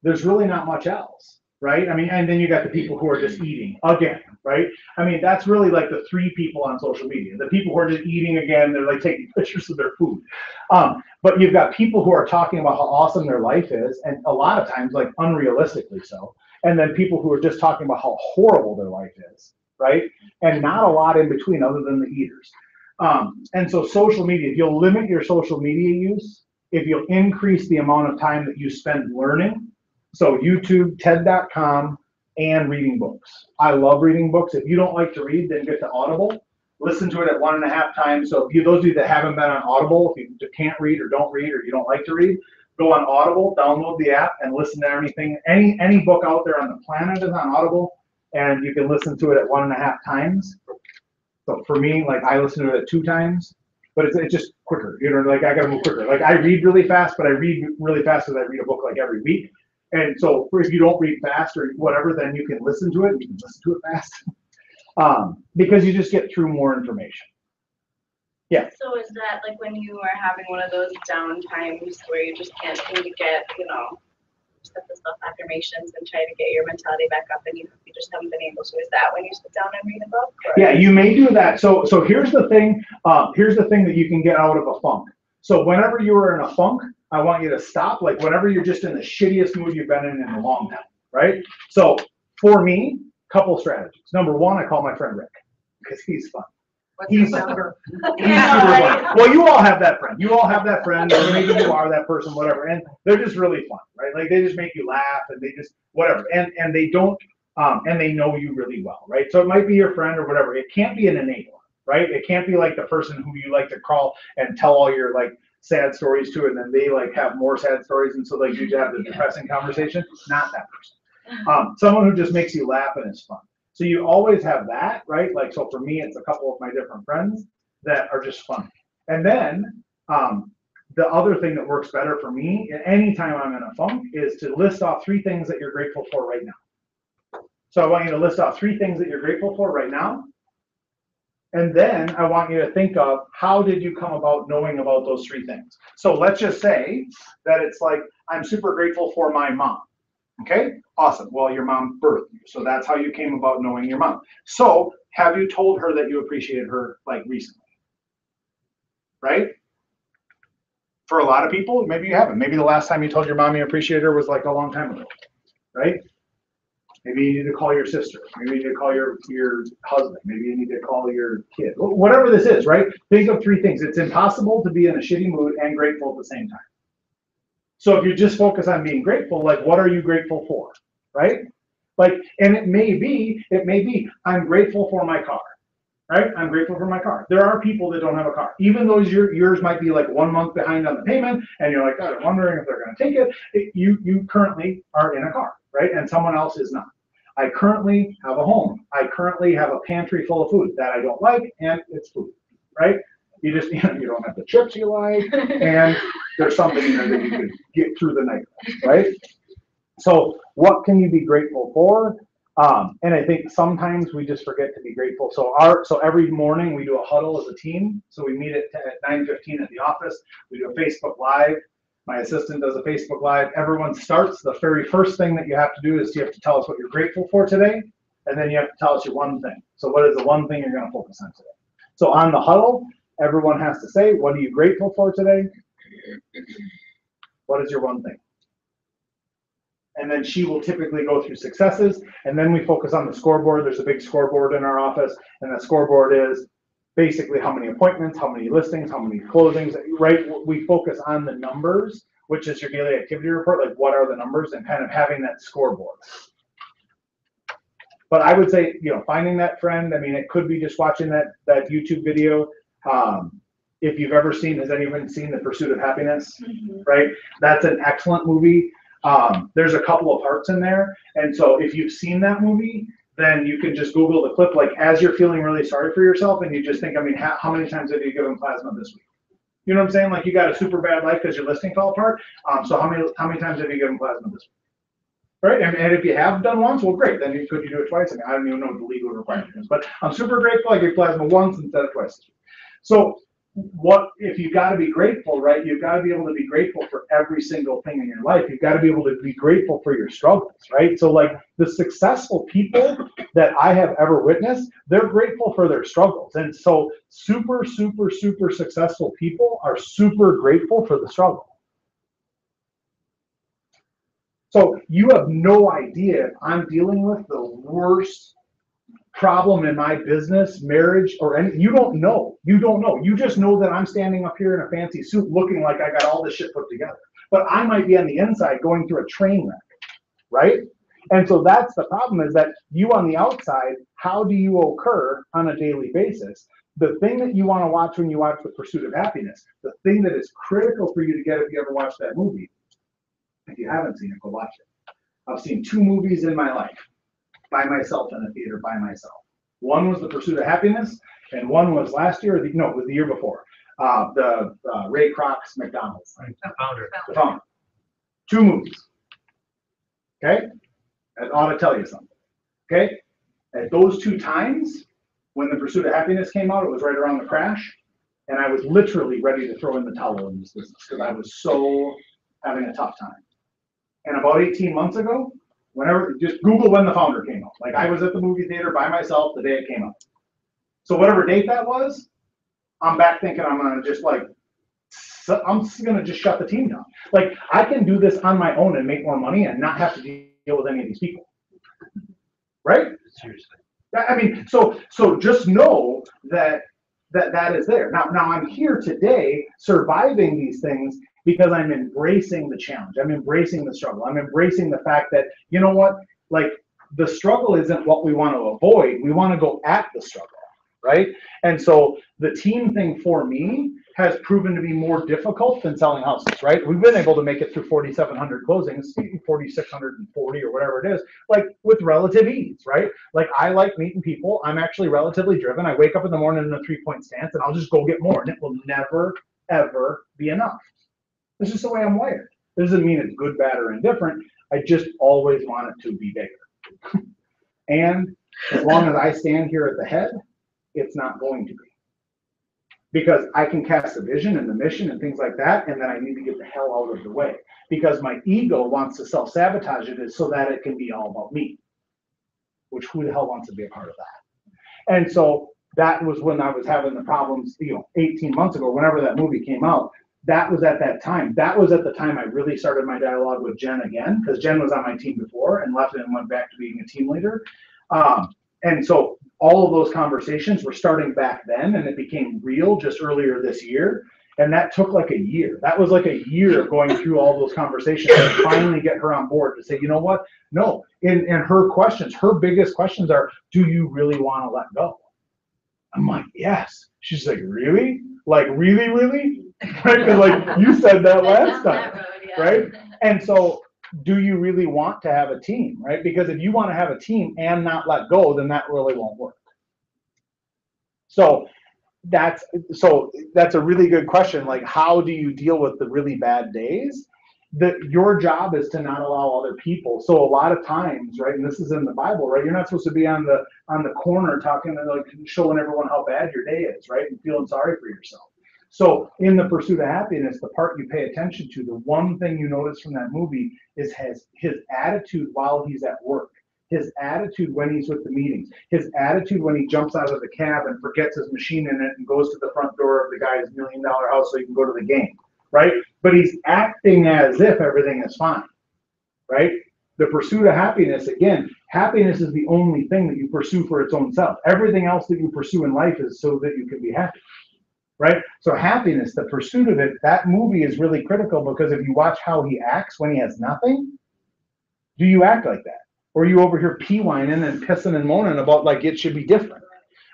there's really not much else, right? I mean, and then you got the people who are just eating again, right? I mean, that's really like the three people on social media. The people who are just eating again, they're like taking pictures of their food. But you've got people who are talking about how awesome their life is, and a lot of times, like, unrealistically so. And then people who are just talking about how horrible their life is, right? And not a lot in between other than the eaters. And so social media, if you'll limit your social media use, if you'll increase the amount of time that you spend learning, so YouTube, TED.com, and reading books. I love reading books. If you don't like to read, then get to Audible. Listen to it at 1.5 times. So if you, those of you that haven't been on Audible, if you can't read or don't read or you don't like to read, go on Audible, download the app, and listen to anything. Any book out there on the planet is on Audible, and you can listen to it at 1.5 times. So for me, like, I listen to it at 2 times, but it's just quicker. You know, like, I gotta move quicker. Like, I read really fast, but I read really fast because I read a book like every week. And so if you don't read fast or whatever, then you can listen to it. You can listen to it fast because you just get through more information. Yeah. So is that like when you are having one of those down times where you just can't seem to get, you know, set the self affirmations and try to get your mentality back up, and you just haven't been able to? Is that when you sit down and read a book? Or? Yeah, you may do that. So here's the thing. Here's the thing that you can get out of a funk. So whenever you are in a funk, I want you to stop. Like, whenever you're just in the shittiest mood you've been in a long time, right? So for me, couple strategies. Number one, I call my friend Rick because he's fun. He's super fun. Well, you all have that friend. You all have that friend, or maybe you are that person, whatever. And they're just really fun, right? Like, they just make you laugh, and they just whatever. And they don't, and they know you really well, right? So it might be your friend or whatever. It can't be an enabler, right? It can't be like the person who you like to call and tell all your like sad stories to, and then they like have more sad stories, and so like you have the depressing conversation. Not that person. Someone who just makes you laugh and is fun. So you always have that, right? Like, so for me, it's a couple of my different friends that are just fun. And then the other thing that works better for me anytime I'm in a funk is to list off 3 things that you're grateful for right now. So I want you to list off 3 things that you're grateful for right now. And then I want you to think of, how did you come about knowing about those 3 things? So let's just say that it's like, I'm super grateful for my mom. Okay, awesome. Well, your mom birthed you, so that's how you came about knowing your mom. So have you told her that you appreciated her like recently? Right? For a lot of people, maybe you haven't. Maybe the last time you told your mom you appreciated her was like a long time ago, right? Maybe you need to call your sister. Maybe you need to call your husband. Maybe you need to call your kid. Whatever this is, right? Think of three things. It's impossible to be in a shitty mood and grateful at the same time. So if you just focus on being grateful, like what are you grateful for, right? Like, and it may be, I'm grateful for my car, right? I'm grateful for my car. There are people that don't have a car. Even though yours might be like 1 month behind on the payment, and you're like, God, I'm wondering if they're going to take it. You currently are in a car, right? And someone else is not. I currently have a home. I currently have a pantry full of food that I don't like, and it's food, right? You just, you don't have the chips you like, and there's something in there that you could get through the night, right? So what can you be grateful for? And I think sometimes we just forget to be grateful. So every morning we do a huddle as a team. So we meet at 9:15 at the office. We do a Facebook Live. My assistant does a Facebook Live. Everyone starts. The very first thing that you have to do is you have to tell us what you're grateful for today, and then you have to tell us your one thing. So what is the one thing you're going to focus on today? So on the huddle, everyone has to say, what are you grateful for today? What is your one thing? And then she will typically go through successes, and then we focus on the scoreboard. There's a big scoreboard in our office, and the scoreboard is basically how many appointments, how many listings, how many closings, right? We focus on the numbers, which is your daily activity report, like what are the numbers, and kind of having that scoreboard. But I would say, finding that friend, I mean, it could be just watching that YouTube video. If you've ever has anyone seen The Pursuit of Happiness, right? That's an excellent movie. There's a couple of parts in there. And so if you've seen that movie, then you can just Google the clip, like as you're feeling really sorry for yourself, and you just think, I mean, how many times have you given plasma this week? You know what I'm saying? Like you got a super bad life because your listing fell apart. So how many times have you given plasma this week? Right? And if you have done once, well, great. Then could you do it twice? I mean, I don't even know what the legal requirement is, but I'm super grateful I gave plasma once instead of twice. So if you've got to be grateful, right? You've got to be able to be grateful for every single thing in your life. You've got to be able to be grateful for your struggles, right? So like the successful people that I have ever witnessed, they're grateful for their struggles. And so super, super, super successful people are super grateful for the struggle. So you have no idea if I'm dealing with the worst problem in my business, marriage, or anything. You don't know. You just know that I'm standing up here in a fancy suit looking like I got all this shit put together. But I might be on the inside going through a train wreck, right? And so that's the problem, is that you on the outside, how do you occur on a daily basis? The thing that you want to watch when you watch The Pursuit of Happiness, the thing that is critical for you to get if you ever watch that movie, if you haven't seen it, go watch it. I've seen 2 movies in my life by myself in a theater by myself. One was The Pursuit of Happiness, and one was last year, it was the year before. The Ray Kroc's McDonald's. Right. The founder. The founder. 2 movies. Okay? That ought to tell you something. Okay? At those 2 times, when The Pursuit of Happiness came out, it was right around the crash, and I was literally ready to throw in the towel in this business because I was so having a tough time. And about 18 months ago, just Google when The Founder came out. Like I was at the movie theater by myself the day it came out. So whatever date that was, I'm back thinking I'm gonna just shut the team down. Like I can do this on my own and make more money and not have to deal with any of these people. Right? Seriously. I mean, so just know that is there. Now I'm here today surviving these things because I'm embracing the challenge. I'm embracing the struggle. I'm embracing the fact that, you know what, like the struggle isn't what we want to avoid. We want to go at the struggle, right? And so the team thing for me has proven to be more difficult than selling houses, right? We've been able to make it through 4,700 closings, 4,640 or whatever it is, like with relative ease, right? Like I like meeting people. I'm actually relatively driven. I wake up in the morning in a 3-point stance and I'll just go get more, and it will never, ever be enough. This is the way I'm wired. It doesn't mean it's good, bad, or indifferent. I just always want it to be bigger. And as long as I stand here at the head, it's not going to be. Because I can cast the vision and the mission and things like that, and then I need to get the hell out of the way. Because my ego wants to self-sabotage it so that it can be all about me. Which who the hell wants to be a part of that? And so that was when I was having the problems, 18 months ago, whenever that movie came out. That was at that time. That was at the time I really started my dialogue with Jen again, because Jen was on my team before and left and went back to being a team leader. And so all of those conversations were starting back then, and it became real just earlier this year. And that took like a year. That was like a year of going through all those conversations and finally get her on board to say, you know what? No. And her questions, her biggest questions are, do you really want to let go? I'm like, yes. She's like, really? Like, really, really? Right? Because like you said that last time, right? And so, do you really want to have a team, right? Because if you want to have a team and not let go, then that really won't work. So that's a really good question. Like, how do you deal with the really bad days? Your job is to not allow other people. So a lot of times, right, and this is in the Bible, right? You're not supposed to be on the corner talking and like showing everyone how bad your day is, right? And feeling sorry for yourself. So in The Pursuit of Happiness, the part you pay attention to, the one thing you notice from that movie is his attitude while he's at work, his attitude when he's with the meetings, his attitude when he jumps out of the cab and forgets his machine in it and goes to the front door of the guy's $1 million house so he can go to the game, right? But he's acting as if everything is fine, right? The pursuit of happiness, again, happiness is the only thing that you pursue for its own self. Everything else that you pursue in life is so that you can be happy. Right? So happiness, the pursuit of it, that movie is really critical because if you watch how he acts when he has nothing, do you act like that? Or are you over here pee-whining and pissing and moaning about like it should be different?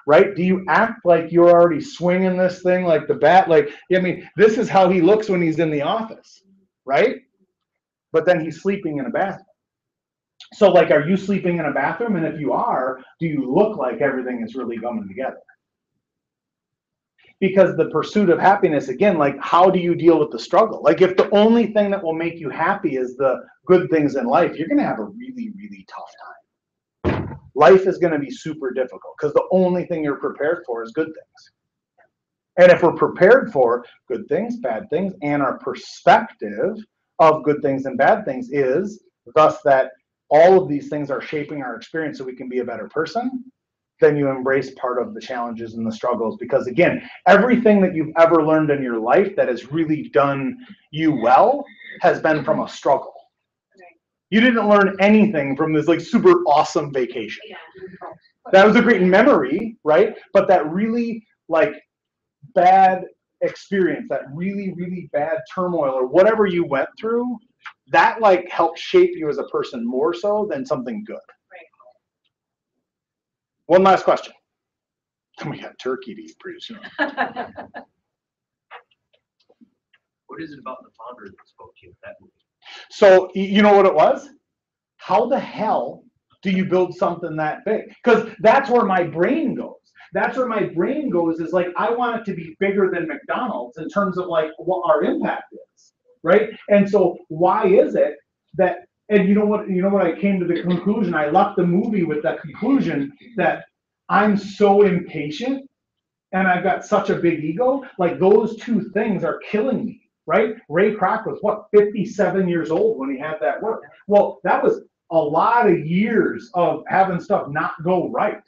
Right? Do you act like you're already swinging this thing like the bat? Like, I mean, this is how he looks when he's in the office, right? But then he's sleeping in a bathroom. So like, are you sleeping in a bathroom? And if you are, do you look like everything is really coming together? Because the pursuit of happiness, again, like how do you deal with the struggle? Like if the only thing that will make you happy is the good things in life, you're going to have a really, really tough time. Life is going to be super difficult because the only thing you're prepared for is good things. And if we're prepared for good things, bad things, and our perspective of good things and bad things is thus that all of these things are shaping our experience so we can be a better person, then you embrace part of the challenges and the struggles. Because again, everything that you've ever learned in your life that has really done you well has been from a struggle. You didn't learn anything from this like super awesome vacation. That was a great memory, right? But that really like bad experience, that really, really bad turmoil or whatever you went through, that like helped shape you as a person more so than something good. One last question. We got turkey to eat pretty soon. What is it about the founder that spoke to you in that movie? So you know what it was? How the hell do you build something that big? Because that's where my brain goes. That's where my brain goes is like, I want it to be bigger than McDonald's in terms of like what our impact is, right? And so why is it that, and you know what I came to the conclusion, I left the movie with that conclusion that I'm so impatient and I've got such a big ego, like those two things are killing me, right? Ray Kroc was what, 57 years old when he had that work. Well, that was a lot of years of having stuff not go right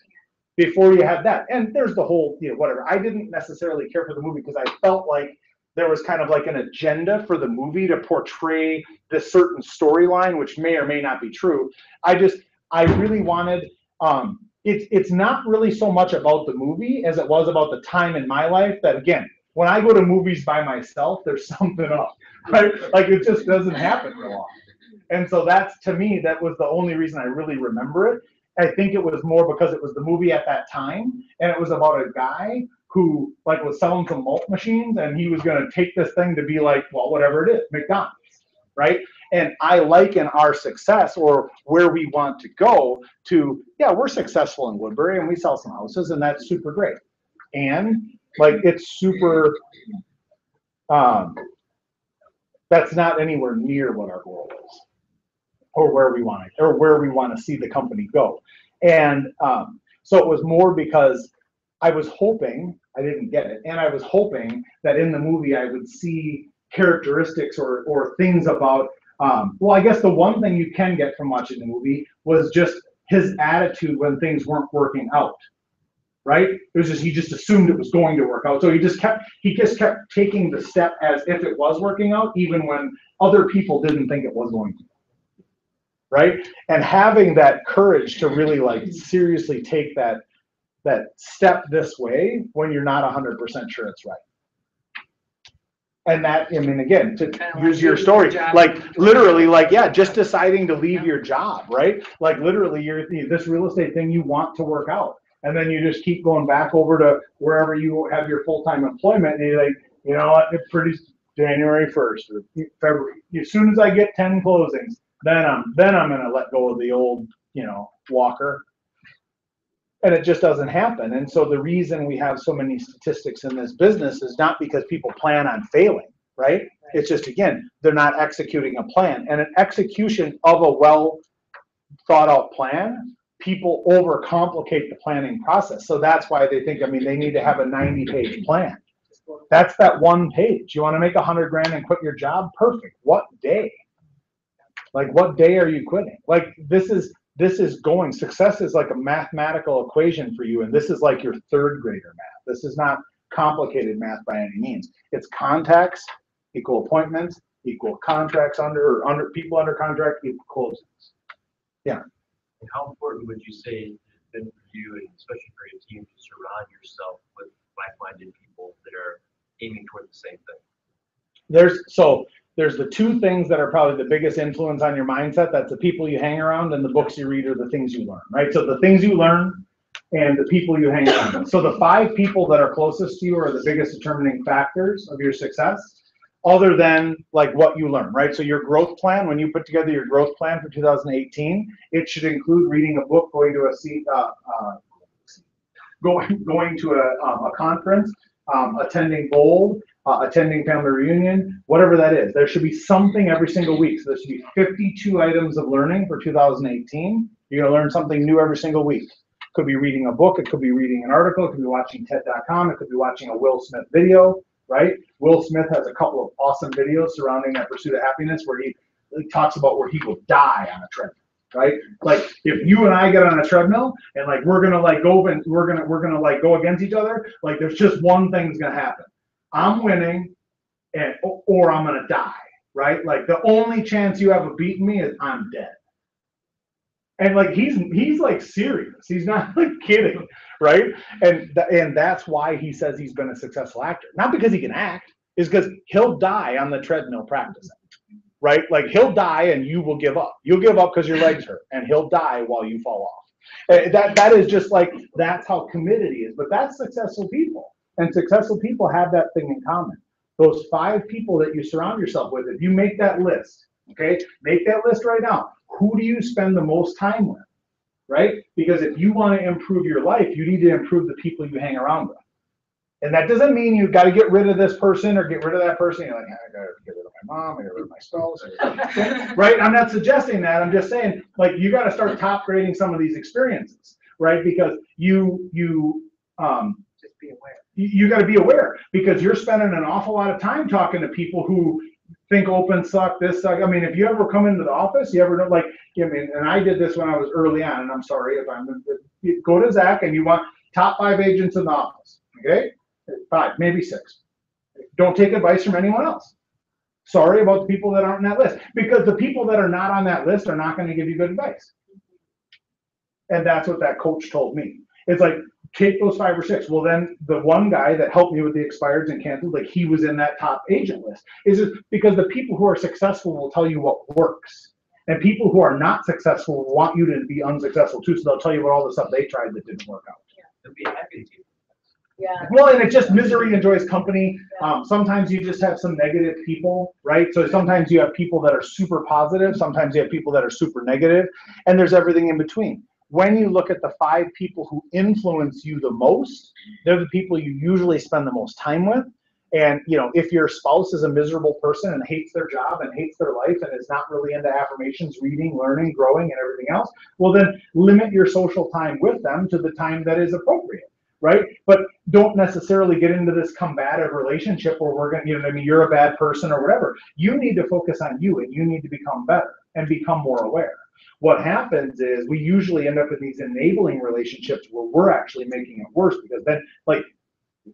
before you had that. And there's the whole, whatever. I didn't necessarily care for the movie because I felt like there was kind of like an agenda for the movie to portray this certain storyline, which may or may not be true. I really wanted, it's not really so much about the movie as it was about the time in my life that, again, when I go to movies by myself, there's something up, right? Like it just doesn't happen real often. And so that's, to me, that was the only reason I really remember it. I think it was more because it was the movie at that time, and it was about a guy who like was selling some malt machines, and he was going to take this thing to be like, well, whatever it is, McDonald's, right? And I liken our success or where we want to go to, yeah, we're successful in Woodbury and we sell some houses and that's super great. And like, it's super, that's not anywhere near what our goal is or where we want to see the company go. And so it was more because I was hoping, I didn't get it, and I was hoping that in the movie I would see characteristics or things about, well, I guess the one thing you can get from watching the movie was just his attitude when things weren't working out, right? It was just, he just assumed it was going to work out. So he just kept taking the step as if it was working out, even when other people didn't think it was going to. Right? And having that courage to really like seriously take that step this way when you're not 100% sure it's right. And that, I mean, again, to use your story, like literally, like, yeah, just deciding to leave your job, right? Like literally, this real estate thing you want to work out. And then you just keep going back over to wherever you have your full-time employment, and you're like, you know what, it produced January 1st or February. As soon as I get 10 closings, then I'm gonna let go of the old, you know, walker. And it just doesn't happen. And so the reason we have so many statistics in this business is not because people plan on failing, right? It's just, again, they're not executing a plan. And an execution of a well thought out plan, people overcomplicate the planning process. So that's why they think, I mean, they need to have a 90-page plan. That's that one page. You want to make 100 grand and quit your job? Perfect. What day? Like, what day are you quitting? Like, this is going, success is like a mathematical equation for you, and this is like your third grader math. This is not complicated math by any means. It's contacts equal appointments equal contracts under people under contract equal closings. Yeah. And how important would you say it's been for you, and especially for your team, to surround yourself with like-minded people that are aiming toward the same thing? There's the two things that are probably the biggest influence on your mindset. That's the people you hang around and the books you read or the things you learn, right? So the things you learn and the people you hang around with. So the 5 people that are closest to you are the biggest determining factors of your success, other than like what you learn, right? So your growth plan, when you put together your growth plan for 2018, it should include reading a book, going to a conference, attending Bold, attending family reunion, whatever that is. There should be something every single week. So there should be 52 items of learning for 2018. You're gonna learn something new every single week. Could be reading a book, it could be reading an article, it could be watching TED.com, it could be watching a Will Smith video, right? Will Smith has a couple of awesome videos surrounding that pursuit of happiness where he talks about where he will die on a treadmill. Right? Like if you and I get on a treadmill and like we're gonna like go and we're gonna like go against each other, like there's just one thing's gonna happen. I'm winning or I'm gonna die, right? Like the only chance you have of beating me is I'm dead. And like he's like serious. He's not like kidding, right? And that's why he says he's been a successful actor. Not because he can act, is because he'll die on the treadmill practicing. Right? Like he'll die and you will give up. You'll give up because your legs hurt, and he'll die while you fall off. That is just like, that's how committed he is. But that's successful people. And successful people have that thing in common. Those 5 people that you surround yourself with, if you make that list, okay, make that list right now. Who do you spend the most time with? Right? Because if you want to improve your life, you need to improve the people you hang around with. And that doesn't mean you've got to get rid of this person or get rid of that person. You're like, I got to get rid of my mom, I got to get rid of my spouse. Right? I'm not suggesting that. I'm just saying, like, you got to start top grading some of these experiences, right? Because you just be aware. You got to be aware because you're spending an awful lot of time talking to people who think open suck, this suck. I mean, if you ever come into the office, you ever know, like, I mean, and I did this when I was early on, and I'm sorry if you go to Zach and you want top 5 agents in the office, okay? 5, maybe 6. Don't take advice from anyone else. Sorry about the people that aren't on that list, because the people that are not on that list are not going to give you good advice. And that's what that coach told me. It's like, take those 5 or 6. Well, then the one guy that helped me with the expireds and cancels, like he was in that top agent list. Is it because the people who are successful will tell you what works, and people who are not successful will want you to be unsuccessful too. So they'll tell you about all the stuff they tried that didn't work out. Yeah, they'll be happy to. Yeah. Well, and it's just misery enjoys company. Sometimes you just have some negative people, right? So sometimes you have people that are super positive. Sometimes you have people that are super negative, and there's everything in between. When you look at the 5 people who influence you the most, they're the people you usually spend the most time with. And, you know, if your spouse is a miserable person and hates their job and hates their life and is not really into affirmations, reading, learning, growing, and everything else, well, then limit your social time with them to the time that is appropriate. Right? But don't necessarily get into this combative relationship where we're going to, you know what I mean, you're a bad person or whatever. You need to focus on you, and you need to become better and become more aware. What happens is we usually end up in these enabling relationships where we're actually making it worse, because then, like,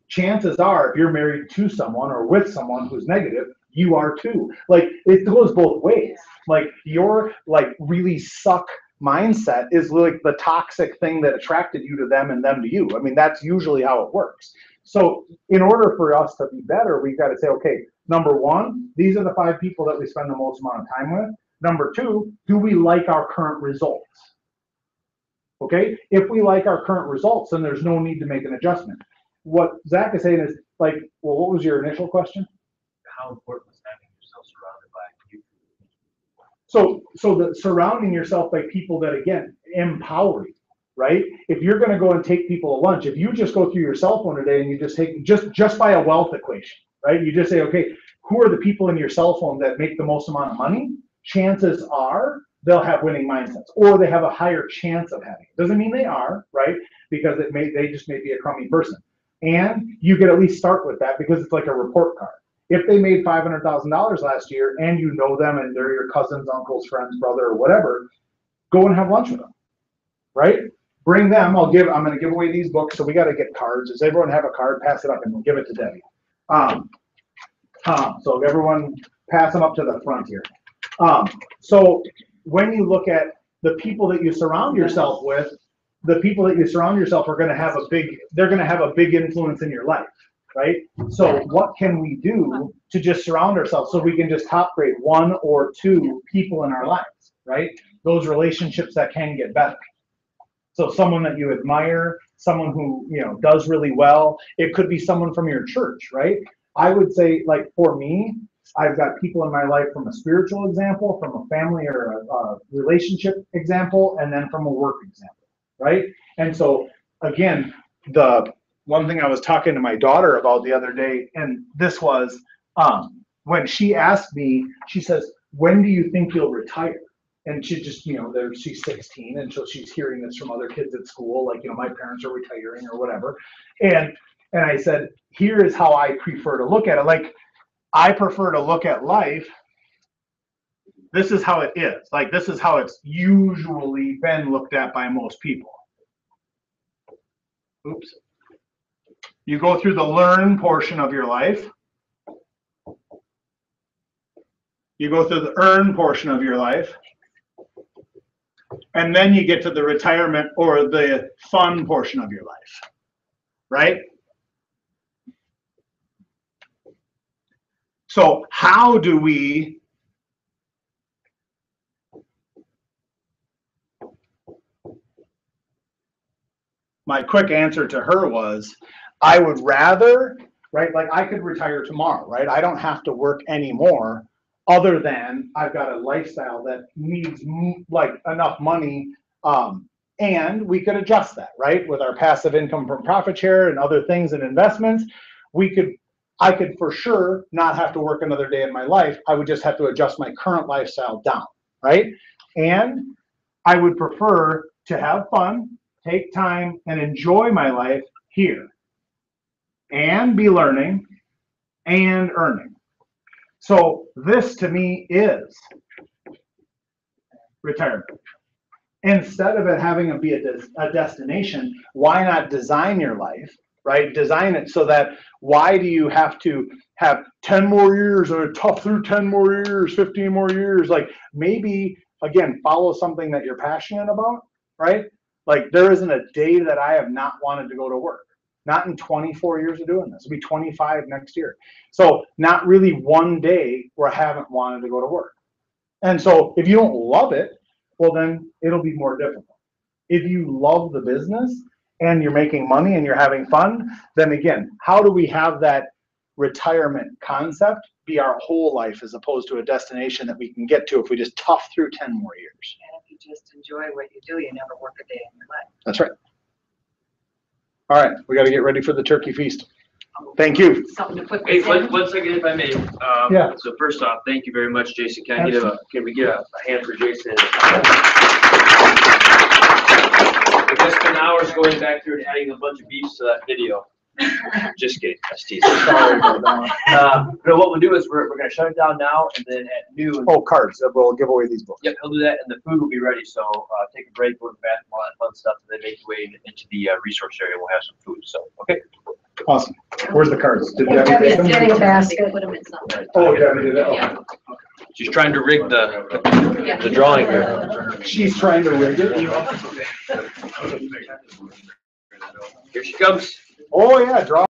chances are if you're married to someone or with someone who's negative, you are too. Like, it goes both ways. Like, your like really suck mindset is like the toxic thing that attracted you to them and them to you. I mean, that's usually how it works. So in order for us to be better, we've got to say, okay, number one, these are the 5 people that we spend the most amount of time with. Number 2, do we like our current results? Okay, if we like our current results, then there's no need to make an adjustment. What Zach is saying is, like, well, what was your initial question? How important is having yourself surrounded by people? So the surrounding yourself by people that, again, empower you, right? If you're going to go and take people to lunch, if you just go through your cell phone today and you just take just by a wealth equation, right? You just say, okay, who are the people in your cell phone that make the most amount of money? Chances are they'll have winning mindsets, or they have a higher chance of having it. Doesn't mean they are, right? Because they just may be a crummy person. And you could at least start with that, because it's like a report card. If they made $500,000 last year and you know them and they're your cousins, uncles, friends, brother, or whatever, go and have lunch with them, right? Bring them. I'm going to give away these books, so we got to get cards. Does everyone have a card? Pass it up and we'll give it to Debbie. So everyone pass them up to the front here. So when you look at the people that you surround yourself with, the people that you surround yourself are going to have they're going to have a big influence in your life, right? So what can we do to just surround ourselves so we can just top grade 1 or 2 people in our lives, right? Those relationships that can get better. So someone that you admire, someone who, does really well. It could be someone from your church, right? I would say, like, for me, I've got people in my life from a spiritual example, from a family or a relationship example, and then from a work example, right? And so, again, the one thing I was talking to my daughter about the other day, and this was when she asked me, she says, when do you think you'll retire? And she just, she's 16, and so she's hearing this from other kids at school, like, my parents are retiring or whatever. And I said, here is how I prefer to look at it. Like, I prefer to look at life. This is how it is. Like, this is how it's usually been looked at by most people. Oops. You go through the learn portion of your life. You go through the earn portion of your life. And then you get to the retirement or the fun portion of your life, right? So how do we my quick answer to her was, I would rather, right? Like, I could retire tomorrow, right? I don't have to work anymore, other than I've got a lifestyle that needs like enough money, and we could adjust that, right? With our passive income from profit share and other things and investments, I could for sure not have to work another day in my life. I would just have to adjust my current lifestyle down, right? And I would prefer to have fun, take time, and enjoy my life here, and be learning and earning. So this to me is retirement. Instead of it having to be a destination, why not design your life, right? Design it so that, why do you have to have 10 more years or tough through 10 more years, 15 more years? Like, maybe, again, follow something that you're passionate about, right? Like, there isn't a day that I have not wanted to go to work. Not in 24 years of doing this. It'll be 25 next year. So not really one day where I haven't wanted to go to work. And so if you don't love it, well, then it'll be more difficult. If you love the business and you're making money and you're having fun, then again, how do we have that retirement concept be our whole life, as opposed to a destination that we can get to if we just tough through 10 more years? And if you just enjoy what you do, you never work a day in your life. That's right. All right, we got to get ready for the turkey feast. Thank you. Something to put Hey, this in. one second, if I may. Yeah. So first off, thank you very much, Jason. Can we get a hand for Jason? We just spent hours going back through and adding a bunch of beefs to that video. Just kidding, that's teasing. Sorry about that. But what we'll do is we're gonna shut it down now, and then at noon. Oh, cards, we'll give away these books. Yep, he'll do that, and the food will be ready, so, take a break, go to the bathroom, all that fun stuff, and then make your way into the, resource area, we'll have some food, so, okay? Awesome. Where's the cards? Did Debbie's Debbie take them? getting a basket. Put them in some. Oh, Debbie did it, okay. She's trying to rig the drawing here. She's trying to rig it. Here she comes. Oh, yeah, draw.